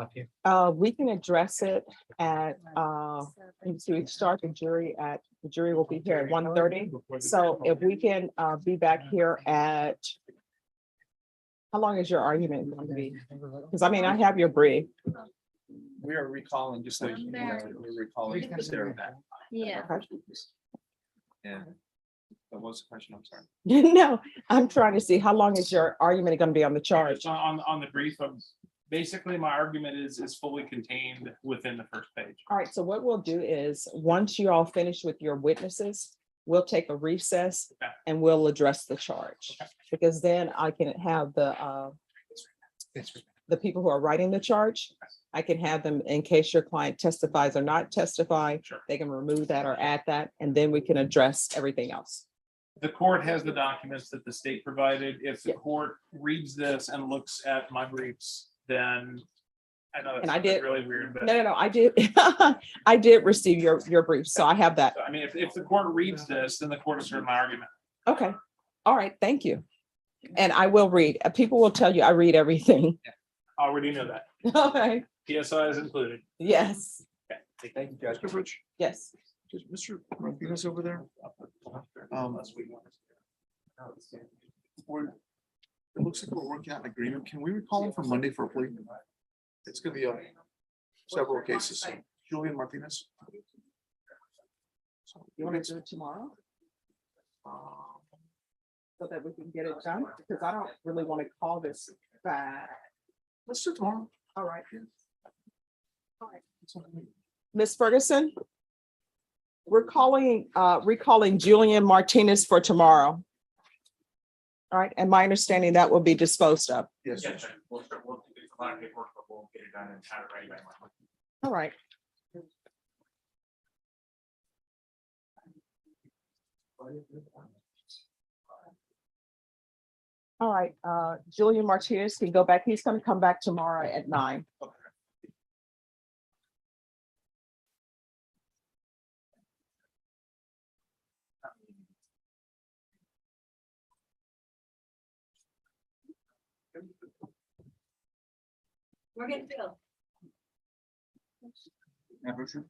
E: We can address it at, so we start the jury will be here at 1:30. So if we can be back here at, how long is your argument going to be? Because I mean, I have your brief.
M: We are recalling, just like, we're recalling.
H: Yeah.
M: Yeah. That was the question, I'm sorry.
E: No, I'm trying to see how long is your argument going to be on the charge?
Q: On the brief, basically, my argument is fully contained within the first page.
E: All right, so what we'll do is, once you all finish with your witnesses, we'll take a recess and we'll address the charge. Because then I can have the people who are writing the charge, I can have them, in case your client testifies or not testify, they can remove that or add that, and then we can address everything else.
Q: The court has the documents that the state provided. If the court reads this and looks at my briefs, then I know
E: And I
Q: that's
E: did-
Q: really weird, but
E: No, I did, I did receive your brief, so I have that.
Q: I mean, if the court reads this, then the court has heard my argument.
E: Okay, all right, thank you. And I will read, people will tell you I read everything.
Q: Already know that.
E: Okay,
Q: PSI is included.
E: yes,
Q: Thank you, Judge.
M: Mr. Rich,
E: yes.
M: is Mr. Martinez over there? It looks like we're working out an agreement. Can we recall him for Monday for a plea? It's gonna be several cases. Julian Martinez.
E: You want to do it tomorrow? So that we can get it done, because I don't really want to call this back.
M: Let's do it tomorrow.
E: All right. Ms. Ferguson? We're recalling Julian Martinez for tomorrow. All right, and my understanding that will be disposed of.
M: Yes.
S: We'll do a lot of paperwork, but we'll get it done and have it ready by Monday.
E: All right. All right, Julian Martinez can go back. He's going to come back tomorrow at 9.
B: We're getting Bill.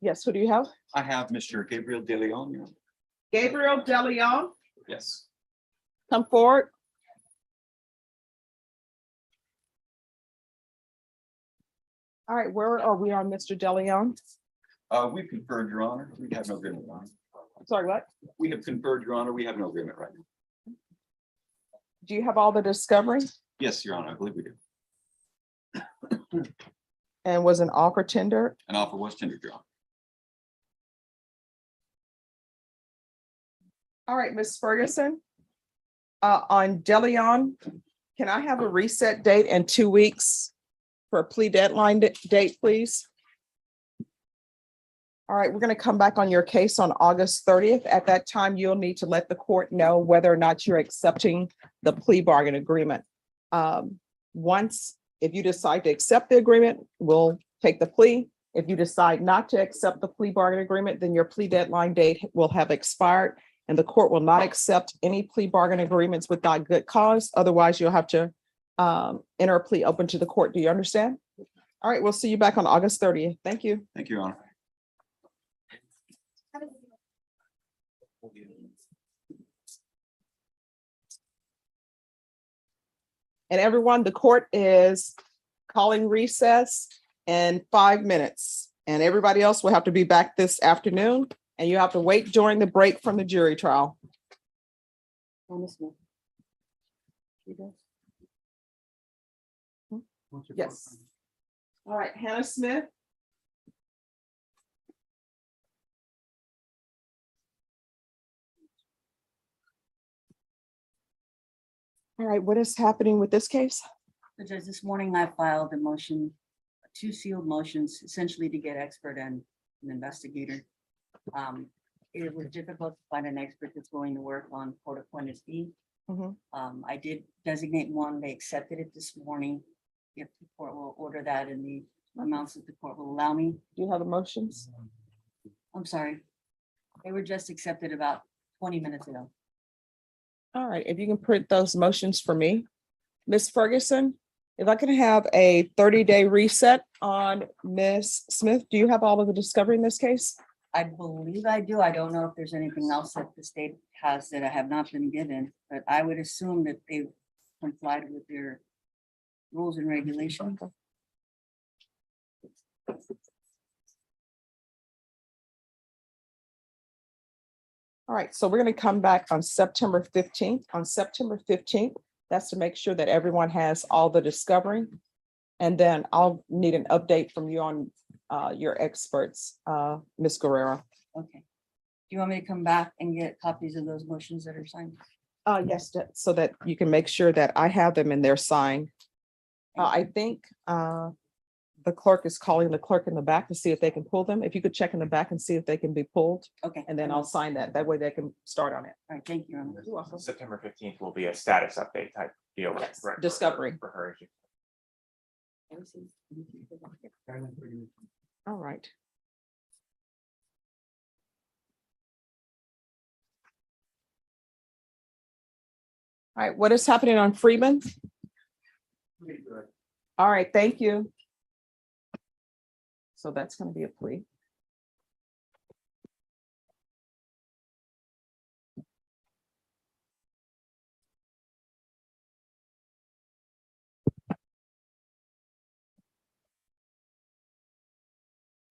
E: Yes, who do you have?
M: I have Mr. Gabriel De Leon.
E: Gabriel De Leon,
M: Yes.
E: come forward. All right, where are we on Mr. De Leon?
M: We've conferred, Your Honor. We have no agreement.
E: Sorry, what?
M: We have conferred, Your Honor. We have no agreement right now.
E: Do you have all the discovery?
M: Yes, Your Honor, I believe we do.
E: And was an offer tender?
M: An offer was tendered, Your Honor.
E: All right, Ms. Ferguson. On Deleon, can I have a reset date and 2 weeks for a plea deadline date, please? All right, we're going to come back on your case on August 30th. At that time, you'll need to let the court know whether or not you're accepting the plea bargain agreement. Once, if you decide to accept the agreement, we'll take the plea. If you decide not to accept the plea bargain agreement, then your plea deadline date will have expired and the court will not accept any plea bargain agreements without good cause. Otherwise, you'll have to enter a plea open to the court. Do you understand? All right, we'll see you back on August 30th. Thank you.
A: Thank you, Your Honor.
E: And everyone, the court is calling recess in 5 minutes. And everybody else will have to be back this afternoon. And you have to wait during the break from the jury trial. Yes. All right, Hannah Smith. All right, what is happening with this case?
U: So Judge, this morning I filed a motion, 2 sealed motions, essentially to get expert and an investigator. It was difficult to find an expert that's going to work on court appointed fee. I did designate one, they accepted it this morning. If the court will order that in the amounts that the court will allow me.
E: Do you have the motions?
U: I'm sorry. They were just accepted about 20 minutes ago.
E: All right, if you can print those motions for me. Ms. Ferguson, if I can have a 30-day reset on Ms. Smith, do you have all of the discovery in this case?
U: I believe I do. I don't know if there's anything else that the state has that I have not been given, but I would assume that they complied with their rules and regulations.
E: All right, so we're going to come back on September 15th. On September 15th, that's to make sure that everyone has all the discovery. And then I'll need an update from you on your experts, Ms. Guerrero.
U: Okay. Do you want me to come back and get copies of those motions that are signed?
E: Yes, so that you can make sure that I have them and they're signed. I think the clerk is calling the clerk in the back to see if they can pull them. If you could check in the back and see if they can be pulled.
U: Okay.
E: And then I'll sign that. That way they can start on it.
U: All right, thank you. Your Honor.
E: You're welcome.
S: September 15th will be a status update type deal.
E: Yes,
S: right,
E: discovery.
S: For her.
E: All right. All right, what is happening on Freeman? All right, thank you. So that's going to be a plea.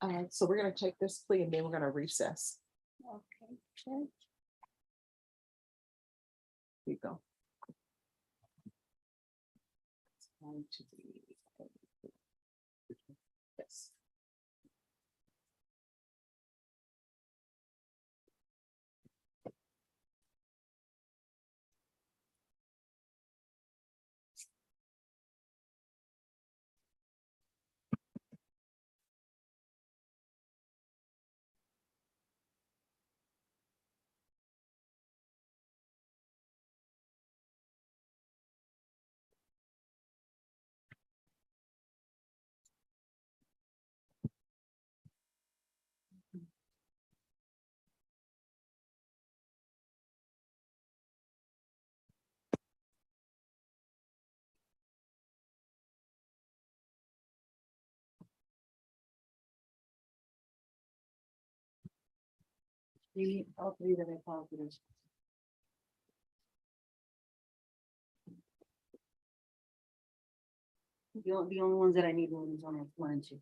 E: All right, so we're going to take this plea and then we're going to recess.
U: Okay. Sure.
E: Here you go. It's going to be. Yes.
U: All three that I filed for this. The only ones that I need ones on 1 and 2.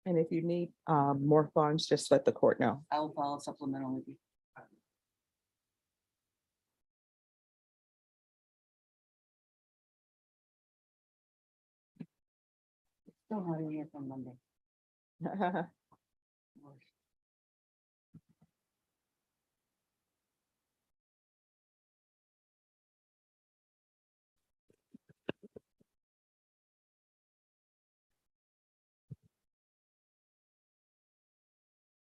E: And if you need more funds, just let the court know.
U: I will file a supplemental with you. Still not in here from Monday.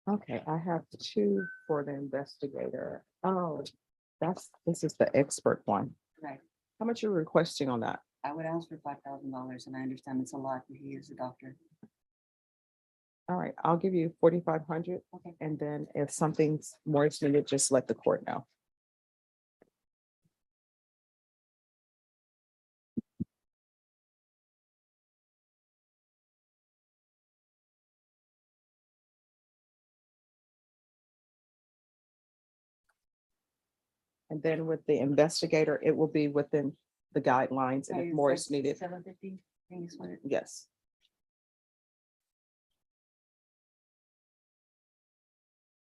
E: Okay, I have two for the investigator. Oh, this is the expert one.
U: Right.
E: How much are you requesting on that?
U: I would ask for $5,000 and I understand it's a lot, but he is a doctor.
E: All right, I'll give you 4,500.
U: Okay.
E: And then if something's more is needed, just let the court know. And then with the investigator, it will be within the guidelines and if more is needed,
U: 750. I think is what it-
E: yes.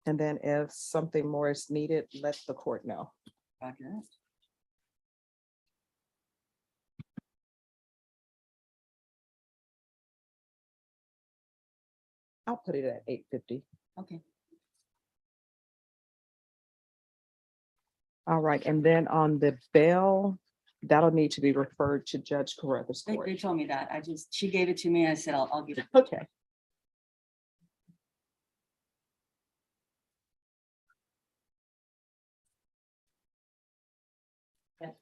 E: And then if something more is needed, let the court know.
U: Roger that.
E: I'll put it at 850.
U: Okay.
E: All right, and then on the bail, that'll need to be referred to Judge Carruthers
U: They
E: Court.
U: told me that. She gave it to me. I said, I'll give it.
E: Okay.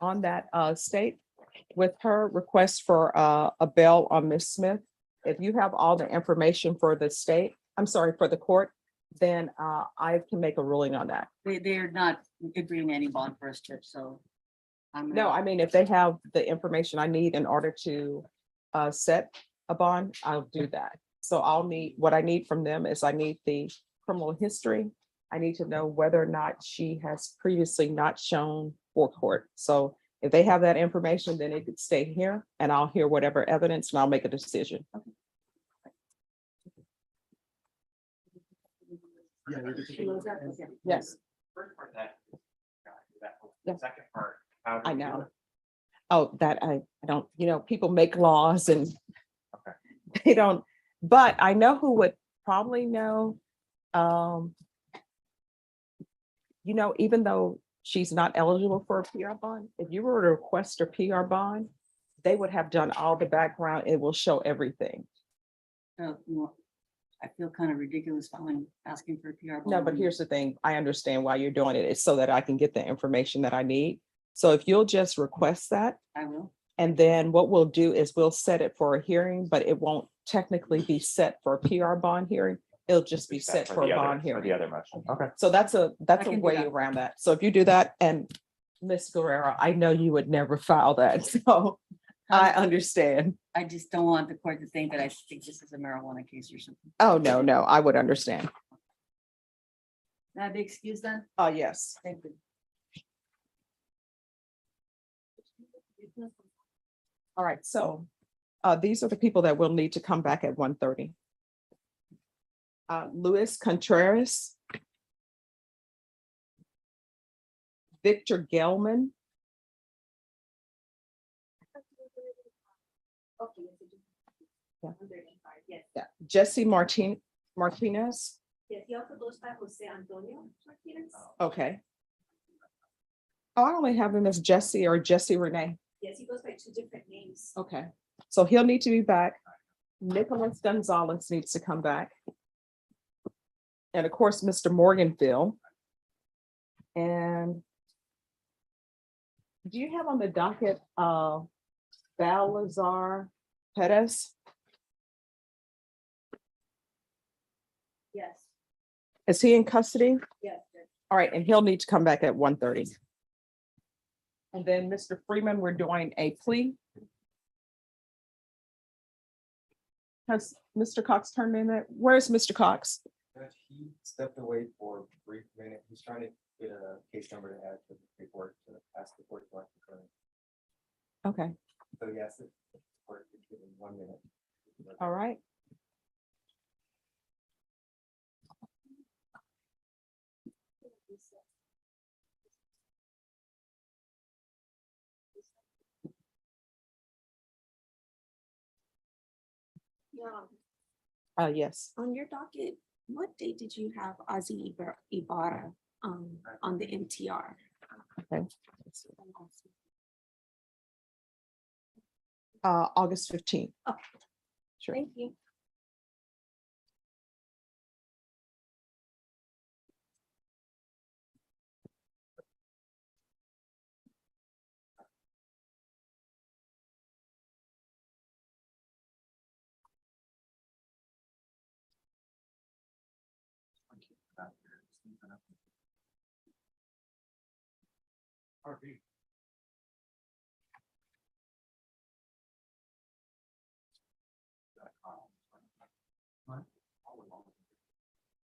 E: On that state, with her request for a bail on Miss Smith, if you have all the information for the state, I'm sorry, for the court, then I can make a ruling on that.
U: They're not agreeing to any bond for us, Judge, so.
E: No, I mean, if they have the information I need in order to set a bond, I'll do that. So I'll need, what I need from them is I need the criminal history. I need to know whether or not she has previously not shown for court. So if they have that information, then it could stay here and I'll hear whatever evidence and I'll make a decision. Yes.
S: First part of that.
E: Yeah.
S: Second part. how do
E: I
S: we do
E: know.
S: it?
E: Oh, that I don't, people make laws and they don't, but I know who would probably know. Even though she's not eligible for a PR bond, if you were to request a PR bond, they would have done all the background. It will show everything.
U: I feel kind of ridiculous following asking for a PR.
E: No, but
U: bond.
E: here's the thing. I understand why you're doing it. It's so that I can get the information that I need. So if you'll just request that,
U: I will.
E: and then what we'll do is we'll set it for a hearing, but it won't technically be set for a PR bond hearing. It'll just be set for a
S: the other-
E: bond
S: for
E: hearing.
S: The other motion. Okay.
E: So that's a
U: I
E: way
U: can do that.
E: around that. So if you do that, and Ms. Guerrero, I know you would never file that, so I understand.
U: I just don't want the court to think that I think this is a marijuana case or something.
E: Oh, no, I would understand.
U: Can I be excused then?
E: Oh, yes.
U: Thank you.
E: All right, so these are the people that will need to come back at 1:30. Luis Contreras. Victor Gelman. Yeah. Jesse Martinez.
J: Yes, he also goes by Jose Antonio Martinez.
E: Okay. Oh, I only have him as Jesse or Jesse Renee.
J: Yes, he goes by two different names.
E: Okay, so he'll need to be back. Nicholas Gonzalez needs to come back. And of course, Mr. Morganville. And do you have on the docket, Balazar Perez?
J: Yes,
E: Is he in custody?
J: yes.
E: All right, and he'll need to come back at 1:30. And then Mr. Freeman, we're doing a plea. Has Mr. Cox turned in that? Where's Mr. Cox?
N: He stepped away for a brief minute. He's trying to get a case number to add to the report to ask the court to confirm.
E: Okay,
N: So yes, the court could give him 1 minute.
E: all right.
J: Yeah.
E: Yes.
H: On your docket, what date did you have Ozzy Ibarra on the MTR?
E: Okay. August 15th.
H: Oh.
E: Sure.
H: Thank you.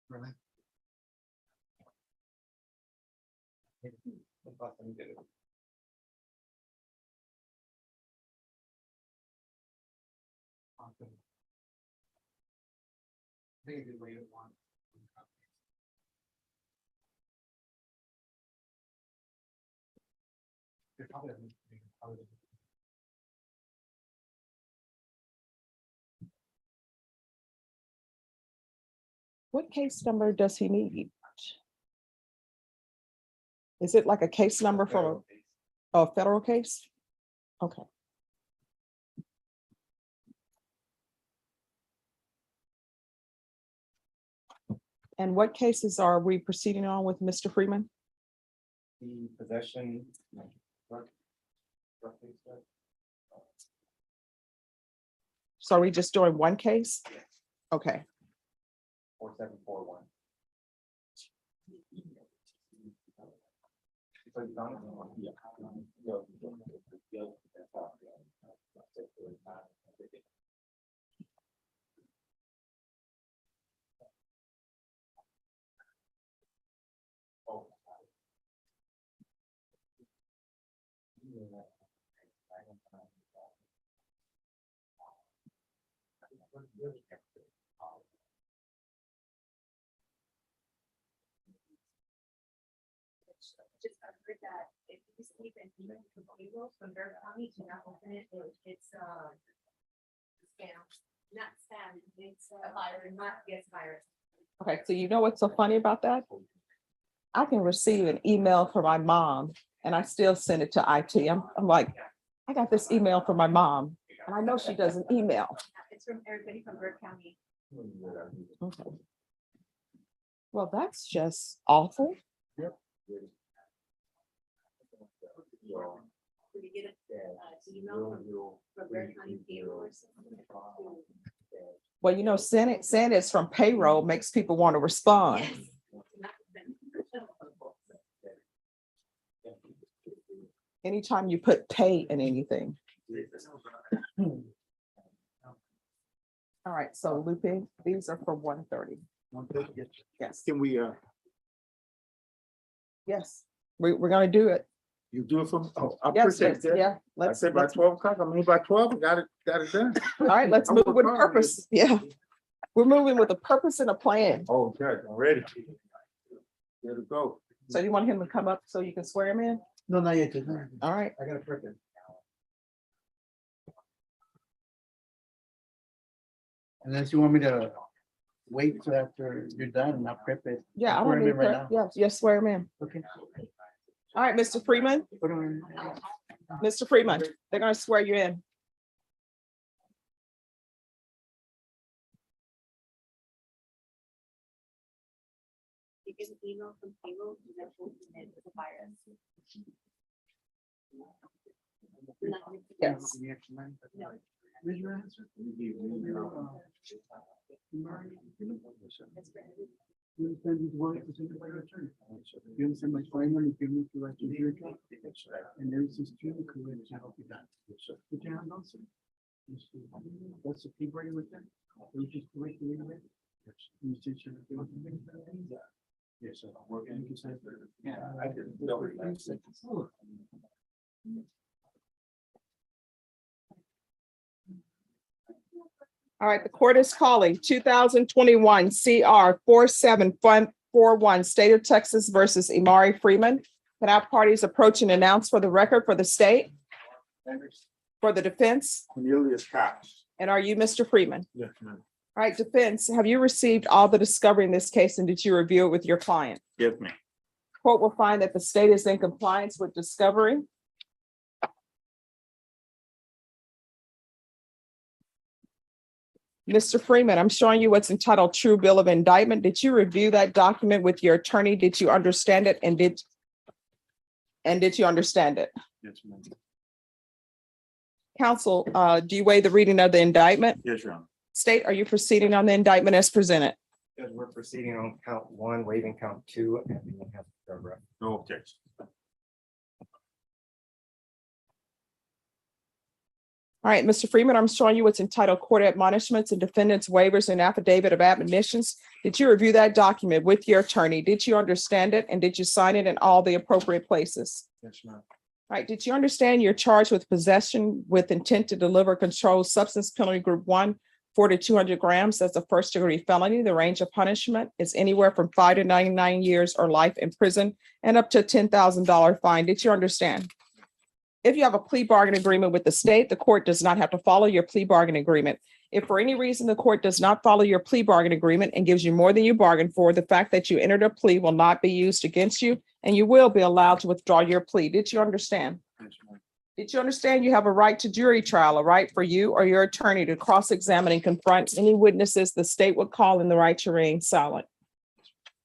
P: Really? Maybe wait one. They're probably.
E: What case number does he need? Is it like a case number from a federal case? Okay. And what cases are we proceeding on with Mr. Freeman?
N: The possession.
E: So are we just doing one case? Okay.
N: 4741.
J: Just heard that if you sleep and even from payroll from Bear County to not open it, it's scam, not spam, it's a virus, not yes virus.
E: Okay, so you know what's so funny about that? I can receive an email from my mom and I still send it to IT. I'm like, I got this email from my mom and I know she does an email.
J: It's from everybody from Bear County.
E: Okay. Well, that's just awful.
J: Did you get an email from Bear County payroll or something?
E: Well, you know, send it from payroll makes people want to respond. Anytime you put pay in anything. All right, so Lupe, these are for 130. Yes.
M: Can we,
E: Yes, we're gonna do it.
M: you do it from, oh, I
E: Yes,
M: appreciate that.
E: yeah.
M: I
E: Let's,
M: said by
E: let's,
M: 12 o'clock, I mean, by 12, I got it done.
E: all right, let's
M: I
E: move
M: work
E: with
M: hard on
E: purpose. Yeah. We're moving with a purpose and a plan.
M: Oh, okay, I'm ready. Here to go.
E: So you want him to come up so you can swear him in?
O: No, not yet.
E: All right.
O: I got a prep it. Unless you want me to wait till after you're done and I'll prep it.
E: Yeah, I
O: Swear
E: don't
O: him
E: need
O: in right
E: prep.
O: now.
E: Yeah, yes, swear him in.
O: Okay.
E: All right, Mr. Freeman.
O: Put him in.
E: Mr. Freeman, they're gonna swear you in.
J: You get an email from payroll, that's what it is, a virus.
E: Yes.
J: No.
O: Where's your answer? You understand his work is in by your attorney. You understand my final, you give me the right to hear it. And there is this true correct to help you that. Put your hand on, sir. That's the key right with that. You just correct the way. You just should have done it. Yes, sir. I'm working. Yeah. I didn't know it last second.
E: All right, the court is calling 2021 CR 4741, State of Texas versus Imari Freeman. Can our parties approach and announce for the record for the state? For the defense?
M: Cornelius Cox.
E: And are you Mr. Freeman?
M: Yes, ma'am.
E: All right, defense, have you received all the discovery in this case and did you review it with your client?
L: Yes, ma'am.
E: Court will find that the state is in compliance with discovery. Mr. Freeman, I'm showing you what's entitled True Bill of Indictment. Did you review that document with your attorney? Did you understand it and did you understand it?
M: Yes, ma'am.
E: Counsel, do you waive the reading of the indictment?
M: Yes, Your Honor.
E: State, are you proceeding on the indictment as presented?
N: Judge, we're proceeding on count 1, waiving count 2, and we have paragraph.
M: No objection.
E: All right, Mr. Freeman, I'm showing you what's entitled Court Admonishments and Defendants Waivers and Affidavit of Admonitions. Did you review that document with your attorney? Did you understand it and did you sign it in all the appropriate places?
M: Yes, ma'am.
E: All right, did you understand you're charged with possession with intent to deliver controlled substance penalty group 1, 4 to 200 grams as a first degree felony? The range of punishment is anywhere from 5 to 99 years or life in prison and up to a $10,000 fine. Did you understand? If you have a plea bargain agreement with the state, the court does not have to follow your plea bargain agreement. If for any reason the court does not follow your plea bargain agreement and gives you more than you bargained for, the fact that you entered a plea will not be used against you and you will be allowed to withdraw your plea. Did you understand?
M: Yes, ma'am.
E: Did you understand you have a right to jury trial, a right for you or your attorney to cross-examine and confront any witnesses the state would call in the right to remain silent?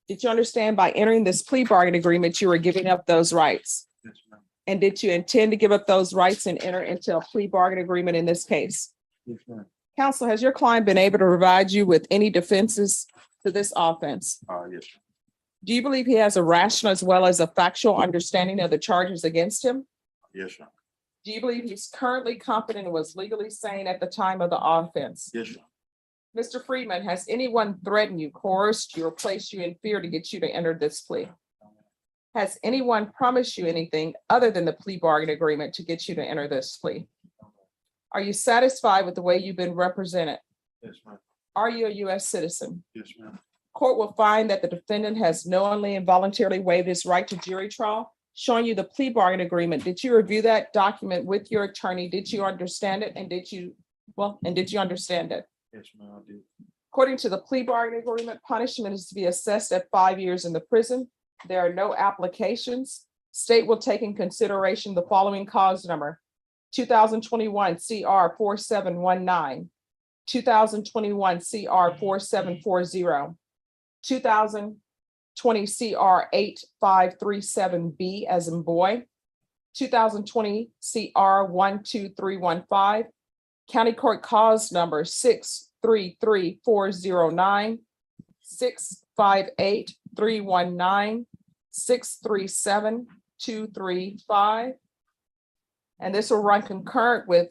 E: Did you understand by entering this plea bargain agreement, you were giving up those rights?
M: Yes, ma'am.
E: And did you intend to give up those rights and enter into a plea bargain agreement in this case?
M: Yes, ma'am.
E: Counsel, has your client been able to provide you with any defenses to this offense?
M: Yes.
E: Do you believe he has a rational as well as a factual understanding of the charges against him?
M: Yes, Your Honor.
E: Do you believe he's currently competent and was legally sane at the time of the offense?
M: Yes, Your Honor.
E: Mr. Freeman, has anyone threatened you, coerced you, or placed you in fear to get you to enter this plea? Has anyone promised you anything other than the plea bargain agreement to get you to enter this plea? Are you satisfied with the way you've been represented?
M: Yes, ma'am.
E: Are you a U.S. citizen?
M: Yes, ma'am.
E: Court will find that the defendant has knowingly and voluntarily waived his right to jury trial, showing you the plea bargain agreement. Did you review that document with your attorney? Did you understand it? And did you understand it?
M: Yes, ma'am, I did.
E: According to the plea bargain agreement, punishment is to be assessed at 5 years in the prison. There are no applications. State will take in consideration the following cause number: 2021 CR 4719, 2021 CR 4740, 2020 CR 8537B as in boy, 2020 CR 12315, County Court cause number 633409, 658-319, 637-235. And this will run concurrent with,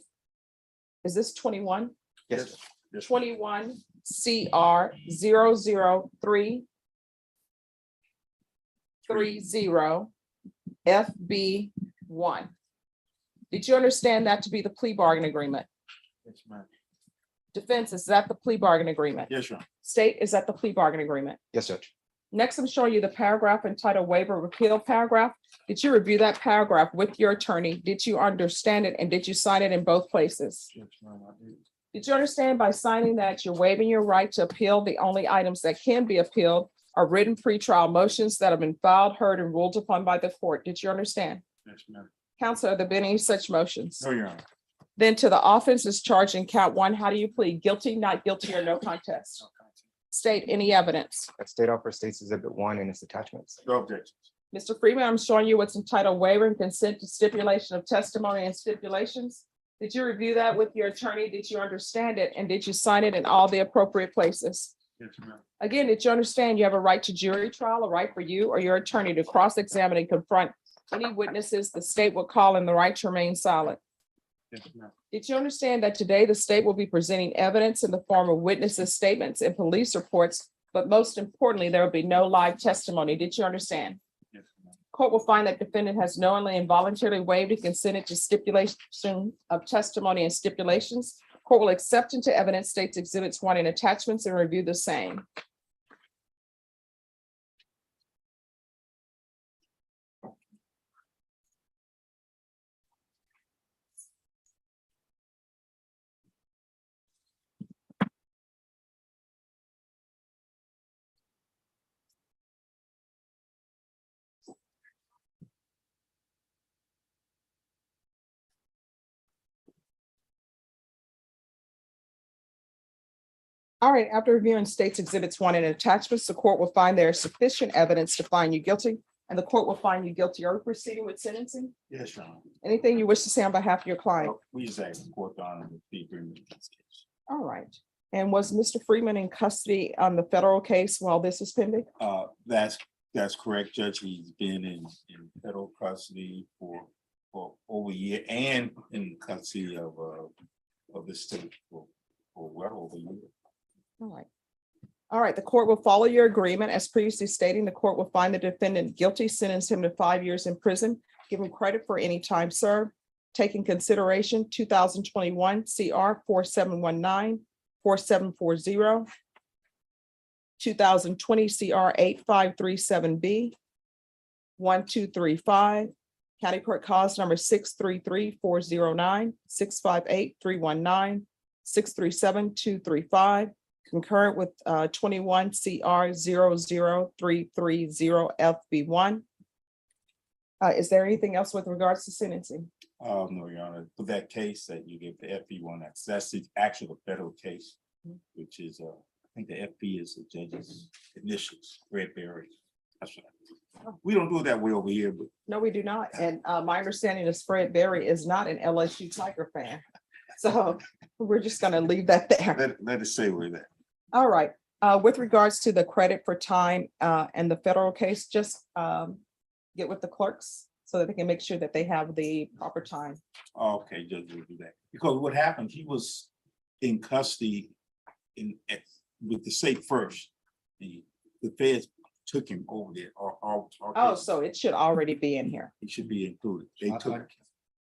E: is this 21?
N: Yes.
E: 21 CR 00330 FB1. Did you understand that to be the plea bargain agreement?
M: Yes, ma'am.
E: Defense, is that the plea bargain agreement?
M: Yes, Your Honor.
E: State, is that the plea bargain agreement?
N: Yes, Judge.
E: Next, I'm showing you the paragraph entitled Waiver Repeal paragraph. Did you review that paragraph with your attorney? Did you understand it and did you sign it in both places?
M: Yes, ma'am, I did.
E: Did you understand by signing that you're waiving your right to appeal? The only items that can be appealed are written pretrial motions that have been filed, heard, and ruled upon by the court. Did you understand?
M: Yes, ma'am.
E: Counsel, have there been any such motions?
M: No, Your Honor.
E: Then to the offenses charged in count 1, how do you plead? Guilty, not guilty, or no contest? State any evidence.
N: State offer states exhibit 1 and its attachments.
M: No objections.
E: Mr. Freeman, I'm showing you what's entitled Waiver and Consent to Stipulation of Testimony and Stipulations. Did you review that with your attorney? Did you understand it? And did you sign it in all the appropriate places?
M: Yes, ma'am.
E: Again, did you understand you have a right to jury trial, a right for you or your attorney to cross-examine and confront any witnesses the state will call in the right to remain silent?
M: Yes, ma'am.
E: Did you understand that today the state will be presenting evidence in the form of witnesses' statements and police reports, but most importantly, there will be no live testimony? Did you understand?
M: Yes, ma'am.
E: Court will find that defendant has knowingly and voluntarily waived and consented to stipulation of testimony and stipulations. Court will accept into evidence states exhibits 1 and attachments and review the same. All right, after reviewing states exhibits 1 and attachments, the court will find there is sufficient evidence to find you guilty, and the court will find you guilty. Are we proceeding with sentencing?
D: Yes, Your Honor.
E: Anything you wish to say on behalf of your client?
D: We just ask the court to honor the agreement in this case.
E: All right. And was Mr. Freeman in custody on the federal case while this is pending?
D: That's correct, Judge. He's been in federal custody for over a year and in custody of the state for well over a year.
E: All right. All right, the court will follow your agreement. As previously stating, the court will find the defendant guilty, sentence him to 5 years in prison, give him credit for any time served. Take in consideration 2021 CR 4719, 4740, 2020 CR 8537B, 1235, County Court Cause number 633-409, 658-319, 637-235, concurrent with 21 CR 00330 FB1. Is there anything else with regards to sentencing?
D: No, Your Honor, for that case that you gave the FB1, that's the actual federal case, which is, I think the FB is the judge's initials, Red Berry. That's right. We don't do it that way over here, but.
E: No, we do not. And my understanding is Fred Berry is not an LSU Tiger fan. So we're just gonna leave that there.
D: Let us say we're there.
E: All right. With regards to the credit for time and the federal case, just get with the clerks so that they can make sure that they have the proper time.
D: Okay, Judge will do that. Because what happened, he was in custody with the state first. The feds took him over there.
E: Oh, so it should already be in here.
D: He should be included. They took,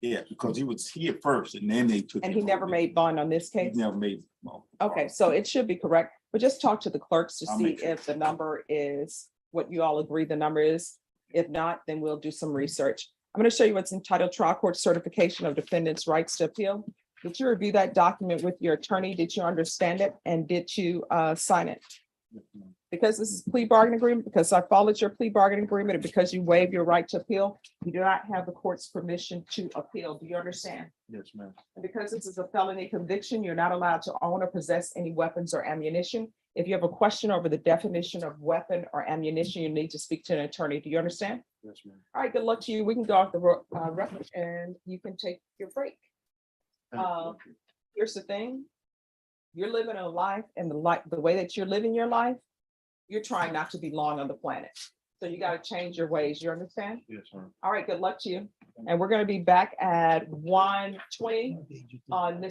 D: yeah, because he was here first and then they took.
E: And
D: him
E: he never
D: over.
E: made bond on this
D: He
E: case?
D: never made. Well,
E: Okay, so it should be correct, but just talk to the clerks to
D: I'll
E: see
D: make sure.
E: if the number is what you all agree the number is. If not, then we'll do some research. I'm going to show you what's entitled Trial Court Certification of Defendant's Rights to Appeal. Did you review that document with your attorney? Did you understand it? And did you sign it? Because this is plea bargaining agreement, because I followed your plea bargaining agreement, and because you waive your right to appeal, you do not have the court's permission to appeal. Do you understand?
D: Yes, ma'am.
E: And because this is a felony conviction, you're not allowed to own or possess any weapons or ammunition. If you have a question over the definition of weapon or ammunition, you need to speak to an attorney. Do you understand?
D: Yes, ma'am.
E: All right, good luck to you. We can go off the record and you can take your break. Here's the thing. You're living a life, and the way that you're living your life, you're trying not to be long on the planet. So you got to change your ways. You understand?
D: Yes, ma'am.
E: All right, good luck to you. And we're going to be back at 1:20 on this.